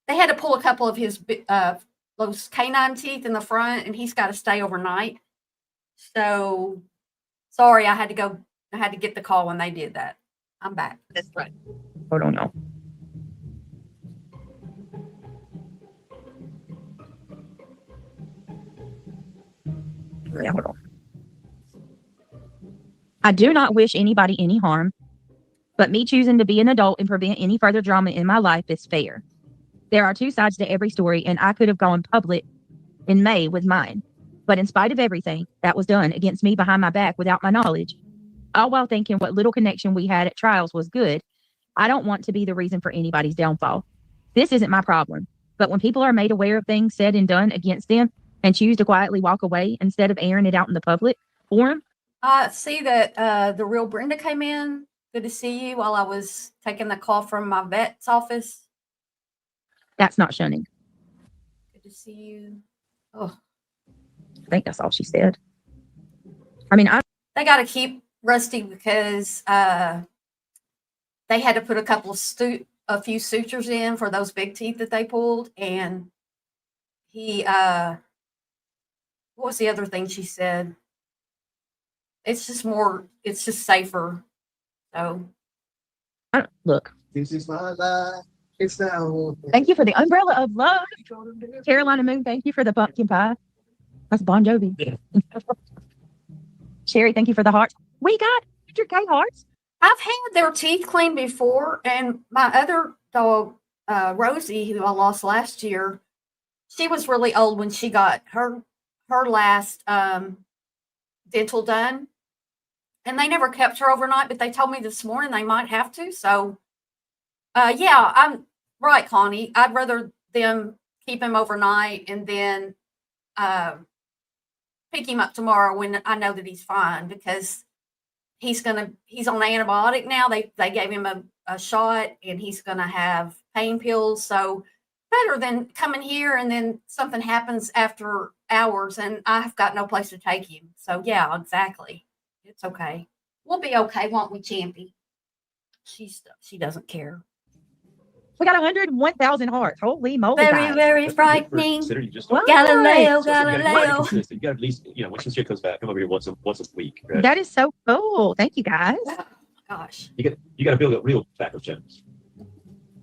They had to pull a couple of his those canine teeth in the front, and he's got to stay overnight. So, sorry, I had to go. I had to get the call when they did that. I'm back. This thread. I don't know. Yeah, hold on. I do not wish anybody any harm, but me choosing to be an adult and prevent any further drama in my life is fair. There are two sides to every story, and I could have gone public in May with mine. But in spite of everything that was done against me behind my back without my knowledge, all while thinking what little connection we had at trials was good, I don't want to be the reason for anybody's downfall. This isn't my problem. But when people are made aware of things said and done against them and choose to quietly walk away instead of airing it out in the public forum. I see that the real Brenda came in. Good to see you while I was taking the call from my vet's office. That's not shunning. Good to see you. Oh, I think that's all she said. I mean, they got to keep Rusty because they had to put a couple of a few sutures in for those big teeth that they pulled, and he what was the other thing she said? It's just safer. So Look, This is my life. It's now. thank you for the umbrella of love. Carolina Moon, thank you for the pumpkin pie. That's Bon Jovi. Yeah. Sherry, thank you for the hearts. We got 100K hearts. I've had their teeth cleaned before, and my other dog, Rosie, who I lost last year, she was really old when she got her last dental done, and they never kept her overnight. But they told me this morning they might have to. So, yeah, I'm right, Connie. I'd rather them keep him overnight and then pick him up tomorrow when I know that he's fine, because he's on antibiotic now. They gave him a shot, and he's gonna have pain pills. So better than coming here and then something happens after hours and I've got no place to take him. So yeah, exactly. It's okay. We'll be okay, won't we, Champy? She doesn't care. We got 101,000 hearts. Holy moly. Very, guys. very frightening. Consider you just What? Galileo, So you gotta be Galileo. consistent. You got to at least, when this shit comes back, come over here once a week. Right? That is so cool. Thank you, guys. Gosh. You got to build up real tobacco channels.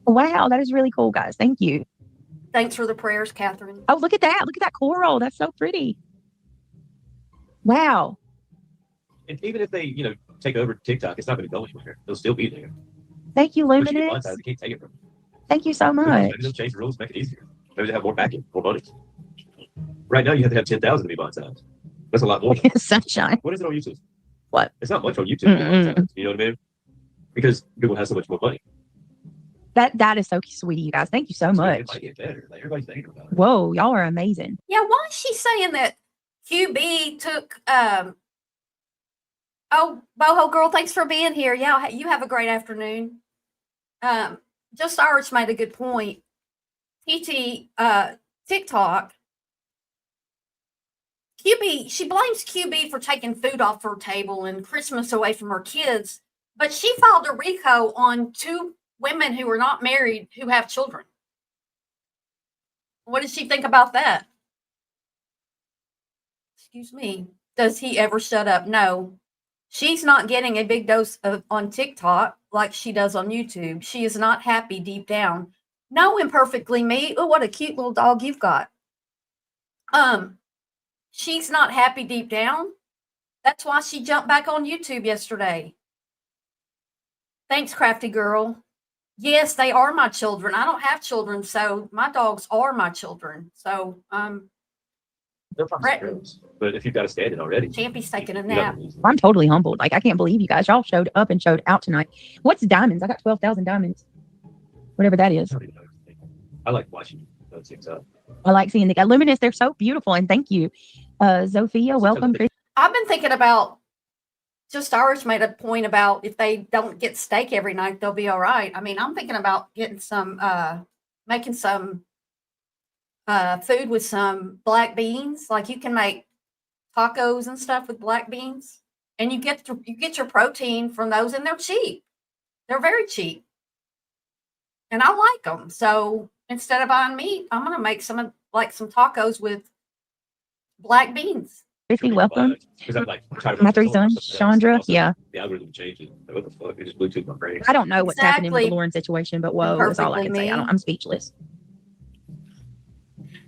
Wow, that is really cool, guys. Thank you. Thanks for the prayers, Catherine. Oh, look at that. Look at that coral. That's so pretty. Wow. And even if they, take over TikTok, it's not going to go anywhere. They'll still be there. Thank you, Once you get Luminous. monetized, they can't take it from you. Thank you so much. Maybe they'll change the rules, make it easier. Maybe they have more backing, more money. Right now, you have to have 10,000 to be monetized. That's a lot more. Sunshine. What is it on YouTube? What? It's not much on YouTube. To be monetized, you know what I mean? Because Google has so much more money. That is so sweet of you guys. Thank you so It much. might get better. Like, everybody's thinking about it. Whoa, y'all are amazing. Yeah, why is she saying that QB took oh, Boho girl, thanks for being here. Yeah, you have a great afternoon. Just Irish made a good point. TikTok, QB, she blames QB for taking food off her table and Christmas away from her kids, but she filed a RICO on 2 women who are not married who have children. What does she think about that? Excuse me. Does he ever shut up? No. She's not getting a big dose on TikTok like she does on YouTube. She is not happy deep down. No, imperfectly me. Oh, what a cute little dog you've got. She's not happy deep down. That's why she jumped back on YouTube yesterday. Thanks, Crafty Girl. Yes, they are my children. I don't have children, so my dogs are my children. So, They're probably girls. But if you've got a stand-in already. Champy's taking a you got nap. reason. I'm totally humbled. Like, I can't believe you guys. Y'all showed up and showed out tonight. What's diamonds? I got 12,000 diamonds. Whatever that is. I don't even know everything. I like watching those things up. I like seeing the luminous. They're so beautiful. And thank you. Zofia, welcome. I've been thinking about, just Irish made a point about if they don't get steak every night, they'll be all right. I mean, I'm thinking about getting some, making some food with some black beans. Like you can make tacos and stuff with black beans, and you get your protein from those, and they're cheap. They're very cheap, and I like them. So instead of buying meat, I'm gonna make some tacos with black beans. Chrissy, welcome. Like, My 3 sons, Chandra. Yeah. The algorithm changes. What the fuck? It just Bluetooth my brain. I don't know what's happening with the Exactly. Lauren situation, but whoa, that's all I can Perfectly say. me. I'm speechless.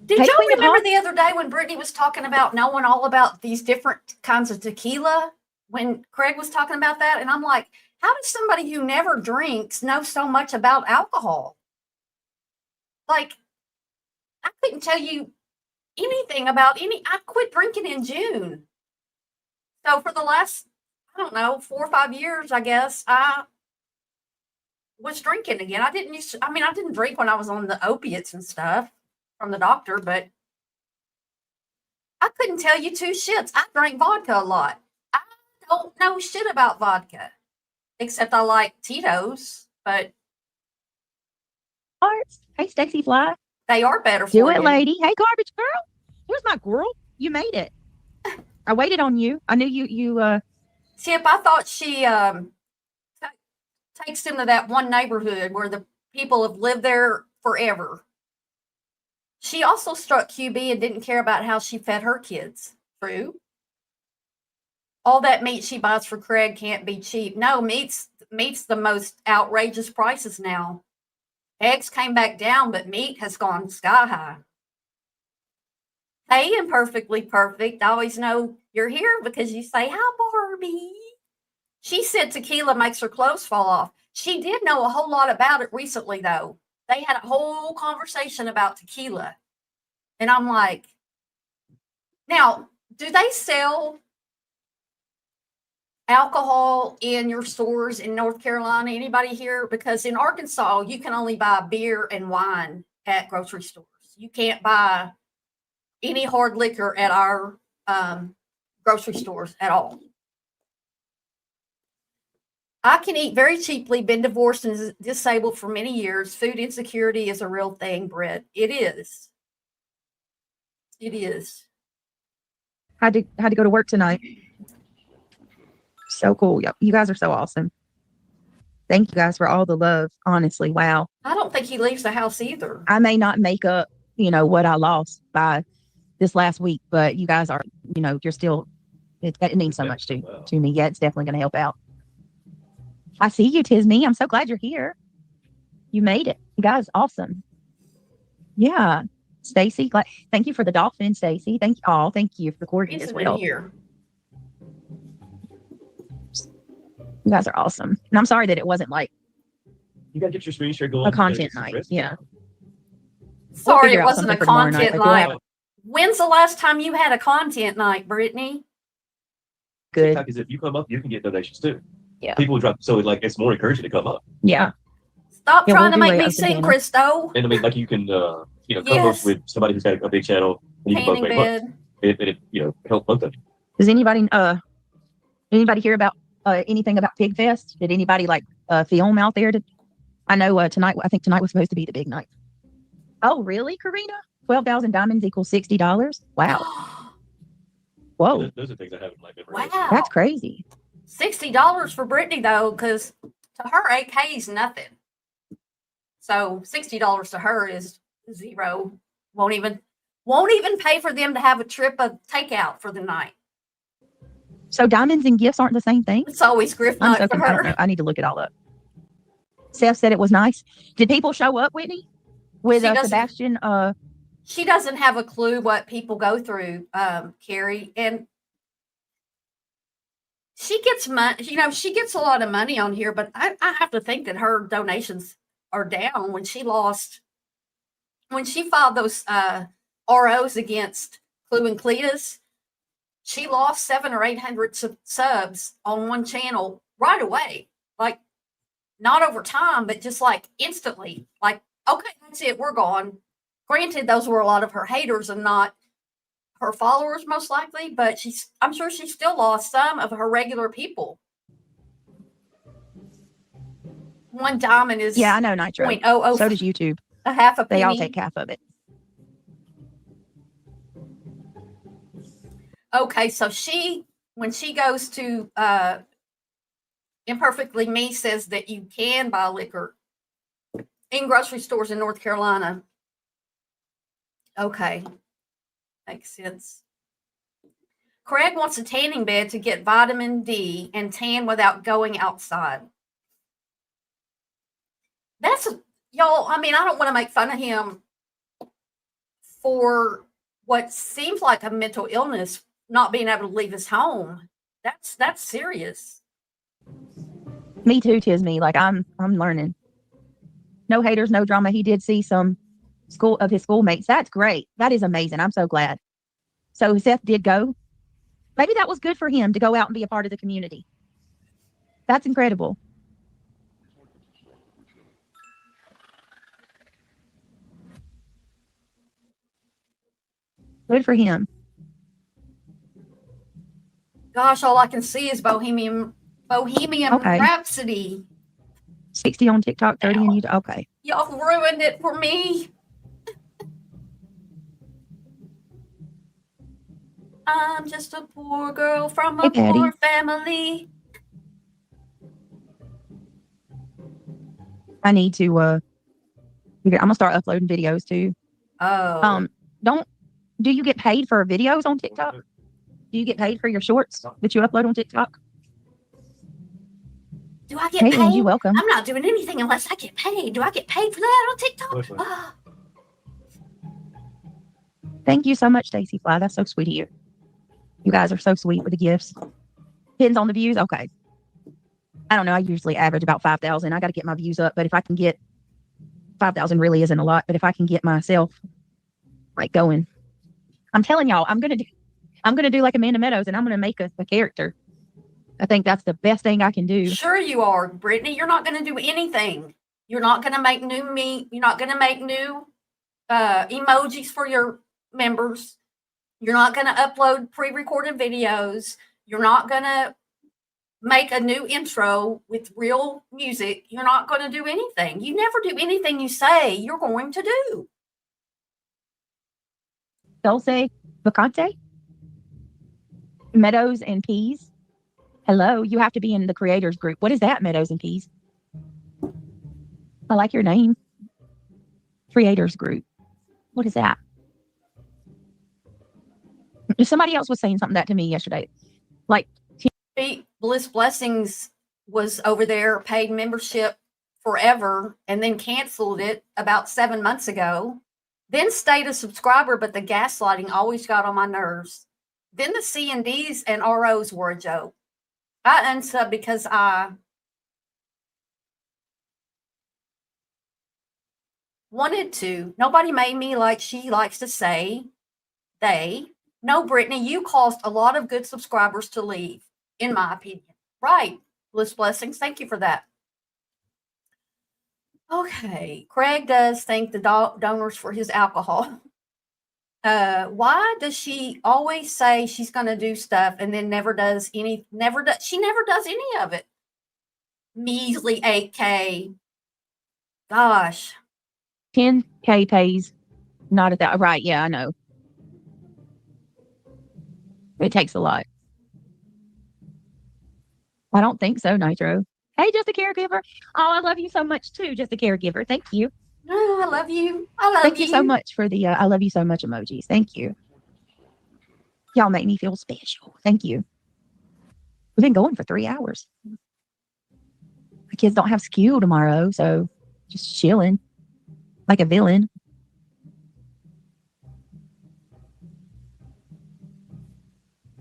Did Hey, y'all Queen of remember Hearts. the other day when Brittany was talking about knowing all about these different kinds of tequila? When Craig was talking about that, and I'm like, how does somebody who never drinks know so much about alcohol? Like, I couldn't tell you anything about I quit drinking in June. So for the last, I don't know, 4 or 5 years, I guess, I was drinking again. I didn't drink when I was on the opiates and stuff from the doctor, but I couldn't tell you 2 shits. I drank vodka a lot. I don't know shit about vodka, except I like Tito's, but Hearts. Hey, Stacy Fly. they are better for Do you. it, lady. Hey, garbage girl. Here's my girl. You made it. I waited on you. I knew you Chip, I thought she takes him to that one neighborhood where the people have lived there forever. She also struck QB and didn't care about how she fed her kids. True. All that meat she buys for Craig can't be cheap. No, meat's the most outrageous prices now. Eggs came back down, but meat has gone sky high. Hey, Imperfectly Perfect. I always know you're here because you say, hi, Barbie. She said tequila makes her clothes fall off. She did know a whole lot about it recently, though. They had a whole conversation about tequila. And I'm like, now, do they sell alcohol in your stores in North Carolina? Anybody here? Because in Arkansas, you can only buy beer and wine at grocery stores. You can't buy any hard liquor at our grocery stores at all. I can eat very cheaply, been divorced and disabled for many years. Food insecurity is a real thing, Britt. It is. It is. Had to go to work tonight. So cool. Yep. You guys are so awesome. Thank you guys for all the love. Honestly, wow. I don't think he leaves the house either. I may not make up, what I lost by this last week, but you guys are, you're still, it means so much to me. Yeah, it's definitely going to help out. I see you, Tisney. I'm so glad you're here. You made it. You guys, awesome. Yeah. Stacy, thank you for the dolphin, Stacy. Thank you for the corgi as well. Here. You guys are awesome. And I'm sorry that it wasn't like You gotta get your screen share going. a content night. Yeah. Sorry, figure it out wasn't a something for tomorrow night. content Like, night. When's the last time you had a content night, Brittany? Good. TikTok is if you come up, you can get donations too. Yeah. People drop, so it's more encouraging to come up. Yeah. Stop Yeah, trying we'll to do make it me up sing, again. Christo. And I mean, like you can, come Yes. up with somebody who's got a big channel. And you can both Painting make money. bed. It help both of you. Does anybody hear about anything about Pig Fest? Did anybody film out there? I know I think tonight was supposed to be the big night. Oh, really, Karina? 12,000 diamonds equals $60. Wow. Whoa. Those are things I haven't like ever. Wow. That's crazy. $60 for Brittany though, because to her 8K is nothing. So $60 to her is zero. Won't even pay for them to have a trip of takeout for the night. So diamonds and gifts aren't the same thing? It's always grift I'm night so for confused. I don't her. know. I need to look it all up. Seth said it was nice. Did people show up, Whitney? With She doesn't- Sebastian? She doesn't have a clue what people go through, Carrie, and she gets money. She gets a lot of money on here, but I have to think that her donations are down. When she filed those ROs against Clue and Cletus, she lost 700 or 800 subs on one channel right away. Like, not over time, but just like instantly. Like, okay, that's it, we're gone. Granted, those were a lot of her haters and not her followers, most likely, but I'm sure she still lost some of her regular people. One diamond is yeah, I know Nitro. 0.00. So does YouTube. A half a penny. They all take half of it. Okay, so when she goes to Imperfectly Me says that you can buy liquor in grocery stores in North Carolina. Okay, makes sense. Craig wants a tanning bed to get vitamin D and tan without going outside. Y'all, I mean, I don't want to make fun of him for what seems like a mental illness, not being able to leave his home. That's serious. Me too, Tisney. Like I'm learning. No haters, no drama. He did see some of his schoolmates. That's great. That is amazing. I'm so glad. So Seth did go. Maybe that was good for him to go out and be a part of the community. That's incredible. Good for him. Gosh, all I can see is Bohemian Okay. Rhapsody. 60 on TikTok, 30 on YouTube. Okay. Y'all ruined it for me. I'm just a poor girl from a Hey, Patty. poor family. I need to I'm gonna start uploading videos too. Oh, Do you get paid for videos on TikTok? Do you get paid for your shorts that you upload on TikTok? do I get Hey, paid? Angie, welcome. I'm not doing anything unless I get paid. Do I get paid for that on TikTok? Oh, Thank you so much, Stacy Fly. That's so sweet of you. You guys are so sweet with the gifts. Depends on the views. Okay. I don't know. I usually average about 5,000. I got to get my views up, but if I can get 5,000, really isn't a lot. But if I can get myself like going, I'm telling y'all, I'm gonna do like Amanda Meadows, and I'm gonna make a character. I think that's the best thing I can do. sure you are, Brittany. You're not going to do anything. You're not going to make new You're not going to make new emojis for your members. You're not going to upload pre-recorded videos. You're not going to make a new intro with real music. You're not going to do anything. You never do anything you say you're going to do. Dulce Vacante, Meadows and Peas. Hello, you have to be in the creators group. What is that, Meadows and Peas? I like your name. Creators group. What is that? Somebody else was saying something that to me yesterday. Like, Bliss Blessings was over there, paid membership forever, and then canceled it about 7 months ago. Then stayed a subscriber, but the gaslighting always got on my nerves. Then the C&Ds and ROs were a joke. I unsubbed because I wanted to. Nobody made me, like she likes to say. They. No, Brittany, you caused a lot of good subscribers to leave, in my opinion. Right. Bliss Blessings. Thank you for that. Okay. Craig does thank the donors for his alcohol. Why does she always say she's going to do stuff and then never does any of it? Measly 8K. Gosh. 10K pays not at that. Right. Yeah, I know. It takes a lot. I don't think so, Nitro. Hey, just a caregiver. Oh, I love you so much too, just a caregiver. Thank you. Oh, I love you. I love you. Thank you so much for the I love you so much emojis. Thank you. Y'all make me feel special. Thank you. We've been going for 3 hours. The kids don't have school tomorrow, so just chilling like a villain.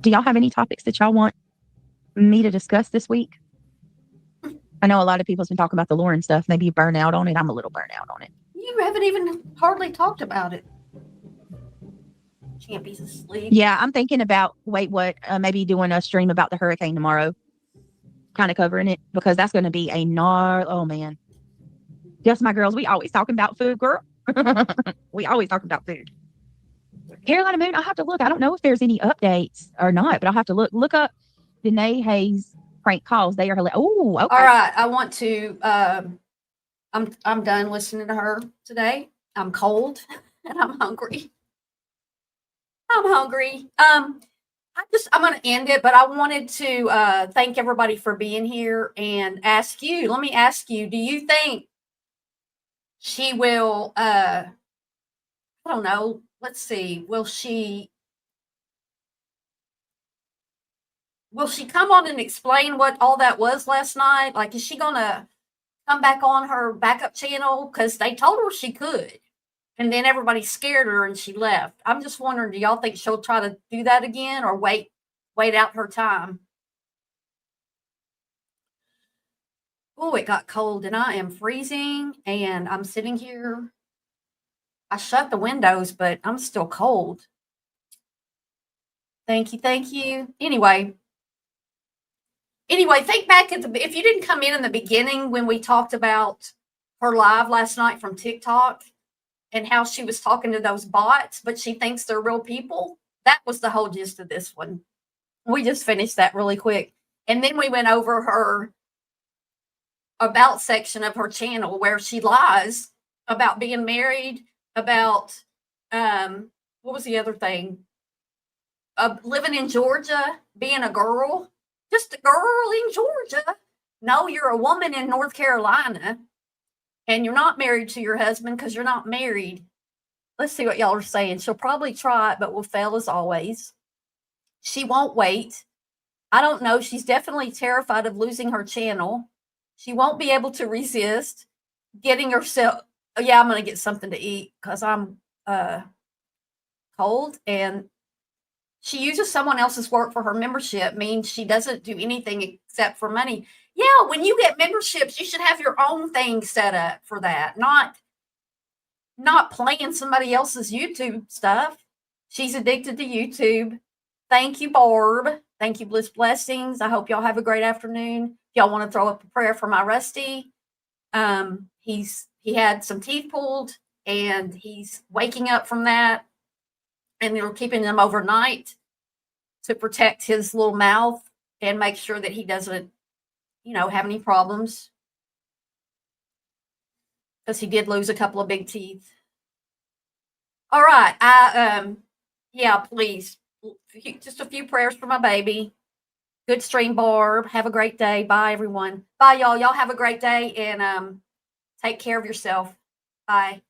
Do y'all have any topics that y'all want me to discuss this week? I know a lot of people's been talking about the Lauren stuff. Maybe you burn out on it. I'm a little burnt out on it. You haven't even hardly talked about it. Champy's asleep. Yeah, I'm thinking about maybe doing a stream about the hurricane tomorrow, kind of covering it, because that's going to be a oh man. Just my girls, we always talking about food, girl. We always talking about food. Carolina Moon, I'll have to look. I don't know if there's any updates or not, but I'll have to look up Danae Hayes prank calls. They are hilarious. Oh, okay. All right. I want to I'm done listening to her today. I'm cold and I'm hungry. I'm going to end it, but I wanted to thank everybody for being here and let me ask you, do you think she will, I don't know, let's see, will she come on and explain what all that was last night? Like, is she going to come back on her backup channel? Because they told her she could. And then everybody scared her and she left. I'm just wondering, do y'all think she'll try to do that again or wait out her time? Oh, it got cold and I am freezing and I'm sitting here. I shut the windows, but I'm still cold. Thank you. Anyway, think back if you didn't come in the beginning when we talked about her live last night from TikTok and how she was talking to those bots, but she thinks they're real people. That was the whole gist of this one. We just finished that really quick. And then we went over her about section of her channel where she lies about being married, about, what was the other thing? Living in Georgia, being a girl, just a girl in Georgia. No, you're a woman in North Carolina. and you're not married to your husband because you're not married, let's see what y'all are saying. She'll probably try it, but will fail as always. She won't wait. I don't know. She's definitely terrified of losing her channel. She won't be able to resist getting herself. Yeah, I'm going to get something to eat because I'm cold. And she uses someone else's work for her membership, means she doesn't do anything except for money. Yeah, when you get memberships, you should have your own thing set up for that, not playing somebody else's YouTube stuff. She's addicted to YouTube. Thank you, Barb. Thank you, Bliss Blessings. I hope y'all have a great afternoon. If y'all want to throw up a prayer for my Rusty, he had some teeth pulled and he's waking up from that, and they're keeping him overnight to protect his little mouth and make sure that he doesn't, have any problems, because he did lose a couple of big teeth. All right. Yeah, please. Just a few prayers for my baby. Good stream, Barb. Have a great day. Bye, everyone. Bye, y'all. Y'all have a great day, and take care of yourself. Bye.